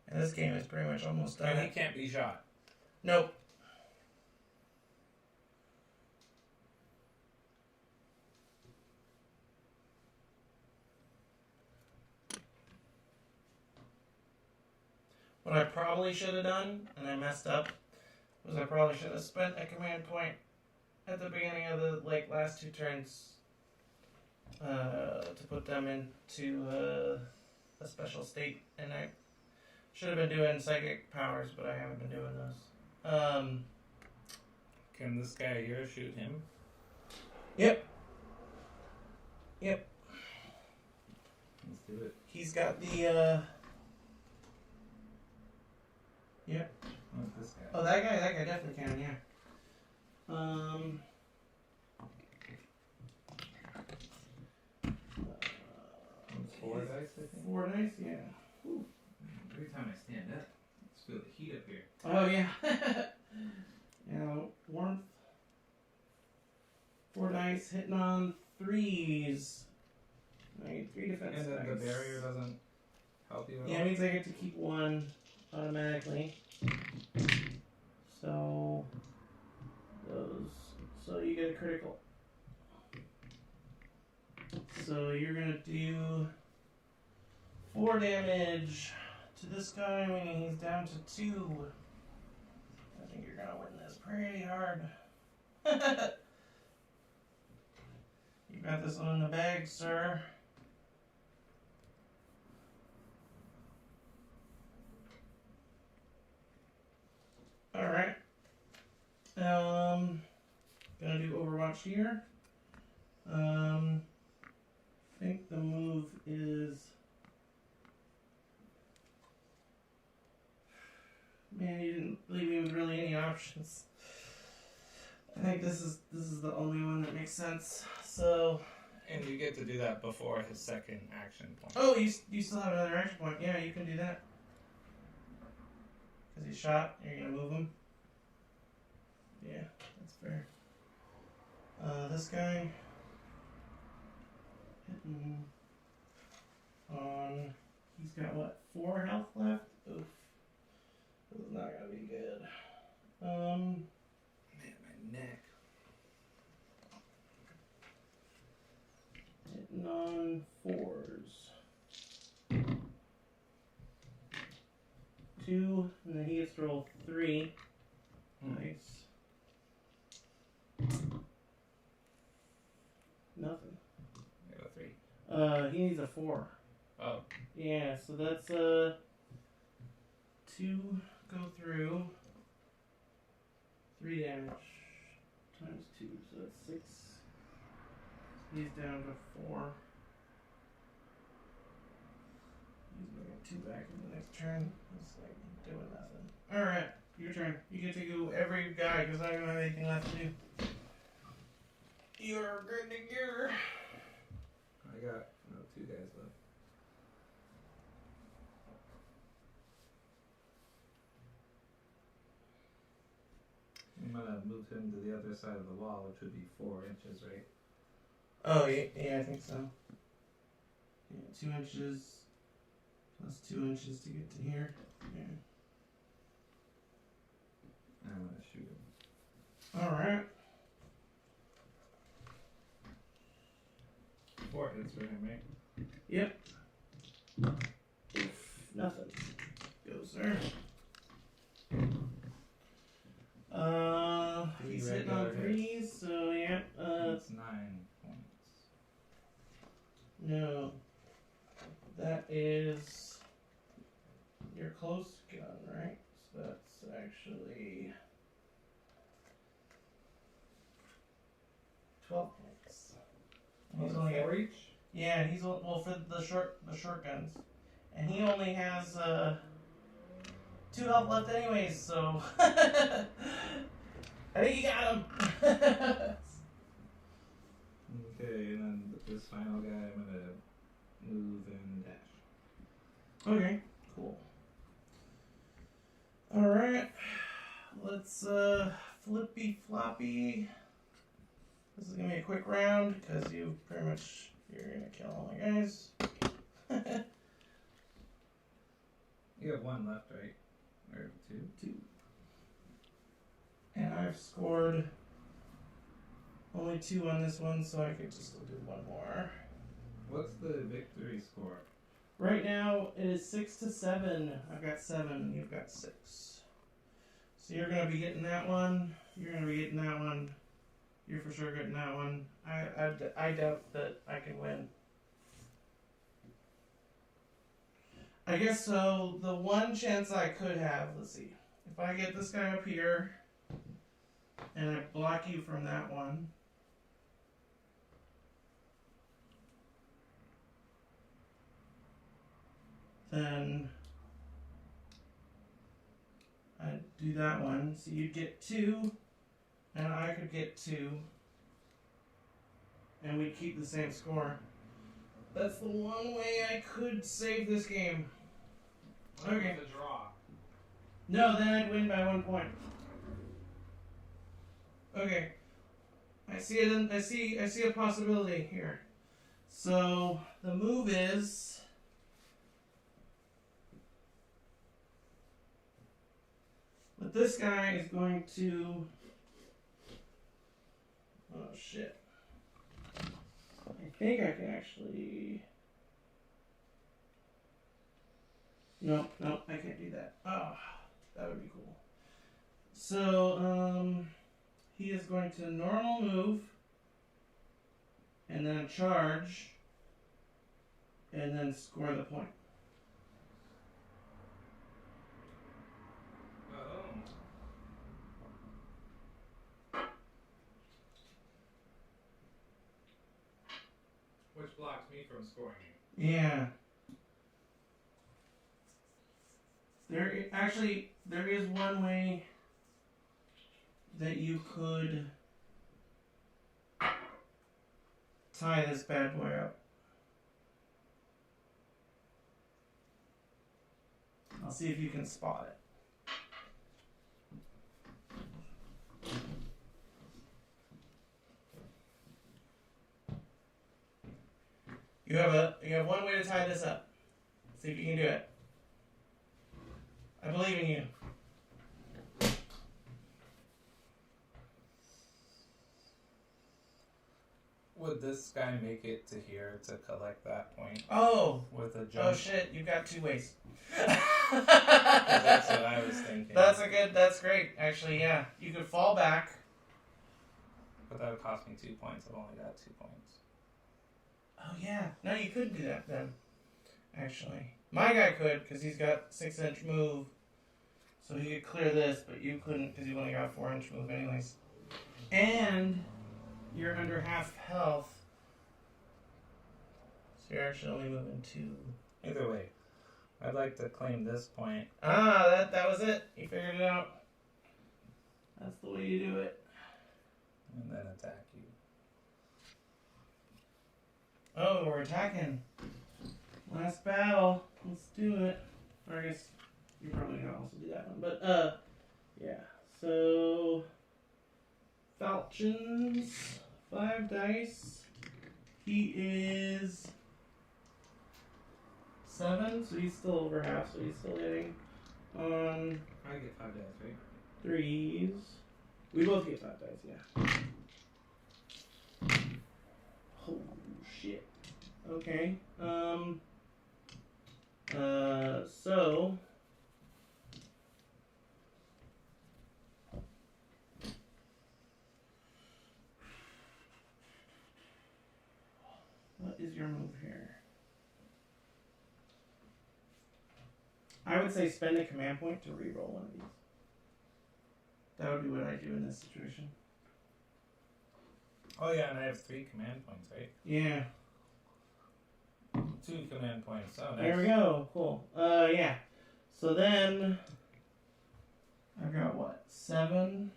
And this game is pretty much almost done.
And he can't be shot.
Nope. What I probably should have done, and I messed up, was I probably should have spent a command point at the beginning of the last 2 turns to put them into a special state, and I should have been doing psychic powers, but I haven't been doing those.
Can this guy here shoot him?
Yep.
Let's do it.
He's got the, Yep.
What's this guy?
Oh, that guy definitely can, yeah.
It's 4 dice, I think.
4 dice, yeah. Ooh.
Every time I stand up, I just feel the heat up here.
Oh, yeah. Warmth. 4 dice, hitting on 3s. I need 3 defense
And then
dice.
the barrier doesn't help you at
Yeah,
all?
it means I get to keep 1 automatically. So you get a critical. So you're gonna do 4 damage to this guy, meaning he's down to 2. I think you're gonna win this pretty hard. You got this one in the bag, sir. Alright. Gonna do Overwatch here. I think the move is... Man, you didn't leave me with really any options. I think this is the only one that makes sense. So...
And you get to do that before his second action point.
Oh, you still have another action point. Yeah, you can do that. Because he's shot, you're going to move him. Yeah, that's fair. This guy... Hitting on... He's got, what, 4 health left? Oof. This is not going to be good.
Man, my neck.
Hitting on 4s. 2, and then he gets to roll 3. Nice. Nothing.
I got a 3.
He needs a 4.
Oh.
Yeah, so that's 2 go through. 3 damage times 2, so that's 6. He's down to 4. He's gonna get 2 back in the next turn. It's like doing nothing. Alright, your turn. You get to go every guy because I don't have anything left to do. You're good to go.
I got 2 guys left. I'm gonna move him to the other side of the wall, which would be 4 inches, right?
Oh, yeah, I think so. Yeah, 2 inches plus 2 inches to get to here. Yeah.
I'm gonna shoot him.
Alright.
4 hits for him, right?
Yep. Oof, nothing. Go, sir. He's hitting on 3s, so yeah.
That's 9 points.
No. That is your close gun, right? So that's actually 12 points. He's only got
4 each?
Yeah, he's well for the short guns, and he only has 2 health left anyways. So I think you got him.
Okay, and then this final guy, I'm gonna move and dash.
Okay, cool. All right, let's flippy floppy. This is gonna be a quick round because you're gonna kill all my guys.
You have 1 left, right? Or 2?
2. And I've scored only 2 on this one, so I could just do 1 more.
What's the victory score?
Right now it is 6-7. I've got 7. You've got 6. So you're gonna be getting that one. You're gonna be getting that one. You're for sure getting that one. I doubt that I can win. I guess so. The one chance I could have, let's see. If I get this guy up here, and I block you from that one. Then I'd do that one. So you'd get 2, and I could get 2, and we'd keep the same score. That's the one way I could save this game. Okay.
The draw.
No, then I'd win by 1 point. Okay. I see it. I see a possibility here. So the move is but this guy is going to. Oh shit! I think I can actually. No, I can't do that. Ah, that would be cool. So he is going to normal move, and then charge, and then score the point.
Which blocks me from scoring you.
Yeah. There is one way that you could tie this bad boy up. I'll see if you can spot it. You have one way to tie this up. See if you can do it. I believe in you.
Would this guy make it to here to collect that point?
Oh!
With a jump?
Oh shit, you've got 2 ways.
That's what I was thinking.
That's great. Actually, yeah. You could fall back.
But that would cost me 2 points. I've only got 2 points.
Oh yeah. No, you couldn't do that then. Actually. My guy could, because he's got 6-inch move. So he could clear this, but you couldn't because you only got 4-inch move anyways. And you're under half health. So you're actually only moving 2.
Either way, I'd like to claim this point.
Ah, that was it. You figured it out. That's the way you do it.
And then attack you.
Oh, we're attacking. Last battle. Let's do it. Or I guess you're probably gonna also do that one. But, yeah. So, Falchions, 5 dice. He is 7, so he's still over half, so he's still hitting. On
I get 5 dice, right?
3s. We both get 5 dice, yeah. Oh, shit. Okay. So what is your move here? I would say spend a command point to reroll one of these. That would be what I do in this situation.
Oh yeah, and I have 3 command points, right?
Yeah.
2 command points. Oh, nice.
There we go. Cool. Yeah. So then I've got what? 7.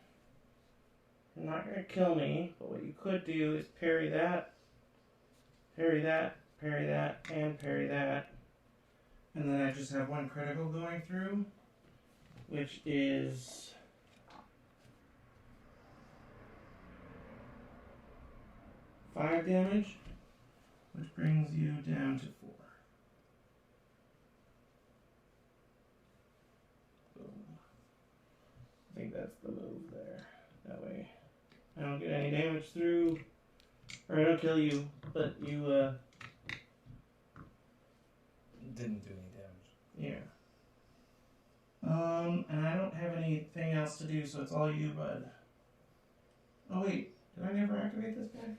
You're not gonna kill me, but what you could do is parry that, parry that, parry that, and parry that. And then I just have 1 critical going through, which is 5 damage, which brings you down to 4. Boom. I think that's the move there. That way I don't get any damage through, or I don't kill you, but you,
Didn't do any damage.
yeah. And I don't have anything else to do, so it's all you, bud. Oh wait, did I never activate this guy?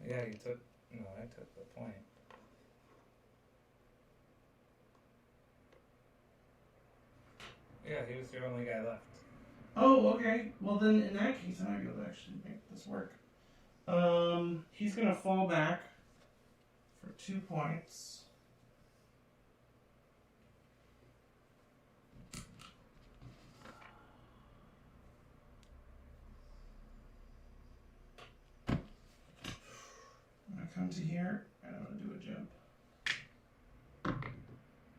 Yeah, you took... No, I took the point. Yeah, he was your only guy left.
Oh, okay. Well, then in that case, I might be able to actually make this work. He's gonna fall back for 2 points. I'm gonna come to here, and I'm gonna do a jump.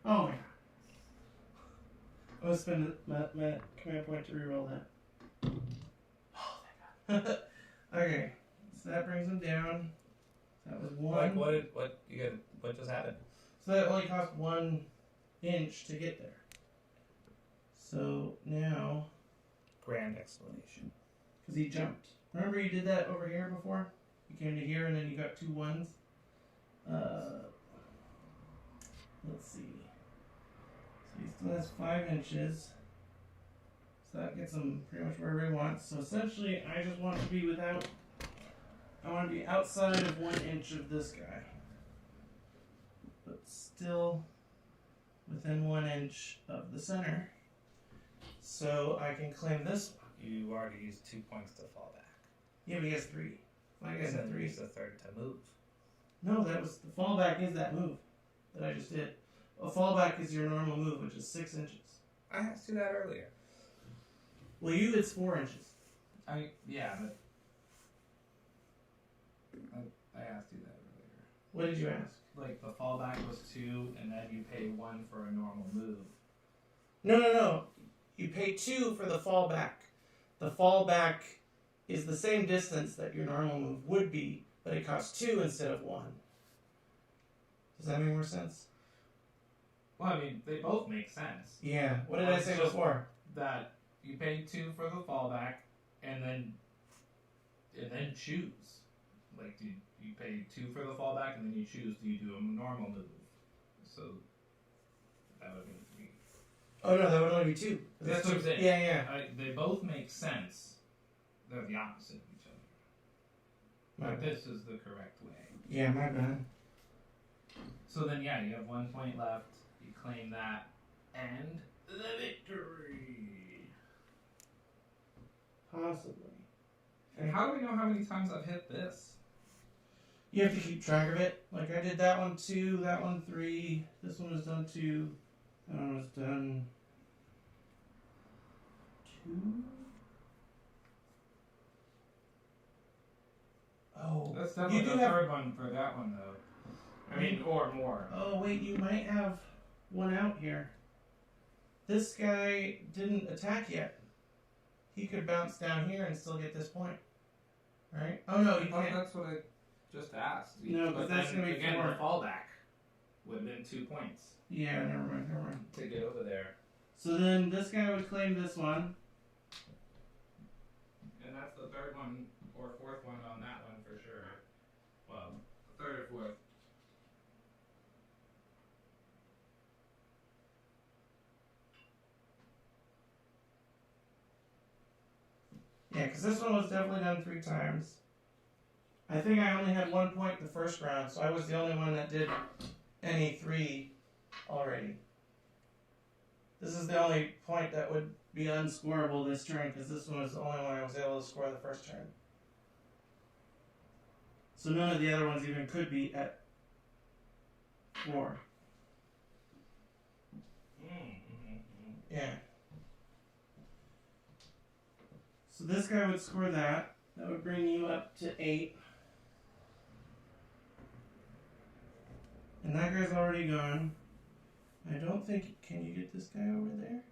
Oh my god. I'm gonna spend my command point to reroll that. Oh, thank god. Okay, so that brings him down. That was one.
Like what just happened?
So that only cost 1 inch to get there. So now,
Grand explanation.
because he jumped. Remember you did that over here before? You came to here and then you got 2 ones. Let's see. So he still has 5 inches. So that gets him pretty much wherever he wants. So essentially, I just want to be without. I want to be outside of 1 inch of this guy, but still within 1 inch of the center. So I can claim this one.
You already used 2 points to fall back.
Yeah, but he has 3. I guess
And then
3.
use the third to move.
No, that was the fallback. Is that move that I just did? A fallback is your normal move, which is 6 inches.
I asked you that earlier.
Well, it's 4 inches.
Yeah, but I asked you that earlier.
What did you ask?
Like the fallback was 2, and then you pay 1 for a normal move.
No. You pay 2 for the fallback. The fallback is the same distance that your normal move would be, but it costs 2 instead of 1. Does that make more sense?
Well, I mean, they both make sense.
Yeah. What did I say before?
That you pay 2 for the fallback, and then choose. Like, you pay 2 for the fallback, and then you choose. Do you do a normal move? So that would be 3.
Oh no, that would only be 2.
That's what I'm saying.
Yeah.
They both make sense. They're the opposite of each other. But this is the correct way.
Yeah, my bad.
So then, yeah, you have 1 point left. You claim that, and the victory.
Possibly.
And how do we know how many times I've hit this?
You have to keep track of it. Like I did that one 2, that one 3. This one was done 2. That one was done 2. Oh,
That's definitely
you do
the
have.
third one for that one, though. I mean, or more.
Oh wait, you might have one out here. This guy didn't attack yet. He could bounce down here and still get this point, right? Oh no, you can't.
That's what I just asked.
No, but that's
then,
gonna be
again,
4.
the fallback would have been 2 points
Yeah, never mind.
to get over there.
So then this guy would claim this one.
And that's the third one or fourth one on that one for sure. Well, third or fourth.
Yeah, because this one was definitely done 3 times. I think I only had 1 point the first round, so I was the only one that did any 3 already. This is the only point that would be unscorable this turn, because this one was the only one I was able to score the first turn. So none of the other ones even could be at 4. Yeah. So this guy would score that. That would bring you up to 8. And that guy's already gone. I don't think... Can you get this guy over there?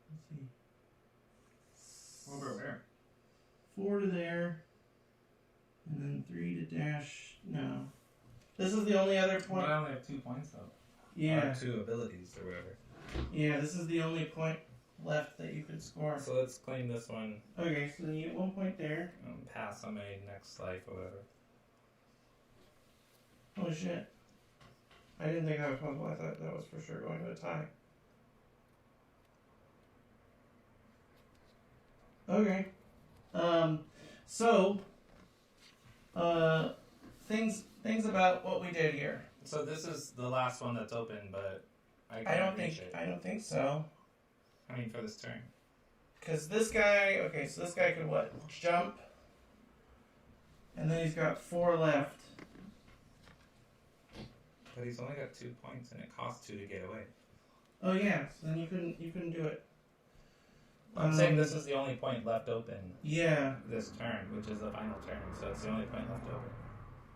Let's see.
Over where?
4 to there. And then 3 to dash. No. This is the only other point.
But I only have 2 points, though.
Yeah.
Or 2 abilities or whatever.
Yeah, this is the only point left that you could score.
So let's claim this one.
Okay, so then you get 1 point there.
Pass on my next life or whatever.
Oh shit. I didn't think that was possible. I thought that was for sure going to a tie. Okay. Things about what we did here.
So this is the last one that's open, but
I don't think so.
I mean, for this turn.
Because this guy, okay, so this guy could what? Jump. And then he's got 4 left.
But he's only got 2 points, and it costs 2 to get away.
Oh yeah, so then you couldn't do it.
I'm saying this is the only point left open.
Yeah.
This turn, which is the final turn, so it's the only point left open.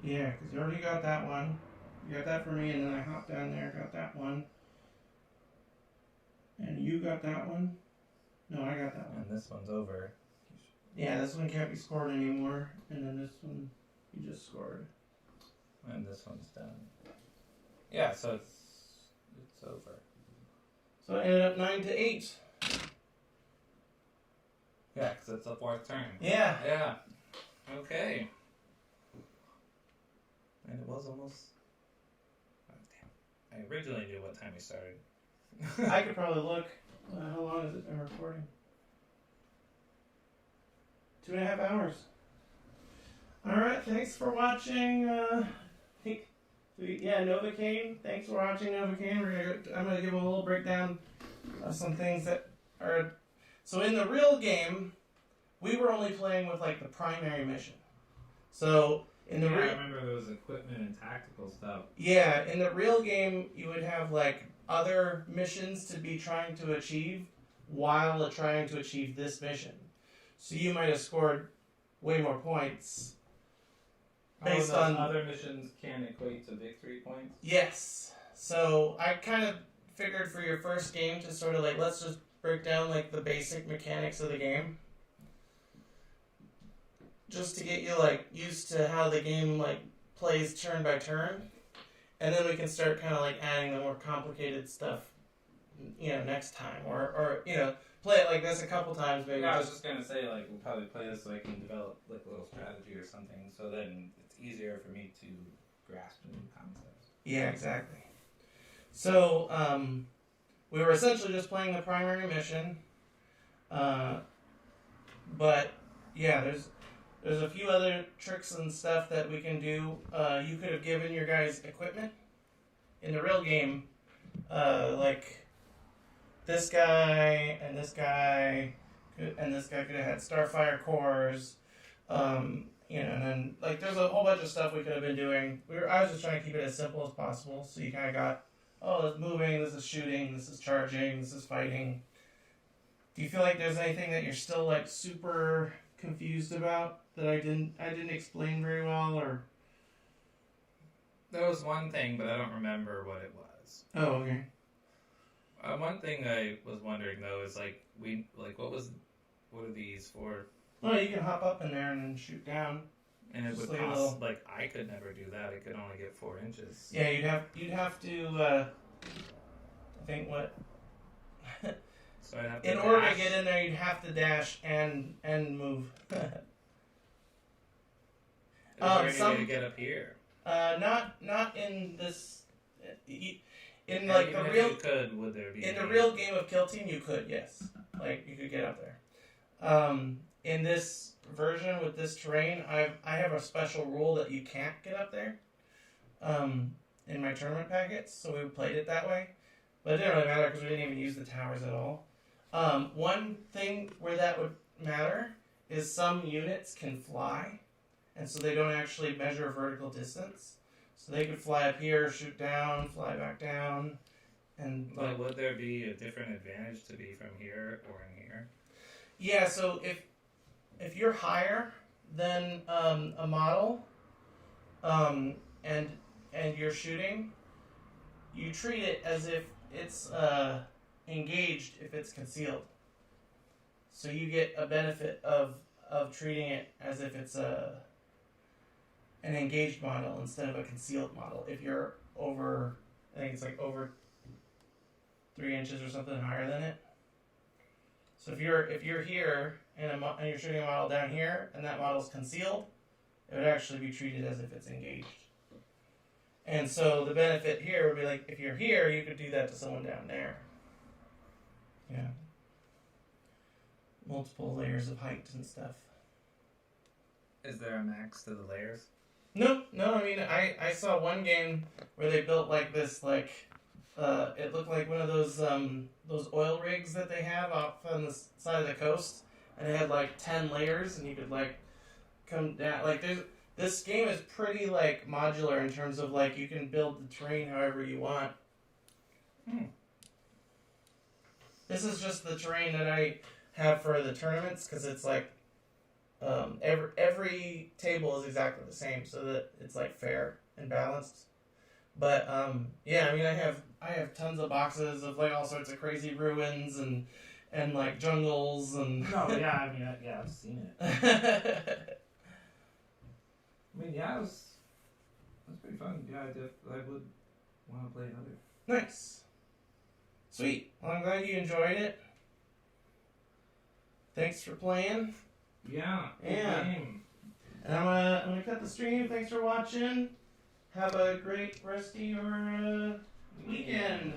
Yeah, because you already got that one. You got that for me, and then I hopped down there, got that one. And you got that one. No, I got that one.
And this one's over.
Yeah, this one can't be scored anymore. And then this one, you just scored.
And this one's done. Yeah, so it's over.
So it ended up 9-8.
Yeah, because it's the 4th turn.
Yeah.
Yeah. Okay. And it was almost... Oh, damn. I originally knew what time we started.
I could probably look. How long has it been recording? 2.5 hours. Alright, thanks for watching. Novocaine. Thanks for watching, Novocaine. I'm going to give him a little breakdown of some things that are... So in the real game, we were only playing with like the primary mission. So in the
I remember there was equipment and tactical stuff.
Yeah, in the real game, you would have like other missions to be trying to achieve while trying to achieve this mission. So you might have scored way more points based on
other missions can equate to victory points.
Yes. So I kind of figured for your first game to sort of like let's just break down like the basic mechanics of the game, just to get you like used to how the game like plays turn by turn, and then we can start kind of like adding the more complicated stuff, next time, or play it like this a couple times maybe.
Yeah, I was just gonna say like we'll probably play this so I can develop like a little strategy or something, so then it's easier for me to grasp new concepts.
Yeah, exactly. So we were essentially just playing the primary mission, but yeah, there's a few other tricks and stuff that we can do. You could have given your guys equipment in the real game, like this guy and this guy and this guy could have had Starfire cores, and then like there's a whole bunch of stuff we could have been doing. I was just trying to keep it as simple as possible, so you kind of got, oh, this is moving, this is shooting, this is charging, this is fighting. Do you feel like there's anything that you're still like super confused about that I didn't explain very well, or?
There was one thing, but I don't remember what it was.
Oh, okay.
One thing I was wondering though is what are these for?
Well, you can hop up in there and then shoot down.
And it
Just
would
like a
cost
little...
I could never do that. I could only get 4 inches.
Yeah, you'd have to. I think what.
So I'd have to
In order to
dash.
get in there, you'd have to dash and move.
Is there any way to get up here?
Not in this. In
Or
like
even
the
if
real.
you could, would there be?
In the
any-
real game of Kill Team, you could, yes. Like you could get up there. In this version with this terrain, I have a special rule that you can't get up there. In my tournament packets, so we played it that way. But it didn't really matter because we didn't even use the towers at all. One thing where that would matter is some units can fly, and so they don't actually measure vertical distance. So they could fly up here, shoot down, fly back down, and
But would there be a different advantage to be from here or in here?
yeah. So if you're higher than a model, and you're shooting, you treat it as if it's engaged if it's concealed. So you get a benefit of treating it as if it's an engaged model instead of a concealed model. If you're over, I think it's like over 3 inches or something higher than it. So if you're here and you're shooting a model down here and that model's concealed, it would actually be treated as if it's engaged. And so the benefit here would be like, if you're here, you could do that to someone down there. Yeah. Multiple layers of height and stuff.
Is there a max to the layers?
No, I mean, I saw one game where they built like this, like, it looked like one of those oil rigs that they have off on the side of the coast, and it had like 10 layers, and you could like come down. Like this game is pretty like modular in terms of like you can build the terrain however you want. This is just the terrain that I have for the tournaments because it's like every table is exactly the same, so that it's like fair and balanced. But yeah, I mean, I have tons of boxes of like all sorts of crazy ruins and like jungles and.
No, yeah, I mean, yeah, I've seen it. I mean, yeah, that's pretty fun. Yeah, I would want to play another.
Nice. Sweet. Well, I'm glad you enjoyed it. Thanks for playing.
Yeah.
Yeah.
Game.
And I'm gonna cut the stream. Thanks for watching. Have a great rest of your weekend.